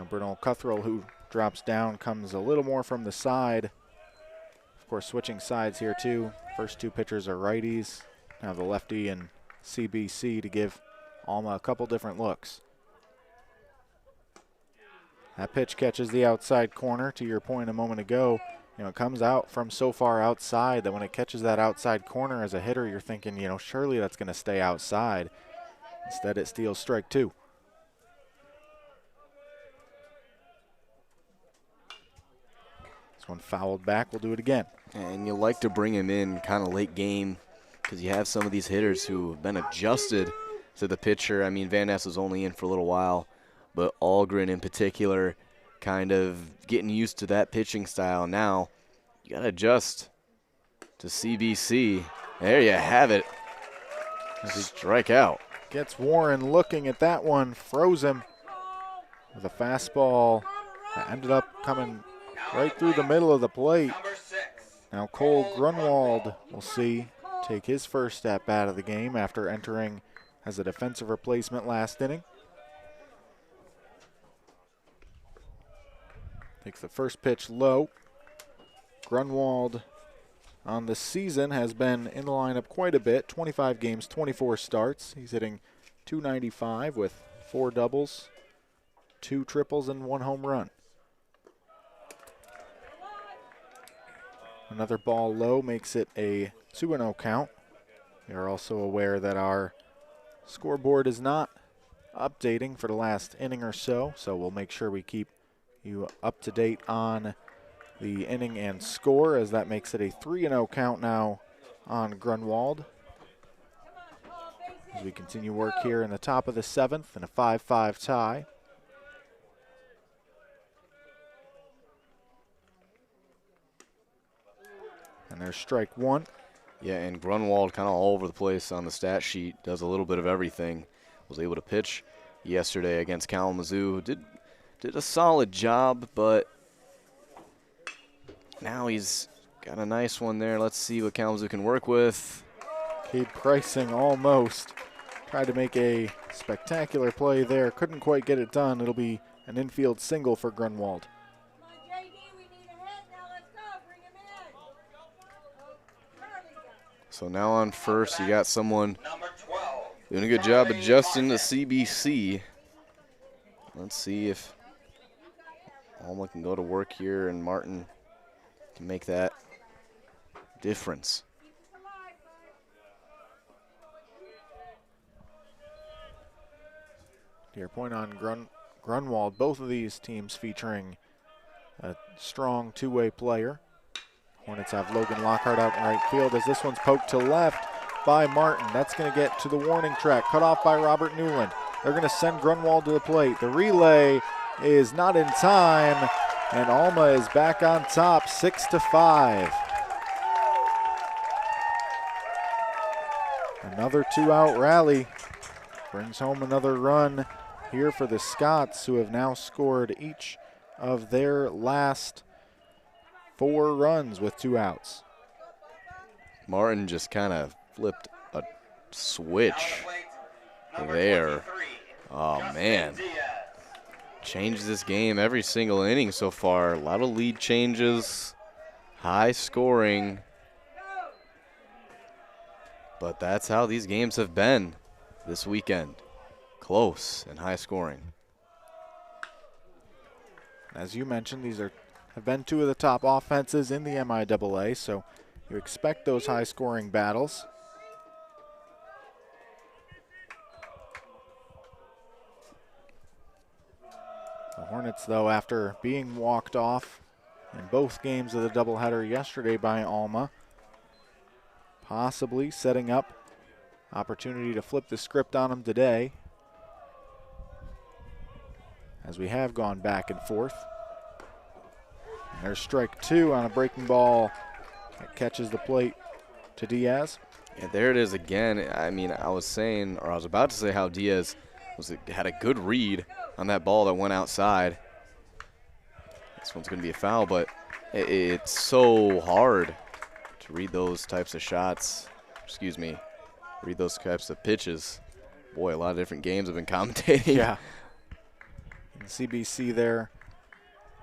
Bernal Cuthrell, who drops down, comes a little more from the side. Of course, switching sides here, too. First two pitchers are righties. Now the lefty and CBC to give Alma a couple different looks. That pitch catches the outside corner, to your point a moment ago. It comes out from so far outside that when it catches that outside corner as a hitter, you're thinking, surely that's going to stay outside. Instead, it steals strike two. This one fouled back. We'll do it again. And you like to bring him in kind of late game because you have some of these hitters who have been adjusted to the pitcher. I mean, Van Ness was only in for a little while, but Algren in particular kind of getting used to that pitching style. Now you got to adjust to CBC. There you have it. Strike out. Gets Warren looking at that one, froze him with a fastball that ended up coming right through the middle of the plate. Now Cole Grunwald, we'll see, take his first at bat of the game after entering as a defensive replacement last inning. Takes the first pitch low. Grunwald on the season has been in the lineup quite a bit. 25 games, 24 starts. He's hitting .295 with 4 doubles, 2 triples, and 1 home run. Another ball low makes it a 2-0 count. We are also aware that our scoreboard is not updating for the last inning or so, so we'll make sure we keep you up to date on the inning and score, as that makes it a 3-0 count now on Grunwald. As we continue work here in the top of the 7th and a 5-5 tie. And there's strike one. Yeah, and Grunwald kind of all over the place on the stat sheet, does a little bit of everything. Was able to pitch yesterday against Kalamazoo. Did a solid job, but now he's got a nice one there. Let's see what Kalamazoo can work with. Cade Pricing almost tried to make a spectacular play there. Couldn't quite get it done. It'll be an infield single for Grunwald. So now on first, you got someone doing a good job adjusting to CBC. Let's see if Alma can go to work here and Martin can make that difference. To your point on Grunwald, both of these teams featuring a strong two-way player. Hornets have Logan Lockhart out in right field as this one's poked to left by Martin. That's going to get to the warning track, cut off by Robert Newland. They're going to send Grunwald to the plate. The relay is not in time, And Alma is back on top, 6-5. Another two-out rally brings home another run here for the Scots, who have now scored each of their last 4 runs with 2 outs. Martin just kind of flipped a switch there. Oh, man. Changed this game every single inning so far. A lot of lead changes, high scoring. But that's how these games have been this weekend. Close and high scoring. As you mentioned, these have been 2 of the top offenses in the MIAA, so you expect those high-scoring battles. The Hornets, though, after being walked off in both games of the doubleheader yesterday by Alma, possibly setting up opportunity to flip the script on them today, as we have gone back and forth. And there's strike 2 on a breaking ball that catches the plate to Diaz. Yeah, there it is again. I mean, I was about to say how Diaz had a good read on that ball that went outside. This one's going to be a foul, but it's so hard to read those types of shots. Excuse me, read those types of pitches. Boy, a lot of different games have been commentating. Yeah. And CBC there.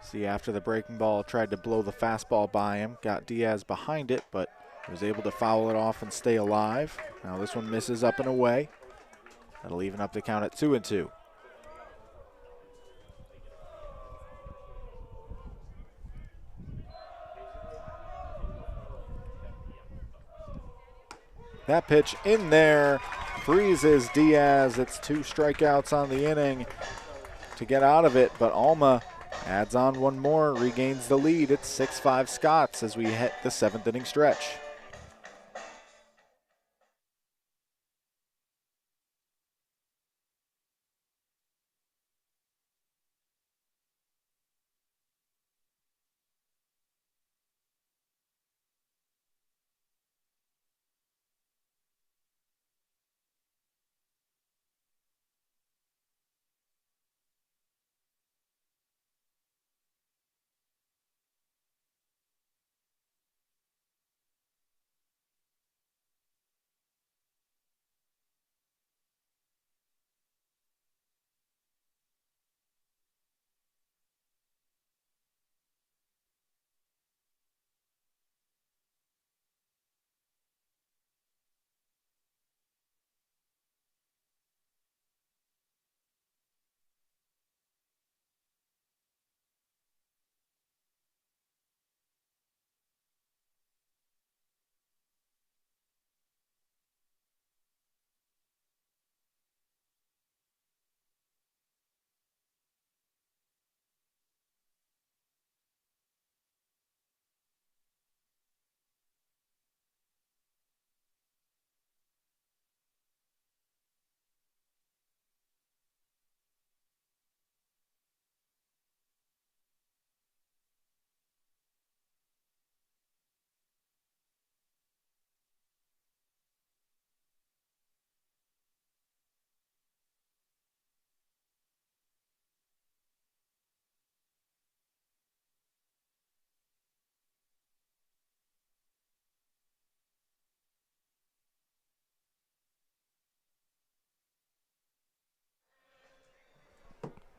See, after the breaking ball tried to blow the fastball by him, got Diaz behind it, but was able to foul it off and stay alive. Now this one misses up and away. That'll even up the count at 2-2. That pitch in there freezes Diaz. It's 2 strikeouts on the inning to get out of it, but Alma adds on 1 more, regains the lead. It's 6-5 Scots as we hit the 7th inning stretch.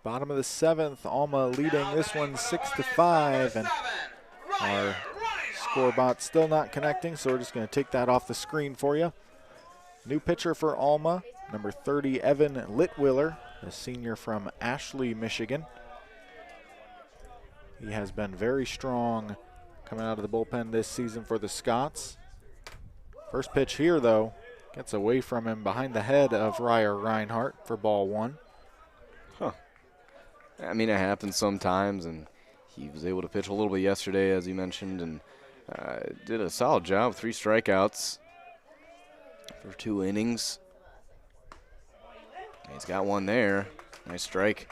Bottom of the 7th, Alma leading this one 6-5, and our score bot still not connecting, so we're just going to take that off the screen for you. New pitcher for Alma, number 30, Evan Litwiller, a senior from Ashley, Michigan. He has been very strong coming out of the bullpen this season for the Scots. First pitch here, though, gets away from him behind the head of Ryer Reinhardt for ball 1. Huh. I mean, it happens sometimes, and he was able to pitch a little bit yesterday, as you mentioned, and did a solid job, 3 strikeouts for 2 innings. He's got one there. Nice strike.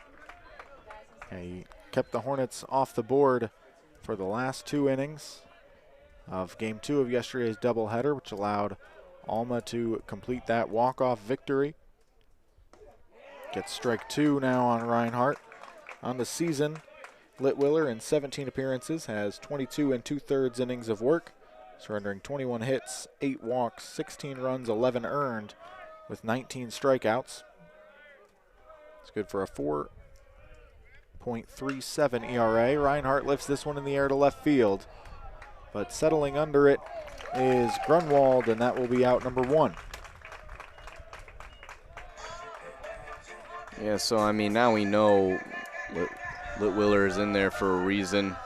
He kept the Hornets off the board for the last 2 innings of Game 2 of yesterday's doubleheader, which allowed Alma to complete that walk-off victory. Gets strike 2 now on Reinhardt. On the season, Litwiller in 17 appearances has 22 2/3 innings of work, surrendering 21 hits, 8 walks, 16 runs, 11 earned, with 19 strikeouts. It's good for a 4.37 ERA. Reinhardt lifts this one in the air to left field, but settling under it is Grunwald, and that will be out number 1. Yeah, so I mean, now we know Litwiller is in there for a reason.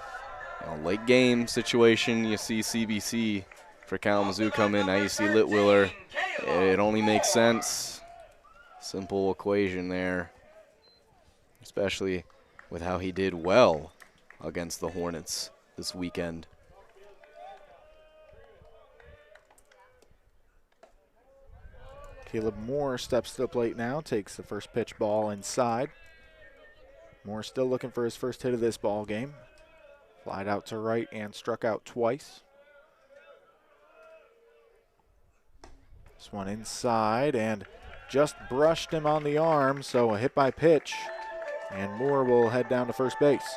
Late game situation, you see CBC for Kalamazoo come in. Now you see Litwiller. It only makes sense. Simple equation there, especially with how he did well against the Hornets this weekend. Caleb Moore steps to the plate now, takes the first pitch ball inside. Moore still looking for his first hit of this ball game. Flied out to right and struck out twice. This one inside and just brushed him on the arm, so a hit by pitch. And Moore will head down to first base.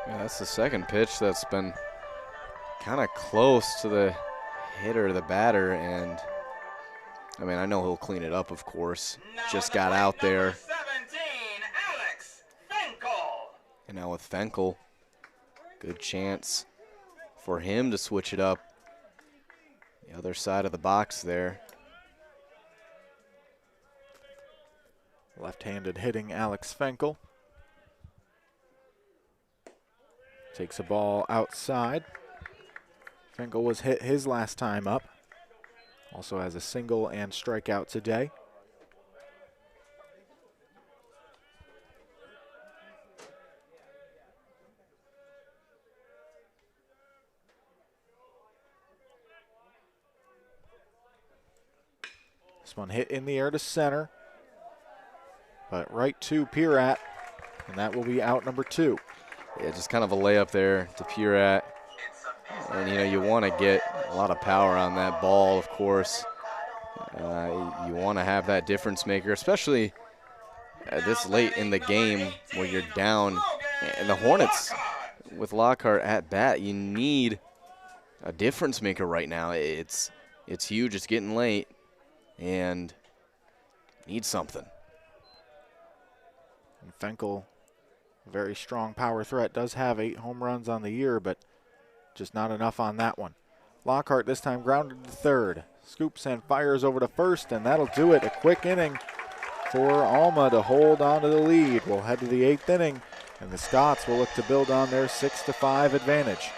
Yeah, that's the second pitch that's been kind of close to the hitter, the batter, and I mean, I know he'll clean it up, of course. Just got out there. 17, Alex Finkel. And now with Fenkel, good chance for him to switch it up. The other side of the box there. Left-handed hitting Alex Fenkel. Takes a ball outside. Fenkel was hit his last time up. Also has a single and strikeout today. This one hit in the air to center, but right to Pirat, and that will be out number 2. Yeah, just kind of a layup there to Pirat. And, you want to get a lot of power on that ball, of course. You want to have that difference maker, especially this late in the game where you're down. And the Hornets, with Lockhart at bat, you need a difference maker right now. It's huge. It's getting late, and need something. And Fenkel, very strong power threat, does have 8 home runs on the year, but just not enough on that one. Lockhart this time grounded to third. Scoops and fires over to first, and that'll do it. A quick inning for Alma to hold on to the lead. We'll head to the 8th inning, and the Scots will look to build on their 6-5 advantage.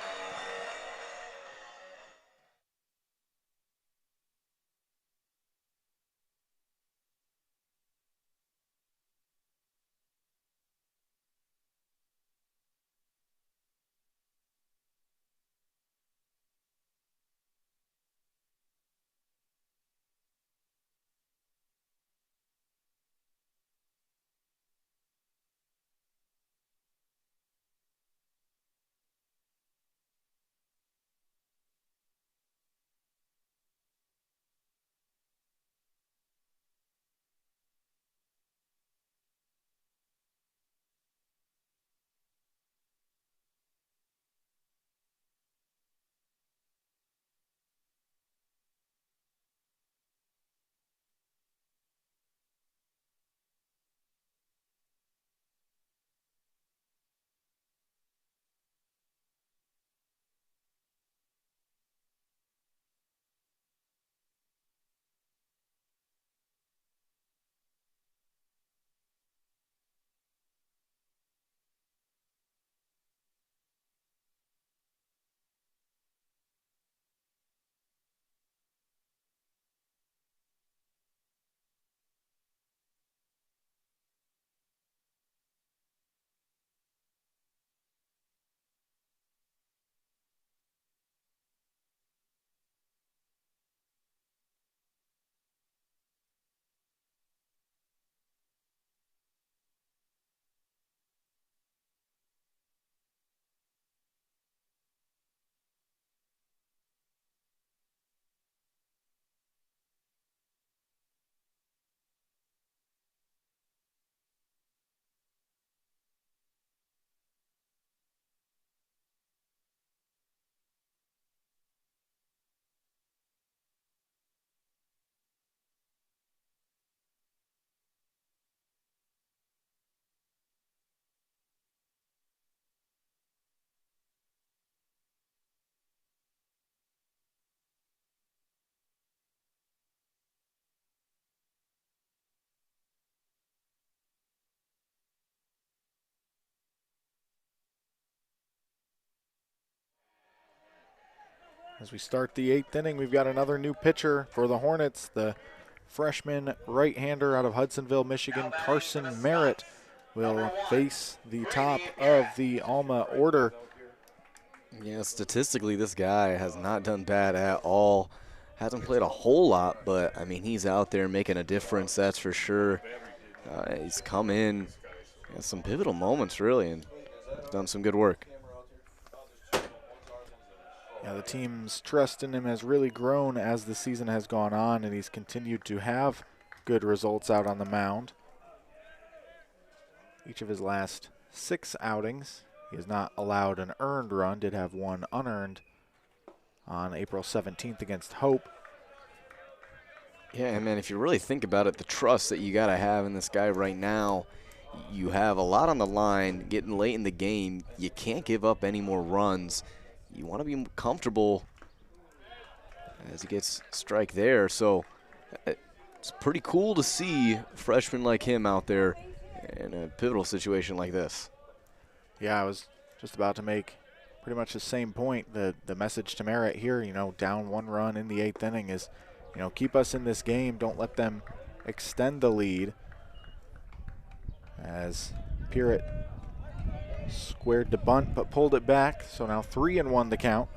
As we start the 8th inning, we've got another new pitcher for the Hornets. The freshman right-hander out of Hudsonville, Michigan, Carson Merritt, will face the top of the Alma order. Yeah, statistically, this guy has not done bad at all. Hasn't played a whole lot, but, I mean, he's out there making a difference, that's for sure. He's come in at some pivotal moments, really, and done some good work. Yeah, the team's trust in him has really grown as the season has gone on, and he's continued to have good results out on the mound. Each of his last 6 outings, he has not allowed an earned run, did have one unearned on April 17th against Hope. Yeah, man, if you really think about it, the trust that you got to have in this guy right now, you have a lot on the line, getting late in the game. You can't give up any more runs. You want to be comfortable as he gets strike there. So it's pretty cool to see a freshman like him out there in a pivotal situation like this. Yeah, I was just about to make pretty much the same point. The message to Merritt here, down 1 run in the 8th inning is, keep us in this game. Don't let them extend the lead. As Pirrett squared to bunt but pulled it back, so now 3-1 the count.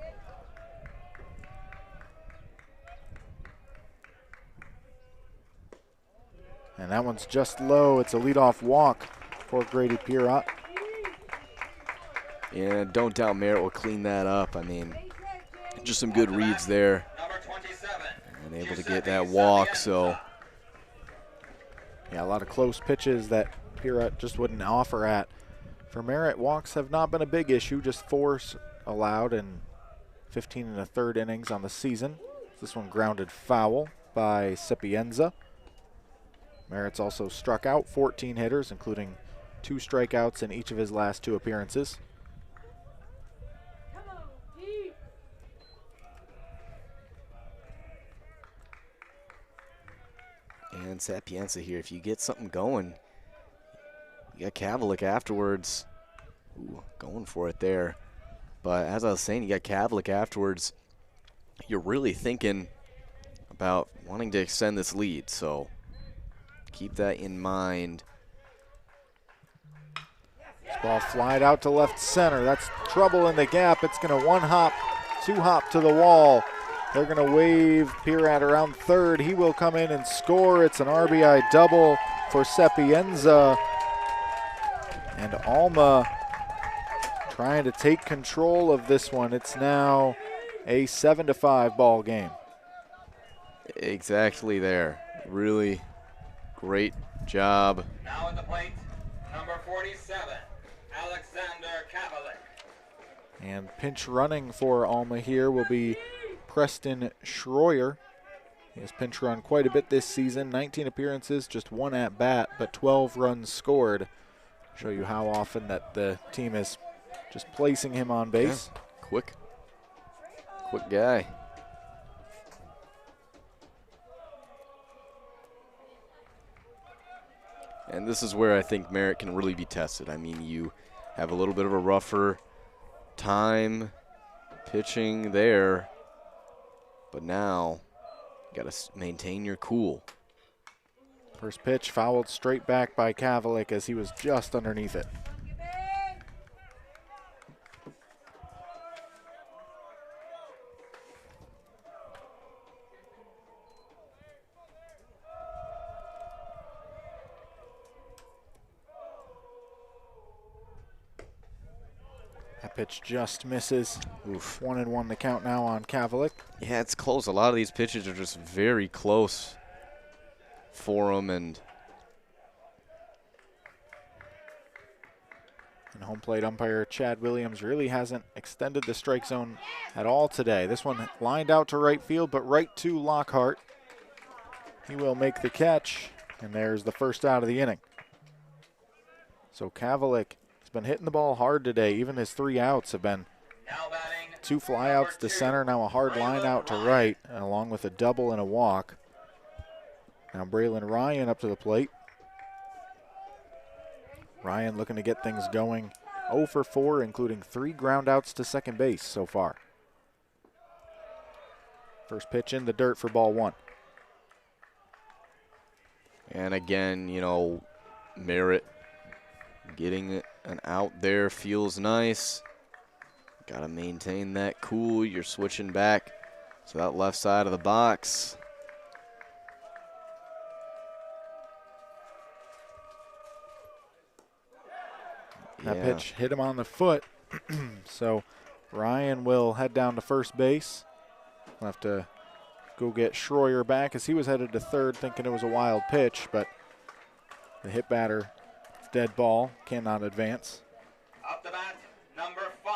And that one's just low. It's a leadoff walk for Grady Pirrott. Yeah, don't doubt Merritt will clean that up. I mean, just some good reads there. And able to get that walk, so. Yeah, a lot of close pitches that Pirrott just wouldn't offer at. For Merritt, walks have not been a big issue, just 4 allowed in 15 1/3 innings on the season. This one grounded foul by Sapienza. Merritt's also struck out 14 hitters, including 2 strikeouts in each of his last 2 appearances. And Sapienza here, if you get something going, you got Kavalik afterwards. Ooh, going for it there. But as I was saying, you got Kavalik afterwards. You're really thinking about wanting to extend this lead, so keep that in mind. This ball flied out to left center. That's trouble in the gap. It's going to 1-hop, 2-hop to the wall. They're going to wave Pirrott around third. He will come in and score. It's an RBI double for Sapienza. And Alma trying to take control of this one. It's now a 7-5 ball game. Exactly there. Really great job. Now at the plate, number 47, Alexander Kavalik. And pinch running for Alma here will be Preston Schroyer. He has pinch run quite a bit this season. 19 appearances, just 1 at bat, but 12 runs scored. Show you how often that the team is just placing him on base. Yeah. Quick guy. And this is where I think Merritt can really be tested. I mean, you have a little bit of a rougher time pitching there, but now you got to maintain your cool. First pitch fouled straight back by Kavalik as he was just underneath it. That pitch just misses. Oof. 1-1 the count now on Kavalik. Yeah, it's close. A lot of these pitches are just very close for him, and home plate umpire Chad Williams really hasn't extended the strike zone at all today. This one lined out to right field, but right to Lockhart. He will make the catch, and there's the first out of the inning. So Kavalik has been hitting the ball hard today. Even his 3 outs have been 2 flyouts to center, now a hard line out to right, along with a double and a walk. Now Braylon Ryan up to the plate. Ryan looking to get things going. 0 for 4, including 3 ground outs to second base so far. First pitch in the dirt for ball 1. And again, you know, Merritt getting an out there feels nice. Got to maintain that cool. You're switching back to that left side of the box. That pitch hit him on the foot. So Ryan will head down to first base. We'll have to go get Schroyer back as he was headed to third thinking it was a wild pitch, but the hit batter, dead ball, cannot advance. Up the bat, number 5,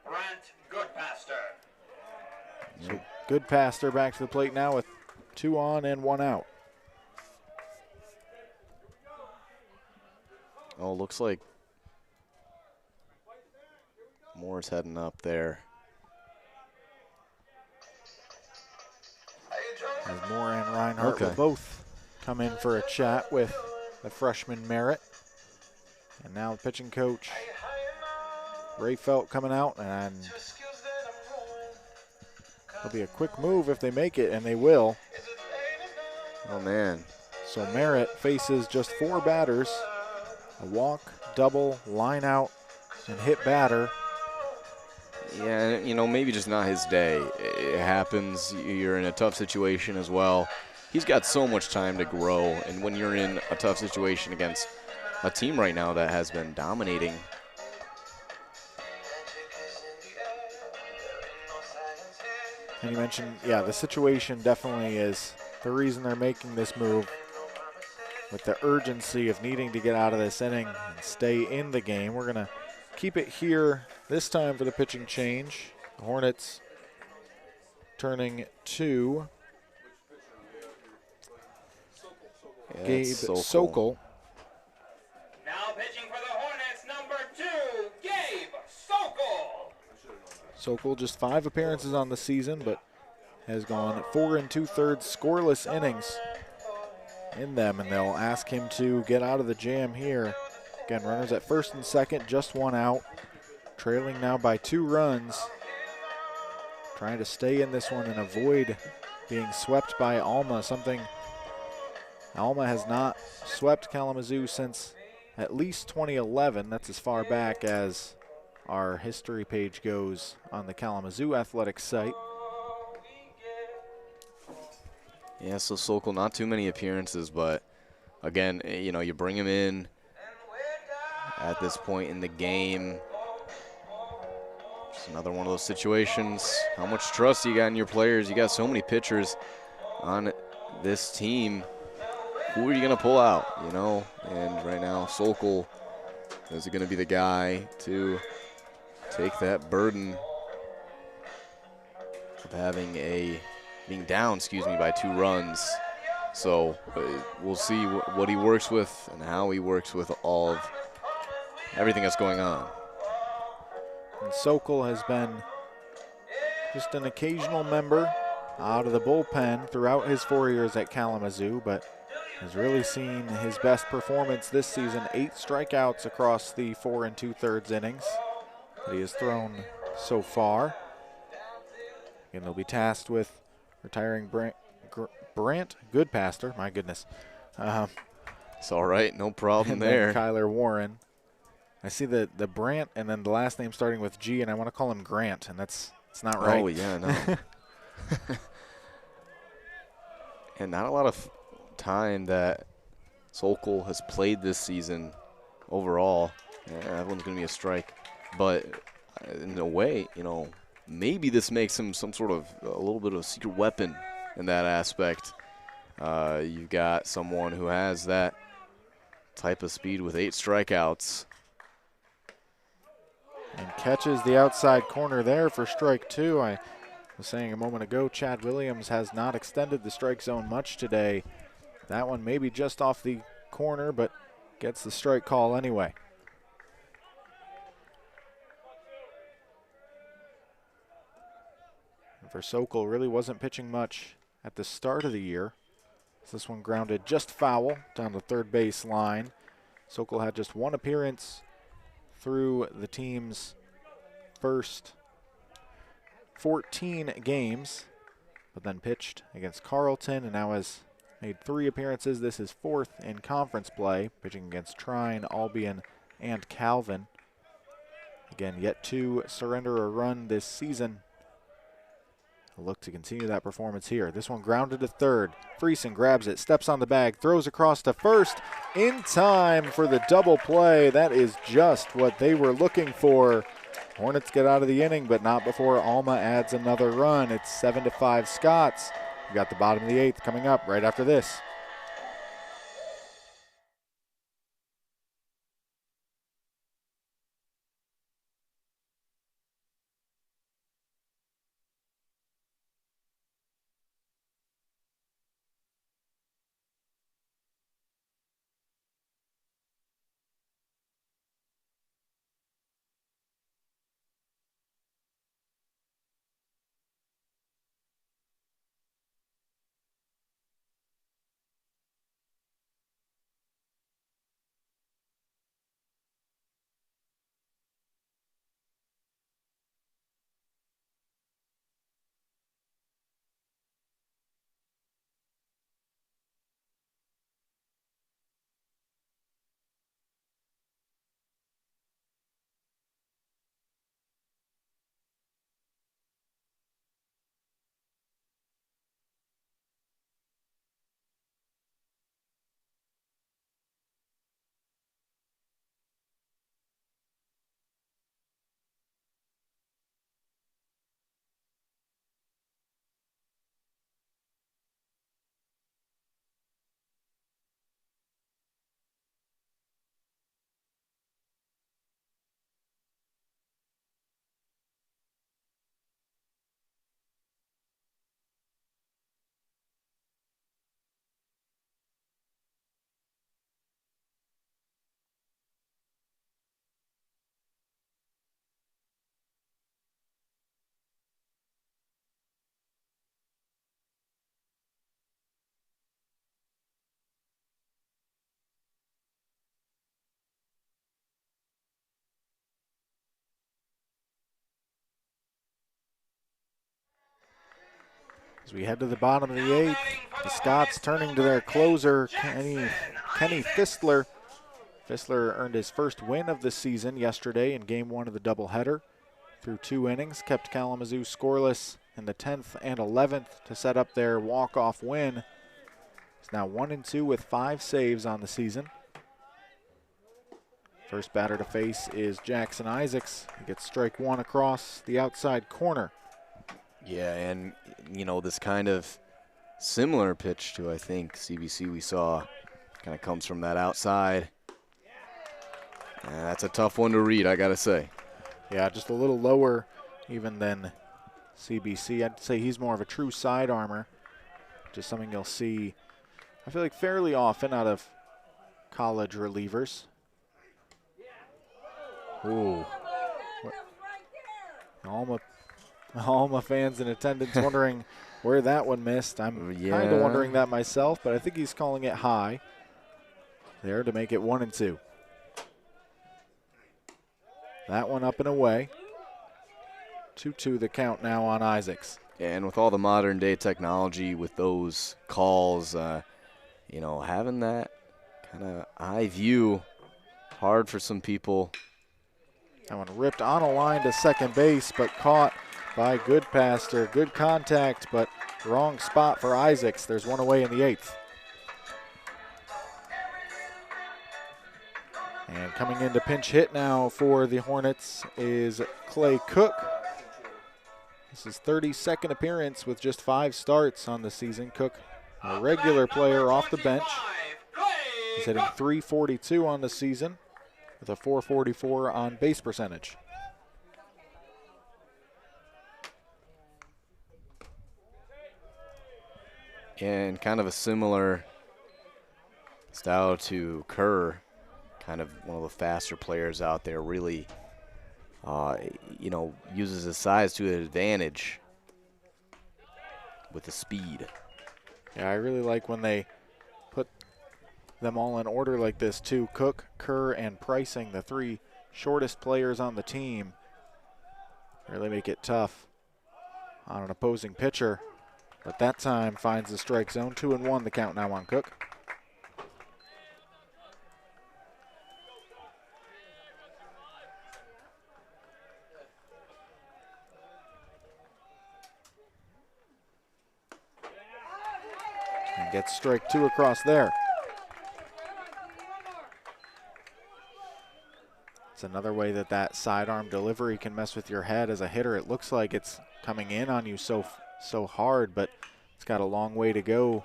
Brent Goodpaster. So Goodpaster back to the plate now with 2 on and 1 out. Oh, looks like Moore's heading up there. As Moore and Reinhardt will both come in for a chat with the freshman Merritt. And now the pitching coach, Ray Felt, coming out, and it'll be a quick move if they make it, and they will. Oh, man. So Merritt faces just 4 batters, a walk, double, line out, and hit batter. Yeah, you know, maybe just not his day. It happens. You're in a tough situation as well. He's got so much time to grow, and when you're in a tough situation against a team right now that has been dominating. And you mentioned, yeah, the situation definitely is the reason they're making this move, with the urgency of needing to get out of this inning and stay in the game. We're going to keep it here this time for the pitching change. The Hornets turning to Gabe Sokol. Now pitching for the Hornets, number 2, Gabe Sokol. Sokol just 5 appearances on the season, but has gone 4 2/3 scoreless innings in them, and they'll ask him to get out of the jam here. Again, runners at first and second, just 1 out. Trailing now by 2 runs. Trying to stay in this one and avoid being swept by Alma, something Alma has not swept Kalamazoo since at least 2011. That's as far back as our history page goes on the Kalamazoo Athletics site. Yeah, so Sokol, not too many appearances, but again, you know, you bring him in at this point in the game. Just another one of those situations. How much trust you got in your players? You got so many pitchers on this team. Who are you going to pull out, you know? And right now, Sokol is going to be the guy to take that burden of being down, by 2 runs. So we'll see what he works with and how he works with all of everything that's going on. And Sokol has been just an occasional member out of the bullpen throughout his 4 years at Kalamazoo, but has really seen his best performance this season. 8 strikeouts across the 4 2/3 innings that he has thrown so far. And they'll be tasked with retiring Brant Goodpaster. My goodness. It's all right, no problem and there. Then Kyler Warren. I see the Brant and then the last name starting with G, and I want to call him Grant, and it's not right. Oh, yeah, no. And not a lot of time that Sokol has played this season overall. Yeah, that one's going to be a strike. But in a way, you know, maybe this makes him some sort of a little bit of a secret weapon in that aspect. You've got someone who has that type of speed with 8 strikeouts. And catches the outside corner there for strike 2. I was saying a moment ago, Chad Williams has not extended the strike zone much today. That one maybe just off the corner, but gets the strike call anyway. And for Sokol, really wasn't pitching much at the start of the year. This one grounded just foul down the third base line. Sokol had just 1 appearance through the team's first 14 games, but then pitched against Carleton and now has made 3 appearances. This is 4th in conference play, pitching against Trine, Albion, and Calvin. Again, yet to surrender a run this season. He'll look to continue that performance here. This one grounded to third. Friesen grabs it, steps on the bag, throws across to first in time for the double play. That is just what they were looking for. Hornets get out of the inning, but not before Alma adds another run. It's 7-5 Scots. We got the bottom of the 8th coming up right after this. As we head to the bottom of the 8th, the Scots turning to their closer, Kenny Fistler. Fistler earned his first win of the season yesterday in Game 1 of the doubleheader. Through 2 innings, kept Kalamazoo scoreless in the 10th and 11th to set up their walk-off win. He's now 1-2 with 5 saves on the season. First batter to face is Jackson Isaacs. He gets strike 1 across the outside corner. Yeah, and, you know, this kind of similar pitch to, I think, CBC we saw kind of comes from that outside. That's a tough one to read, I got to say. Yeah, just a little lower even than CBC. I'd say he's more of a true side armor. Just something you'll see, I feel like, fairly often out of college relievers. Ooh. Alma fans in attendance wondering where that one missed. I'm kind of wondering that myself, but I think he's calling it high there to make it 1-2. That one up and away. 2-2 the count now on Isaacs. And with all the modern day technology with those calls, you know, having that kind of eye view, hard for some people. That one ripped on a line to second base, but caught by Goodpaster. Good contact, but wrong spot for Isaacs. There's one away in the 8th. And coming in to pinch hit now for the Hornets is Clay Cook. This is 32nd appearance with just 5 starts on the season. Cook, a regular player off the bench. He's hitting .342 on the season with a .444 on base percentage. And kind of a similar style to Kerr, kind of one of the faster players out there, really, you know, uses his size to an advantage with the speed. Yeah, I really like when they put them all in order like this too. Cook, Kerr, and Pricing, the 3 shortest players on the team, really make it tough on an opposing pitcher. But that time finds the strike zone. 2-1 the count now on Cook. And gets strike 2 across there. It's another way that sidearm delivery can mess with your head as a hitter. It looks like it's coming in on you so hard, but it's got a long way to go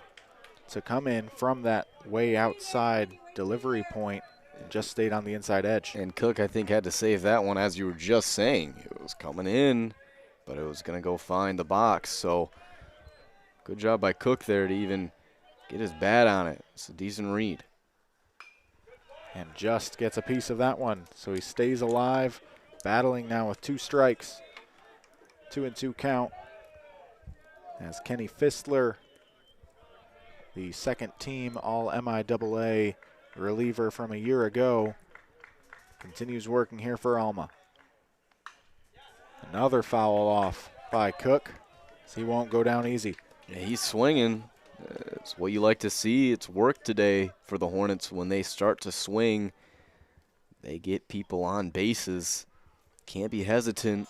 to come in from that way outside delivery point and just stayed on the inside edge. And Cook, I think, had to save that one, as you were just saying. It was coming in, but it was going to go find the box. So good job by Cook there to even get his bat on it. It's a decent read. And just gets a piece of that one. So he stays alive, battling now with 2 strikes. 2-2 count. As Kenny Fistler, the second team All-MIAA reliever from a year ago, continues working here for Alma. Another foul off by Cook. So he won't go down easy. Yeah, he's swinging. It's what you like to see. It's work today for the Hornets. When they start to swing, they get people on bases. Can't be hesitant.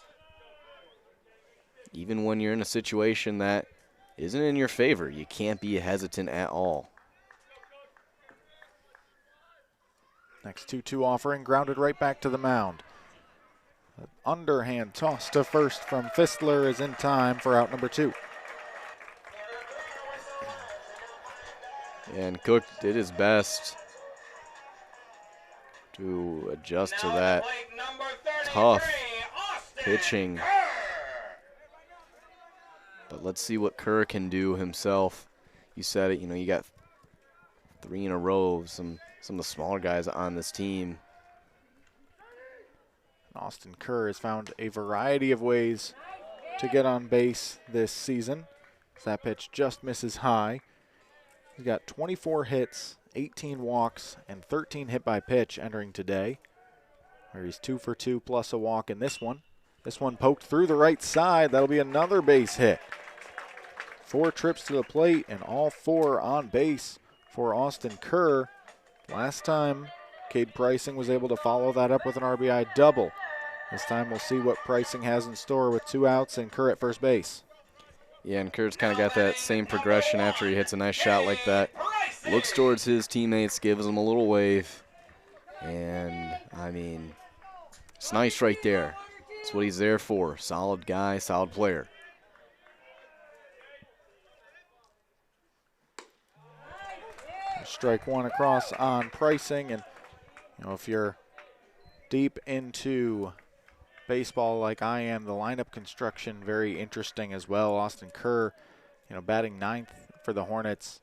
Even when you're in a situation that isn't in your favor, you can't be hesitant at all. Next 2-2 offering, grounded right back to the mound. An underhand toss to first from Fistler is in time for out number 2. And Cook did his best to adjust to that tough pitching. But let's see what Kerr can do himself. You said it, you got 3 in a row of some of the smaller guys on this team. Austin Kerr has found a variety of ways to get on base this season. That pitch just misses high. He's got 24 hits, 18 walks, and 13 hit by pitch entering today, where he's 2 for 2 plus a walk in this one. This one poked through the right side. That'll be another base hit. 4 trips to the plate and all 4 on base for Austin Kerr. Last time, Cade Pricing was able to follow that up with an RBI double. This time we'll see what Pricing has in store with 2 outs and Kerr at first base. Yeah, and Kerr's kind of got that same progression after he hits a nice shot like that. Looks towards his teammates, gives them a little wave. And, I mean, it's nice right there. That's what he's there for. Solid guy, solid player. Strike 1 across on Pricing. And, if you're deep into baseball like I am, the lineup construction very interesting as well. Austin Kerr, batting 9th for the Hornets,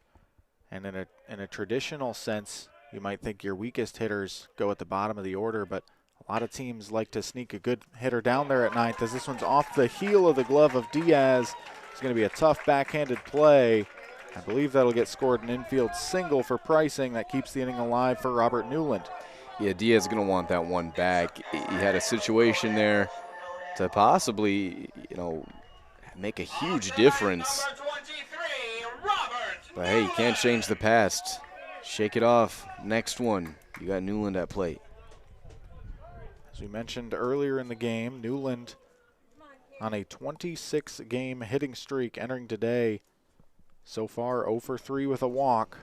and in a traditional sense, you might think your weakest hitters go at the bottom of the order, but a lot of teams like to sneak a good hitter down there at 9th, as this one's off the heel of the glove of Diaz. It's going to be a tough backhanded play. I believe that'll get scored an infield single for Pricing. That keeps the inning alive for Robert Newland. Yeah, Diaz is going to want that one back. He had a situation there to possibly, make a huge difference. But, hey, you can't change the past. Shake it off. Next one. You got Newland at plate. As we mentioned earlier in the game, Newland on a 26-game hitting streak entering today. So far, 0 for 3 with a walk.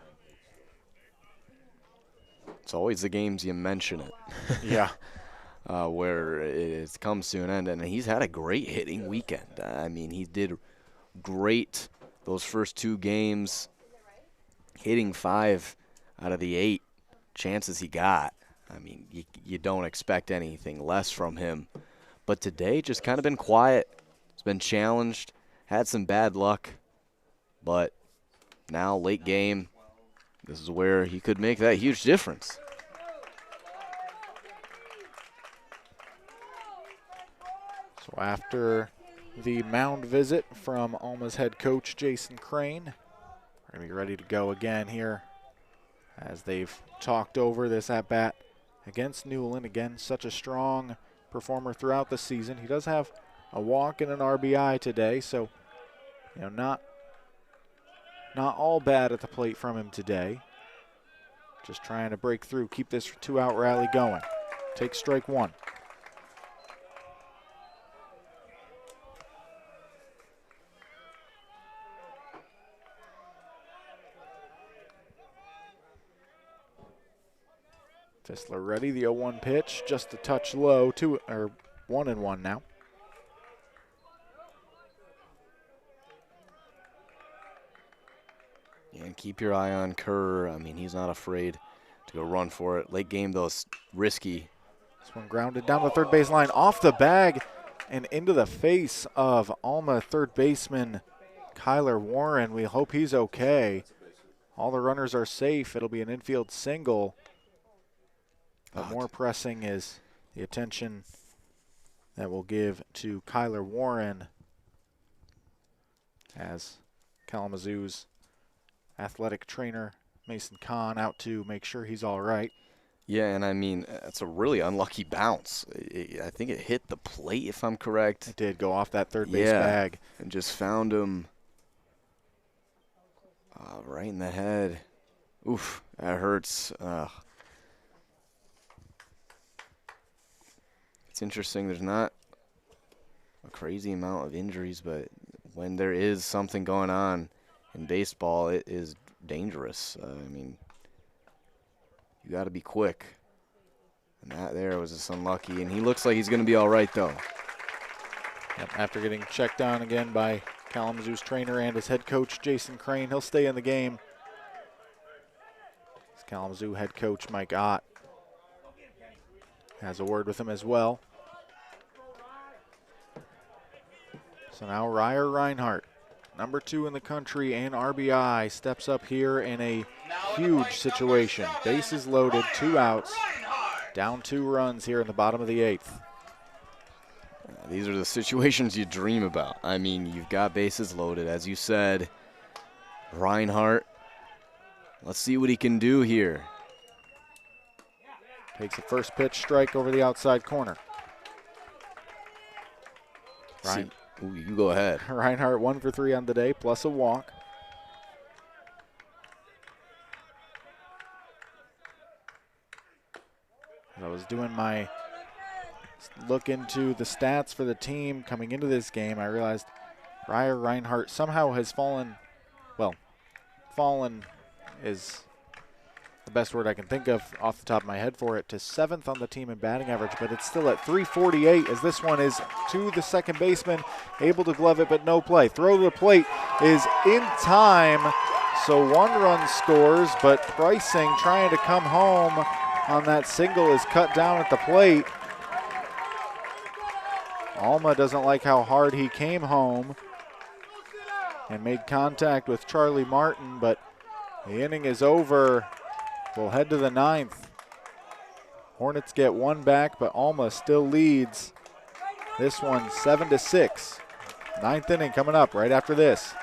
It's always the games you mention it. Yeah. Where it comes to an end. And he's had a great hitting weekend. I mean, he did great those first 2 games, hitting 5 out of the 8 chances he got. I mean, you don't expect anything less from him. But today, just kind of been quiet. He's been challenged, had some bad luck. But now, late game, this is where he could make that huge difference. So after the mound visit from Alma's head coach, Jason Crane, we're going to be ready to go again here as they've talked over this at-bat against Newland. Again, such a strong performer throughout the season. He does have a walk and an RBI today, so not not all bad at the plate from him today. Just trying to break through, keep this 2-out rally going. Take strike one. Fissler ready, the 0-1 pitch, just a touch low, 1-1 now. Yeah, and keep your eye on Kerr. I mean, he's not afraid to go run for it. Late game, though, is risky. This one grounded down the third base line, off the bag, and into the face of Alma third baseman Kyler Warren. We hope he's okay. All the runners are safe. It'll be an infield single. But more pressing is the attention that we'll give to Kyler Warren as Kalamazoo's athletic trainer Mason Kahn out to make sure he's all right. Yeah, and I mean, it's a really unlucky bounce. I think it hit the plate, if I'm correct. It did go off that third base bag. And just found him right in the head. Oof, that hurts. It's interesting. There's not a crazy amount of injuries, but when there is something going on in baseball, it is dangerous. I mean, you got to be quick. And that there was just unlucky. And he looks like he's going to be all right, though. Yep, after getting checked on again by Kalamazoo's trainer and his head coach, Jason Crane, he'll stay in the game. His Kalamazoo head coach, Mike Ott, has a word with him as well. So now Ryer Reinhardt, number 2 in the country and RBI, steps up here in a huge situation. Bases loaded, 2 outs, down 2 runs here in the bottom of the 8th. These are the situations you dream about. I mean, you've got bases loaded, as you said. Reinhardt, let's see what he can do here. Takes the first pitch, strike over the outside corner. Ooh, you go ahead. Reinhardt 1 for 3 on the day, plus a walk. I was doing my look into the stats for the team coming into this game. I realized Ryer Reinhardt somehow has fallen, well, fallen is the best word I can think of off the top of my head for it, to 7th on the team in batting average, but it's still at 348 as this one is to the second baseman, able to glove it, but no play. Throw to the plate is in time, so 1 run scores, but Pricing trying to come home on that single is cut down at the plate. Alma doesn't like how hard he came home and made contact with Charlie Martin, but the inning is over. We'll head to the 9th. Hornets get 1 back, but Alma still leads. This one 7-6. 9th inning coming up right after this.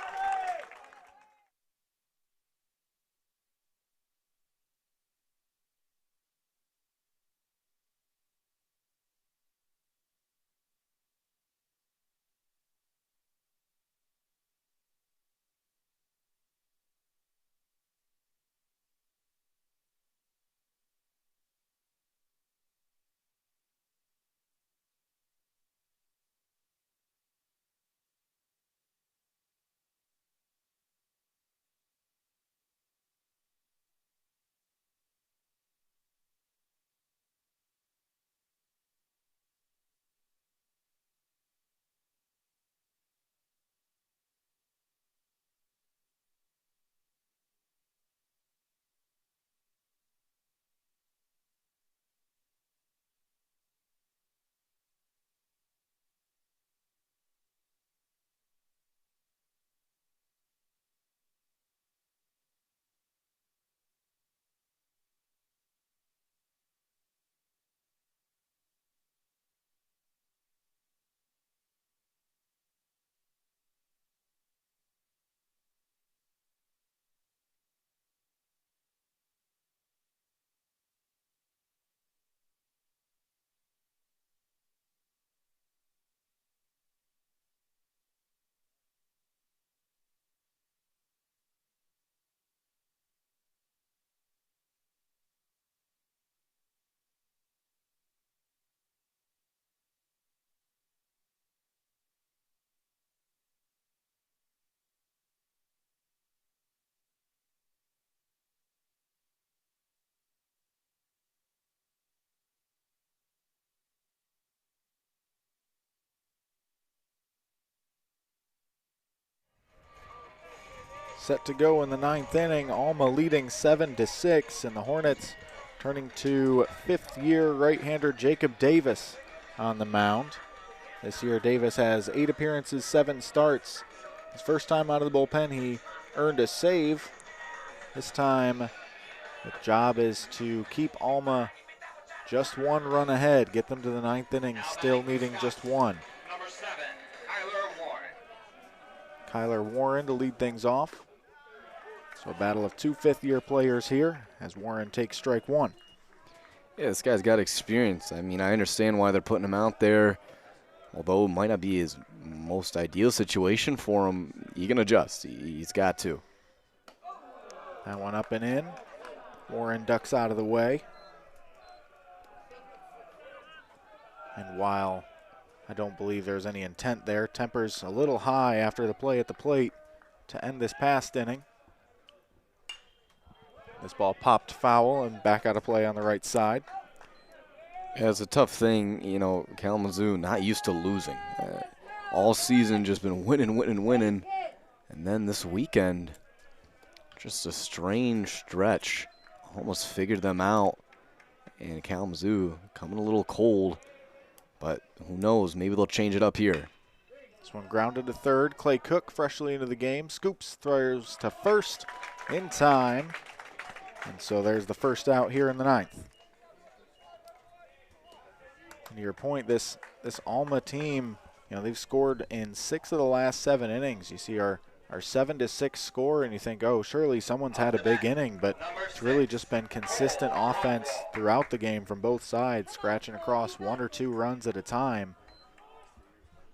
set to go in the 9th inning. Alma leading 7-6, and the Hornets turning to 5th-year right-hander Jacob Davis on the mound. This year, Davis has 8 appearances, 7 starts. His first time out of the bullpen, he earned a save. This time, the job is to keep Alma just 1 run ahead, get them to the 9th inning, still needing just 1. Number 7, Kyler Warren. Kyler Warren to lead things off. So a battle of 2 5th-year players here as Warren takes strike 1. Yeah, this guy's got experience. I mean, I understand why they're putting him out there. Although it might not be his most ideal situation for him, he can adjust. He's got to. That one up and in. Warren ducks out of the way. And while I don't believe there's any intent there, temper's a little high after the play at the plate to end this past inning. This ball popped foul and back out of play on the right side. Yeah, it's a tough thing, you know, Kalamazoo not used to losing. All season just been winning. And then this weekend, just a strange stretch. Almost figured them out. And Kalamazoo coming a little cold. But who knows, maybe they'll change it up here. This one grounded to third. Clay Cook freshly into the game. Scoops, throws to first in time. And so there's the first out here in the 9th. And to your point, this Alma team, you know, they've scored in 6 of the last 7 innings. You see our 7-6 score, and you think, oh, surely someone's had a big inning, but it's really just been consistent offense throughout the game from both sides, scratching across 1 or 2 runs at a time.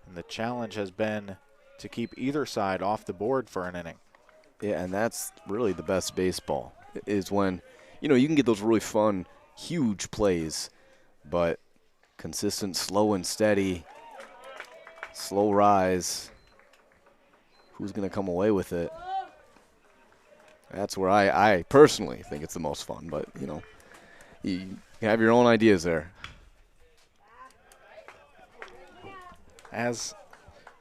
And the challenge has been to keep either side off the board for an inning. Yeah, and that's really the best baseball, is when, you know, you can get those really fun, huge plays, but consistent, slow and steady, slow rise. Who's going to come away with it? That's where I personally think it's the most fun, but, you know, you have your own ideas there. As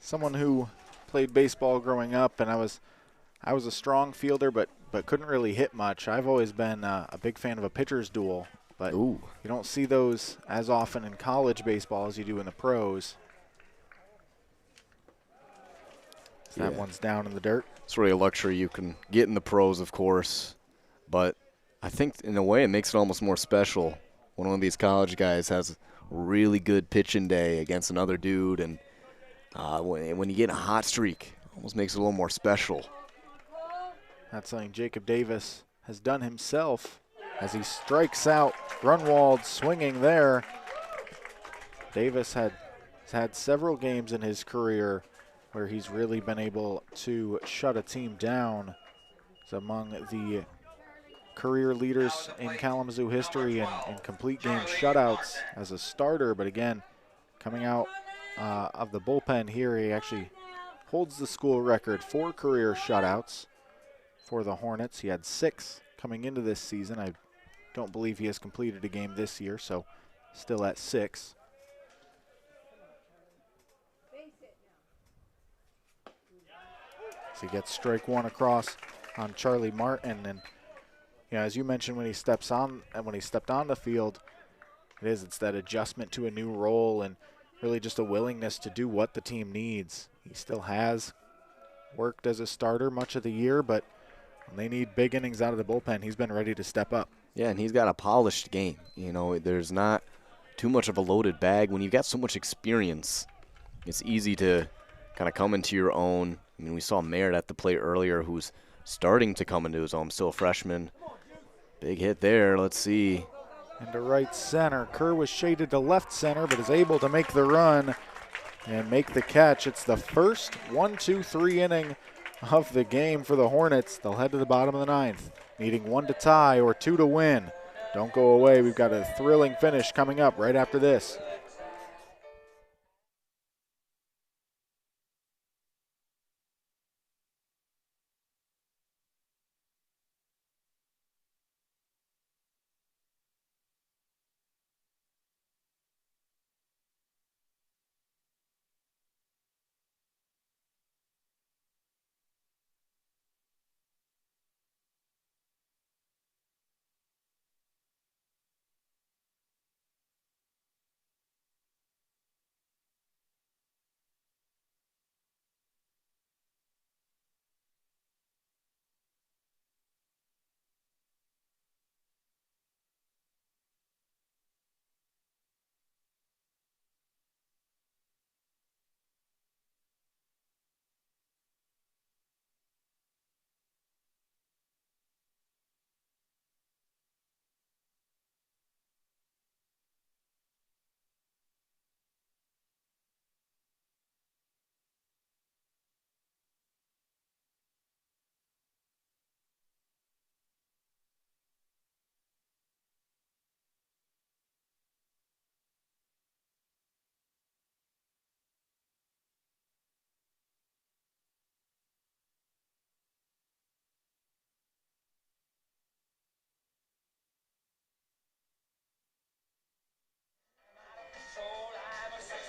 someone who played baseball growing up, and I was a strong fielder, but couldn't really hit much. I've always been a big fan of a pitcher's duel, but Ooh. you don't see those as often in college baseball as you do in the pros. So that one's down in the dirt. It's really a luxury you can get in the pros, of course, but I think in a way it makes it almost more special when one of these college guys has a really good pitching day against another dude, and when you get in a hot streak, it almost makes it a little more special. That's something Jacob Davis has done himself as he strikes out Grunwald swinging there. Davis has had several games in his career where he's really been able to shut a team down. He's among the career leaders in Kalamazoo history in complete game shutouts as a starter. But again, coming out of the bullpen here, he actually holds the school record for career shutouts for the Hornets. He had 6 coming into this season. I don't believe he has completed a game this year, so still at 6. So he gets strike 1 across on Charlie Martin, and you know, as you mentioned, when he stepped on the field, it's that adjustment to a new role and really just a willingness to do what the team needs. He still has worked as a starter much of the year, but when they need big innings out of the bullpen, he's been ready to step up. Yeah, and he's got a polished game. You know, there's not too much of a loaded bag. When you've got so much experience, it's easy to kind of come into your own. I mean, we saw Merritt at the plate earlier, who's starting to come into his own, still a freshman. Big hit there. Let's see. Into right center. Kerr was shaded to left center, but is able to make the run and make the catch. It's the first 1-2-3 inning of the game for the Hornets. They'll head to the bottom of the 9th, needing 1 to tie or 2 to win. Don't go away. We've got a thrilling finish coming up right after this.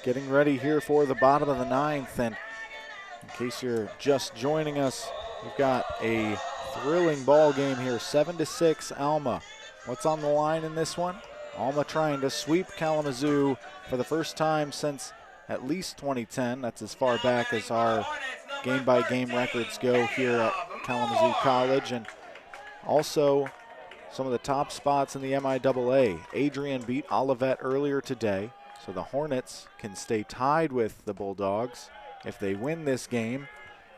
getting ready here for the bottom of the ninth. And in case you're just joining us, we've got a thrilling ball game here, 7-6 Alma. What's on the line in this one? Alma trying to sweep Kalamazoo for the first time since at least 2010. That's as far back as our game-by-game records go here at Kalamazoo College. And also some of the top spots in the MIAA. Adrian beat Olivet earlier today, so the Hornets can stay tied with the Bulldogs if they win this game.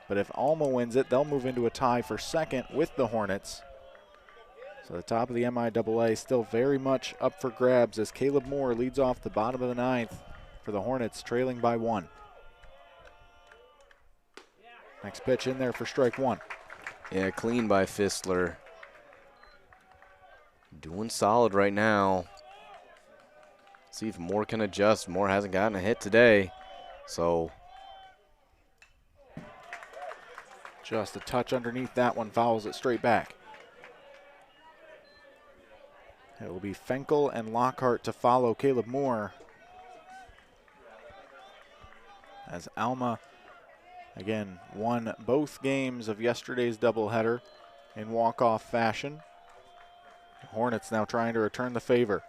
But if Alma wins it, they'll move into a tie for second with the Hornets. So the top of the MIAA still very much up for grabs as Caleb Moore leads off the bottom of the ninth for the Hornets, trailing by 1. Next pitch in there for strike 1. Yeah, clean by Fistler. Doing solid right now. See if Moore can adjust. Moore hasn't gotten a hit today, so just a touch underneath that one, fouls it straight back. It will be Fenkel and Lockhart to follow Caleb Moore. As Alma, again, won both games of yesterday's doubleheader in walk-off fashion. The Hornets now trying to return the favor.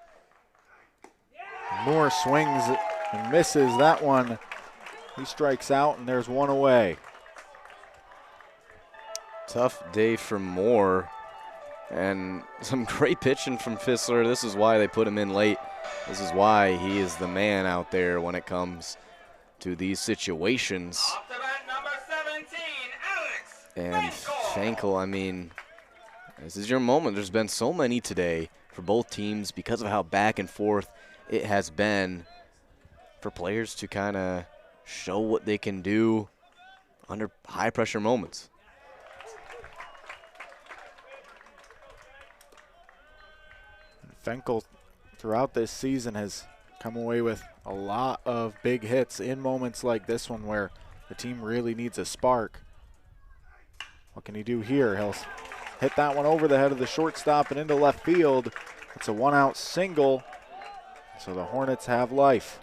Moore swings and misses that one. He strikes out, and there's one away. Tough day for Moore. And some great pitching from Fistler. This is why they put him in late. This is why he is the man out there when it comes to these situations. Off the bat, number 17, Alex And Fenkel, I mean, this is your moment. There's been so many today for both teams because of how back and forth it has been for players to kind of show what they can do under high-pressure moments. Fenkel, throughout this season, has come away with a lot of big hits in moments like this one where the team really needs a spark. What can he do here? He'll hit that one over the head of the shortstop and into left field. It's a one-out single, so the Hornets have life.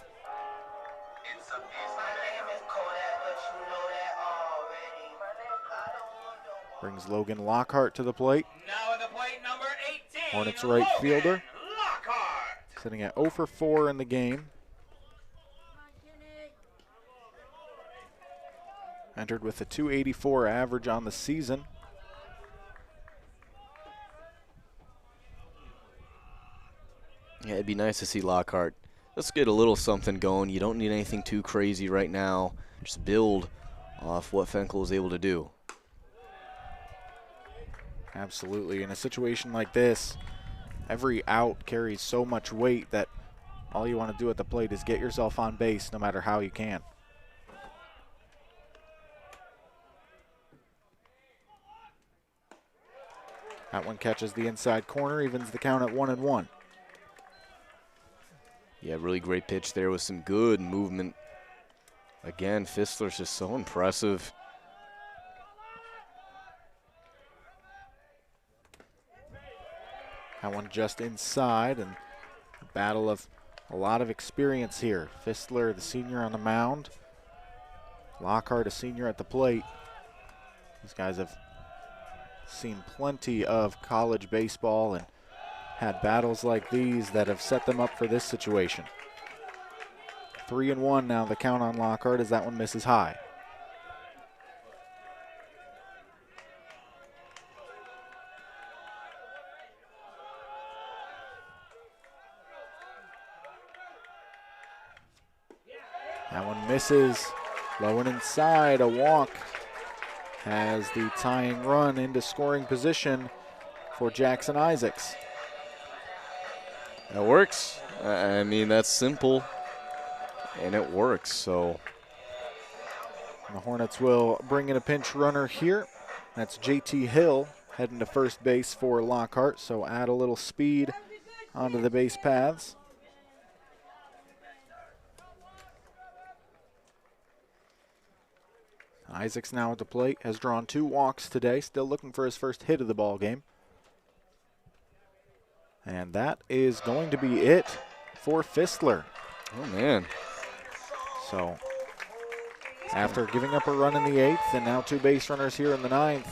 Brings Logan Lockhart to the plate. Now at the plate, number 18, Hornets right Logan fielder. Lockhart. Sitting at 0 for 4 in the game. Entered with a .284 average on the season. Yeah, it'd be nice to see Lockhart. Let's get a little something going. You don't need anything too crazy right now. Just build off what Fenkel is able to do. Absolutely. In a situation like this, every out carries so much weight that all you want to do at the plate is get yourself on base no matter how you can. That one catches the inside corner, evens the count at 1-1. Yeah, really great pitch there with some good movement. Again, Fistler's just so impressive. That one just inside, and a battle of a lot of experience here. Fistler, the senior on the mound. Lockhart, a senior at the plate. These guys have seen plenty of college baseball and had battles like these that have set them up for this situation. 3-1 now, the count on Lockhart as that one misses high. That one misses, low and inside, a walk has the tying run into scoring position for Jackson Isaacs. That works. I mean, that's simple, and it works, so. The Hornets will bring in a pinch runner here. That's JT Hill heading to first base for Lockhart, so add a little speed onto the base paths. Isaacs now at the plate, has drawn 2 walks today, still looking for his first hit of the ball game. And that is going to be it for Fistler. Oh, man. So after giving up a run in the 8th and now 2 base runners here in the 9th,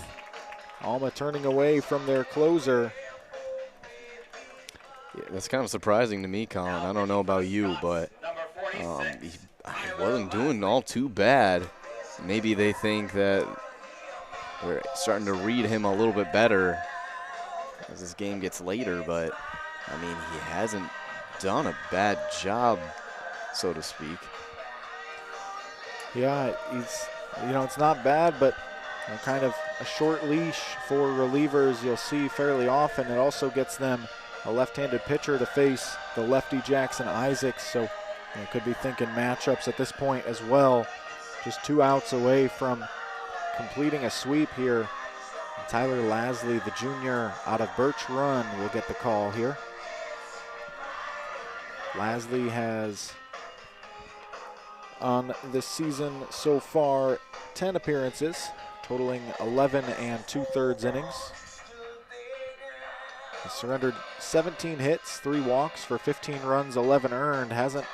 Alma turning away from their closer. Yeah, that's kind of surprising to me, Colin. I don't know about you, but he wasn't doing all too bad. Maybe they think that we're starting to read him a little bit better as this game gets later, but I mean, he hasn't done a bad job, so to speak. Yeah, it's not bad, but kind of a short leash for relievers you'll see fairly often. It also gets them a left-handed pitcher to face the lefty Jackson Isaacs, so could be thinking matchups at this point as well. Just 2 outs away from completing a sweep here. Tyler Lasley, the junior out of Birch Run, will get the call here. Lasley has, on this season so far, 10 appearances, totaling 11 2/3 innings. He surrendered 17 hits, 3 walks for 15 runs, 11 earned. Hasn't,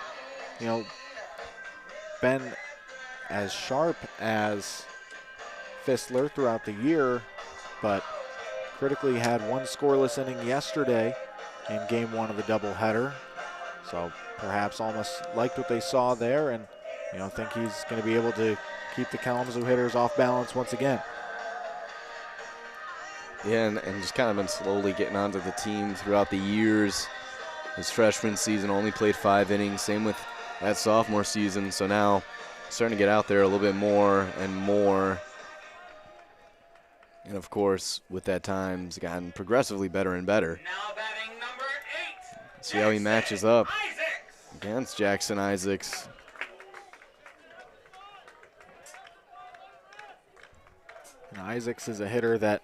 been as sharp as Fistler throughout the year, but critically had 1 scoreless inning yesterday in game 1 of the doubleheader. So perhaps almost liked what they saw there, and think he's going to be able to keep the Kalamazoo hitters off balance once again. Yeah, and just kind of been slowly getting onto the team throughout the years. His freshman season only played 5 innings, same with that sophomore season, so now starting to get out there a little bit more and more. And of course, with that time, he's gotten progressively better and better. Now batting number 8. See how he matches up Isaacs. against Jackson Isaacs. And Isaacs is a hitter that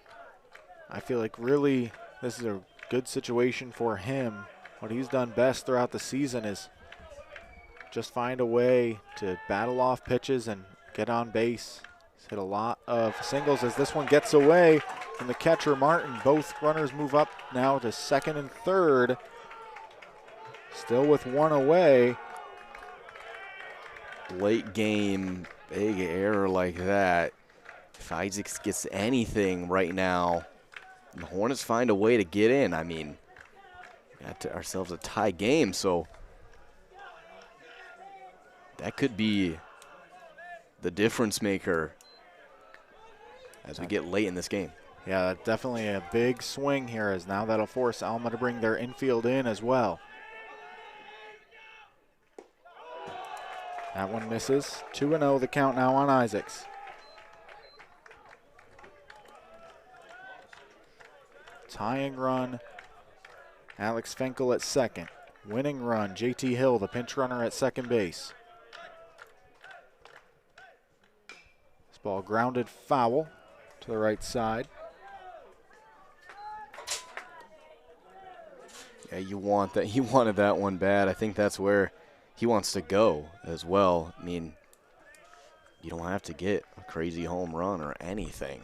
I feel like really this is a good situation for him. What he's done best throughout the season is just find a way to battle off pitches and get on base. He's hit a lot of singles as this one gets away from the catcher, Martin. Both runners move up now to 2nd and 3rd. Still with 1 away. Late game, big error like that. If Isaacs gets anything right now, the Hornets find a way to get in. I mean, we got ourselves a tie game, so that could be the difference maker as we get late in this game. Yeah, that's definitely a big swing here, as now that'll force Alma to bring their infield in as well. That one misses. 2-0 the count now on Isaacs. Tying run, Alex Fenkel at 2nd. Winning run, JT Hill, the pinch runner at 2nd base. This ball grounded foul to the right side. Yeah, you want that. He wanted that one bad. I think that's where he wants to go as well. I mean, you don't have to get a crazy home run or anything.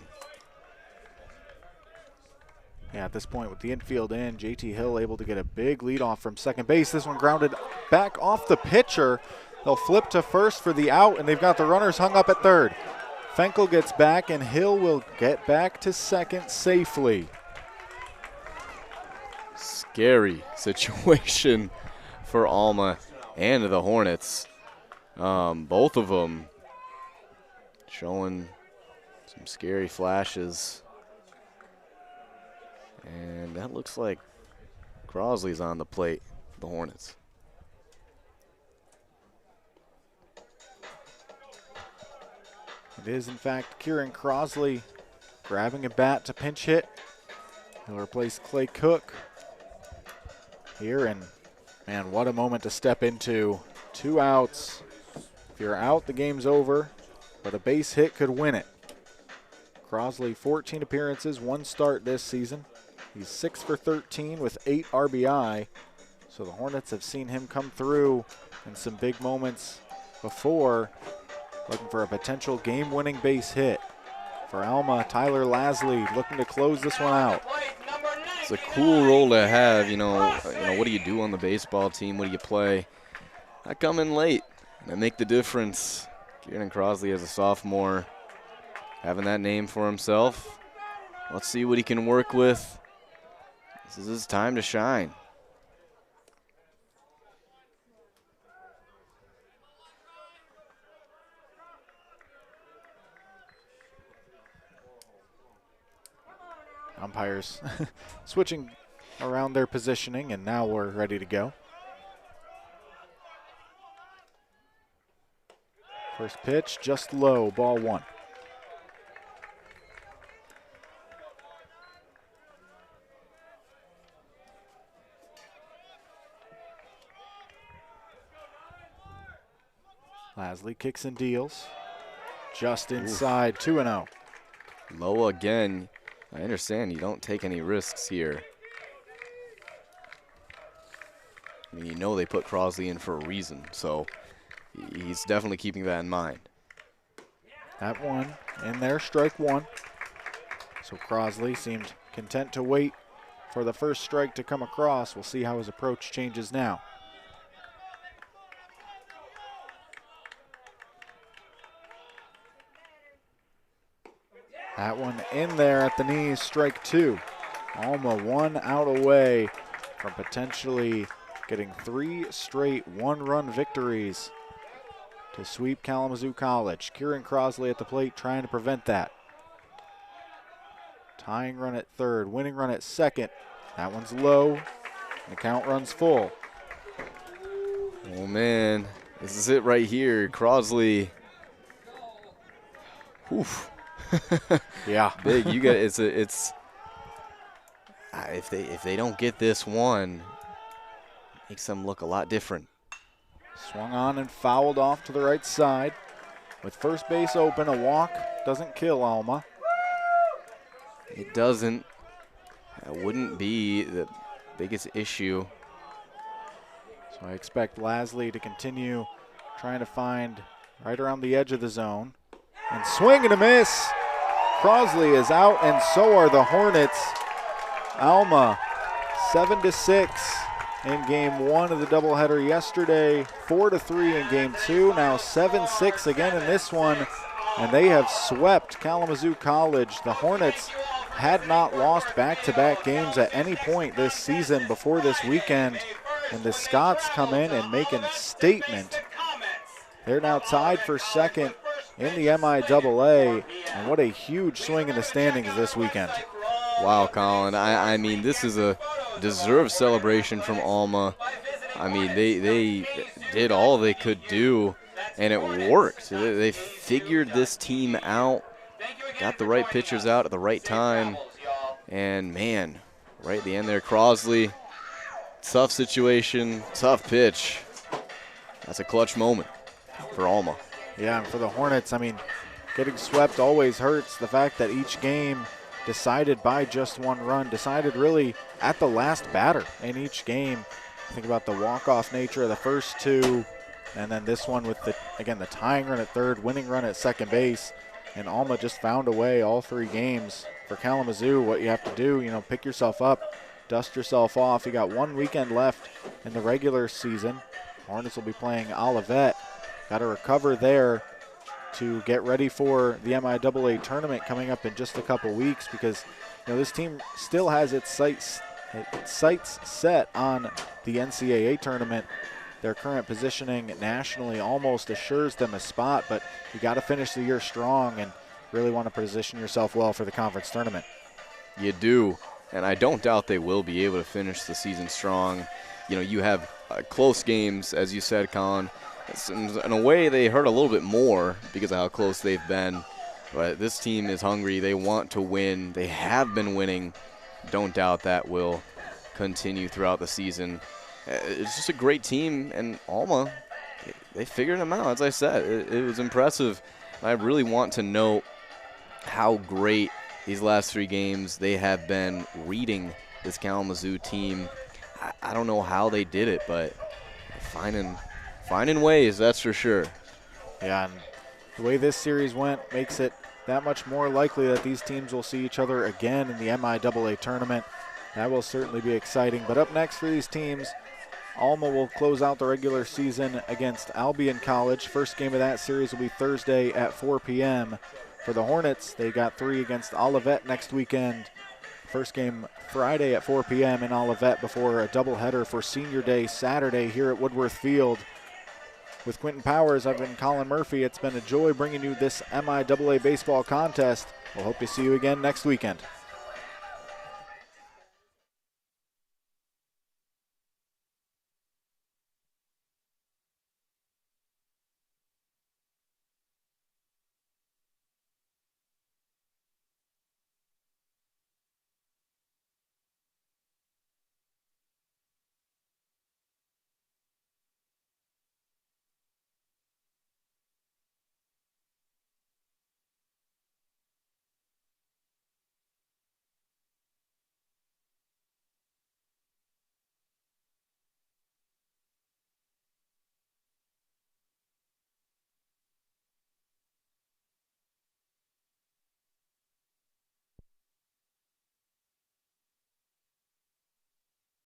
Yeah, at this point with the infield in, JT Hill able to get a big lead off from 2nd base. This one grounded back off the pitcher. They'll flip to 1st for the out, and they've got the runners hung up at 3rd. Fenkel gets back, and Hill will get back to 2nd safely. Scary situation for Alma and the Hornets. Both of them showing some scary flashes. And that looks like Crosley's on the plate for the Hornets. It is, in fact, Kieran Crosley grabbing a bat to pinch hit. He'll replace Clay Cook here, and man, what a moment to step into. 2 outs. If you're out, the game's over, but a base hit could win it. Crosley, 14 appearances, 1 start this season. He's 6 for 13 with 8 RBI. So the Hornets have seen him come through in some big moments before, looking for a potential game-winning base hit. For Alma, Tyler Lasley looking to close this one out. It's a cool role to have, what do you do on the baseball team? What do you play? I come in late. They make the difference. Kieran Crosley as a sophomore, having that name for himself. Let's see what he can work with. This is his time to shine. Umpires switching around their positioning, and now we're ready to go. First pitch, just low, ball 1. Lasley kicks and deals. Just inside, 2-0. Low again. I understand you don't take any risks here. I mean, you know they put Crosley in for a reason, so he's definitely keeping that in mind. That one in there, strike 1. So Crosley seemed content to wait for the first strike to come across. We'll see how his approach changes now. That one in there at the knees, strike 2. Alma 1 out away from potentially getting 3 straight one-run victories to sweep Kalamazoo College. Kieran Crosley at the plate trying to prevent that. Tying run at third, winning run at second. That one's low, and the count runs full. Oh man, this is it right here. Crosley. Oof. Yeah. Big. You got it's if they don't get this one, makes them look a lot different. Swung on and fouled off to the right side. With first base open, a walk doesn't kill Alma. It doesn't. That wouldn't be the biggest issue. So I expect Lasley to continue trying to find right around the edge of the zone. And swing and a miss. Crosley is out, and so are the Hornets. Alma 7-6 in game 1 of the doubleheader yesterday, 4-3 in game 2, now 7-6 again in this one, and they have swept Kalamazoo College. The Hornets had not lost back-to-back games at any point this season before this weekend, and the Scots come in and make a statement. They're now tied for second in the MIAA, and what a huge swing in the standings this weekend. Wow, Colin. I mean, this is a deserved celebration from Alma. I mean, they did all they could do, and it worked. They figured this team out, got the right pitchers out at the right time, and, man, right at the end there, Crosley, tough situation, tough pitch. That's a clutch moment for Alma. Yeah, and for the Hornets, I mean, getting swept always hurts. The fact that each game decided by just one run, decided really at the last batter in each game. Think about the walk-off nature of the first two, and then this one with, the tying run at third, winning run at second base, and Alma just found a way all 3 games. For Kalamazoo, what you have to do, pick yourself up, dust yourself off. You got 1 weekend left in the regular season. Hornets will be playing Olivet. Got to recover there to get ready for the MIAA tournament coming up in just a couple weeks, because this team still has its sights set on the NCAA tournament. Their current positioning nationally almost assures them a spot, but you got to finish the year strong and really want to position yourself well for the conference tournament. You do, and I don't doubt they will be able to finish the season strong. You have close games, as you said, Colin. In a way, they hurt a little bit more because of how close they've been. But this team is hungry. They want to win. They have been winning. Don't doubt that will continue throughout the season. It's just a great team, and Alma, they figured them out. As I said, it was impressive. I really want to note how great these last 3 games they have been reading this Kalamazoo team. I don't know how they did it, but finding ways, that's for sure. Yeah, and the way this series went makes it that much more likely that these teams will see each other again in the MIAA tournament. That will certainly be exciting. But up next for these teams, Alma will close out the regular season against Albion College. First game of that series will be Thursday at 4 p.m. For the Hornets, they got 3 against Olivet next weekend. First game Friday at 4 p.m. in Olivet before a doubleheader for Senior Day Saturday here at Woodworth Field. With Quentin Powers, I've been Colin Murphy. It's been a joy bringing you this MIAA baseball contest. We'll hope to see you again next weekend.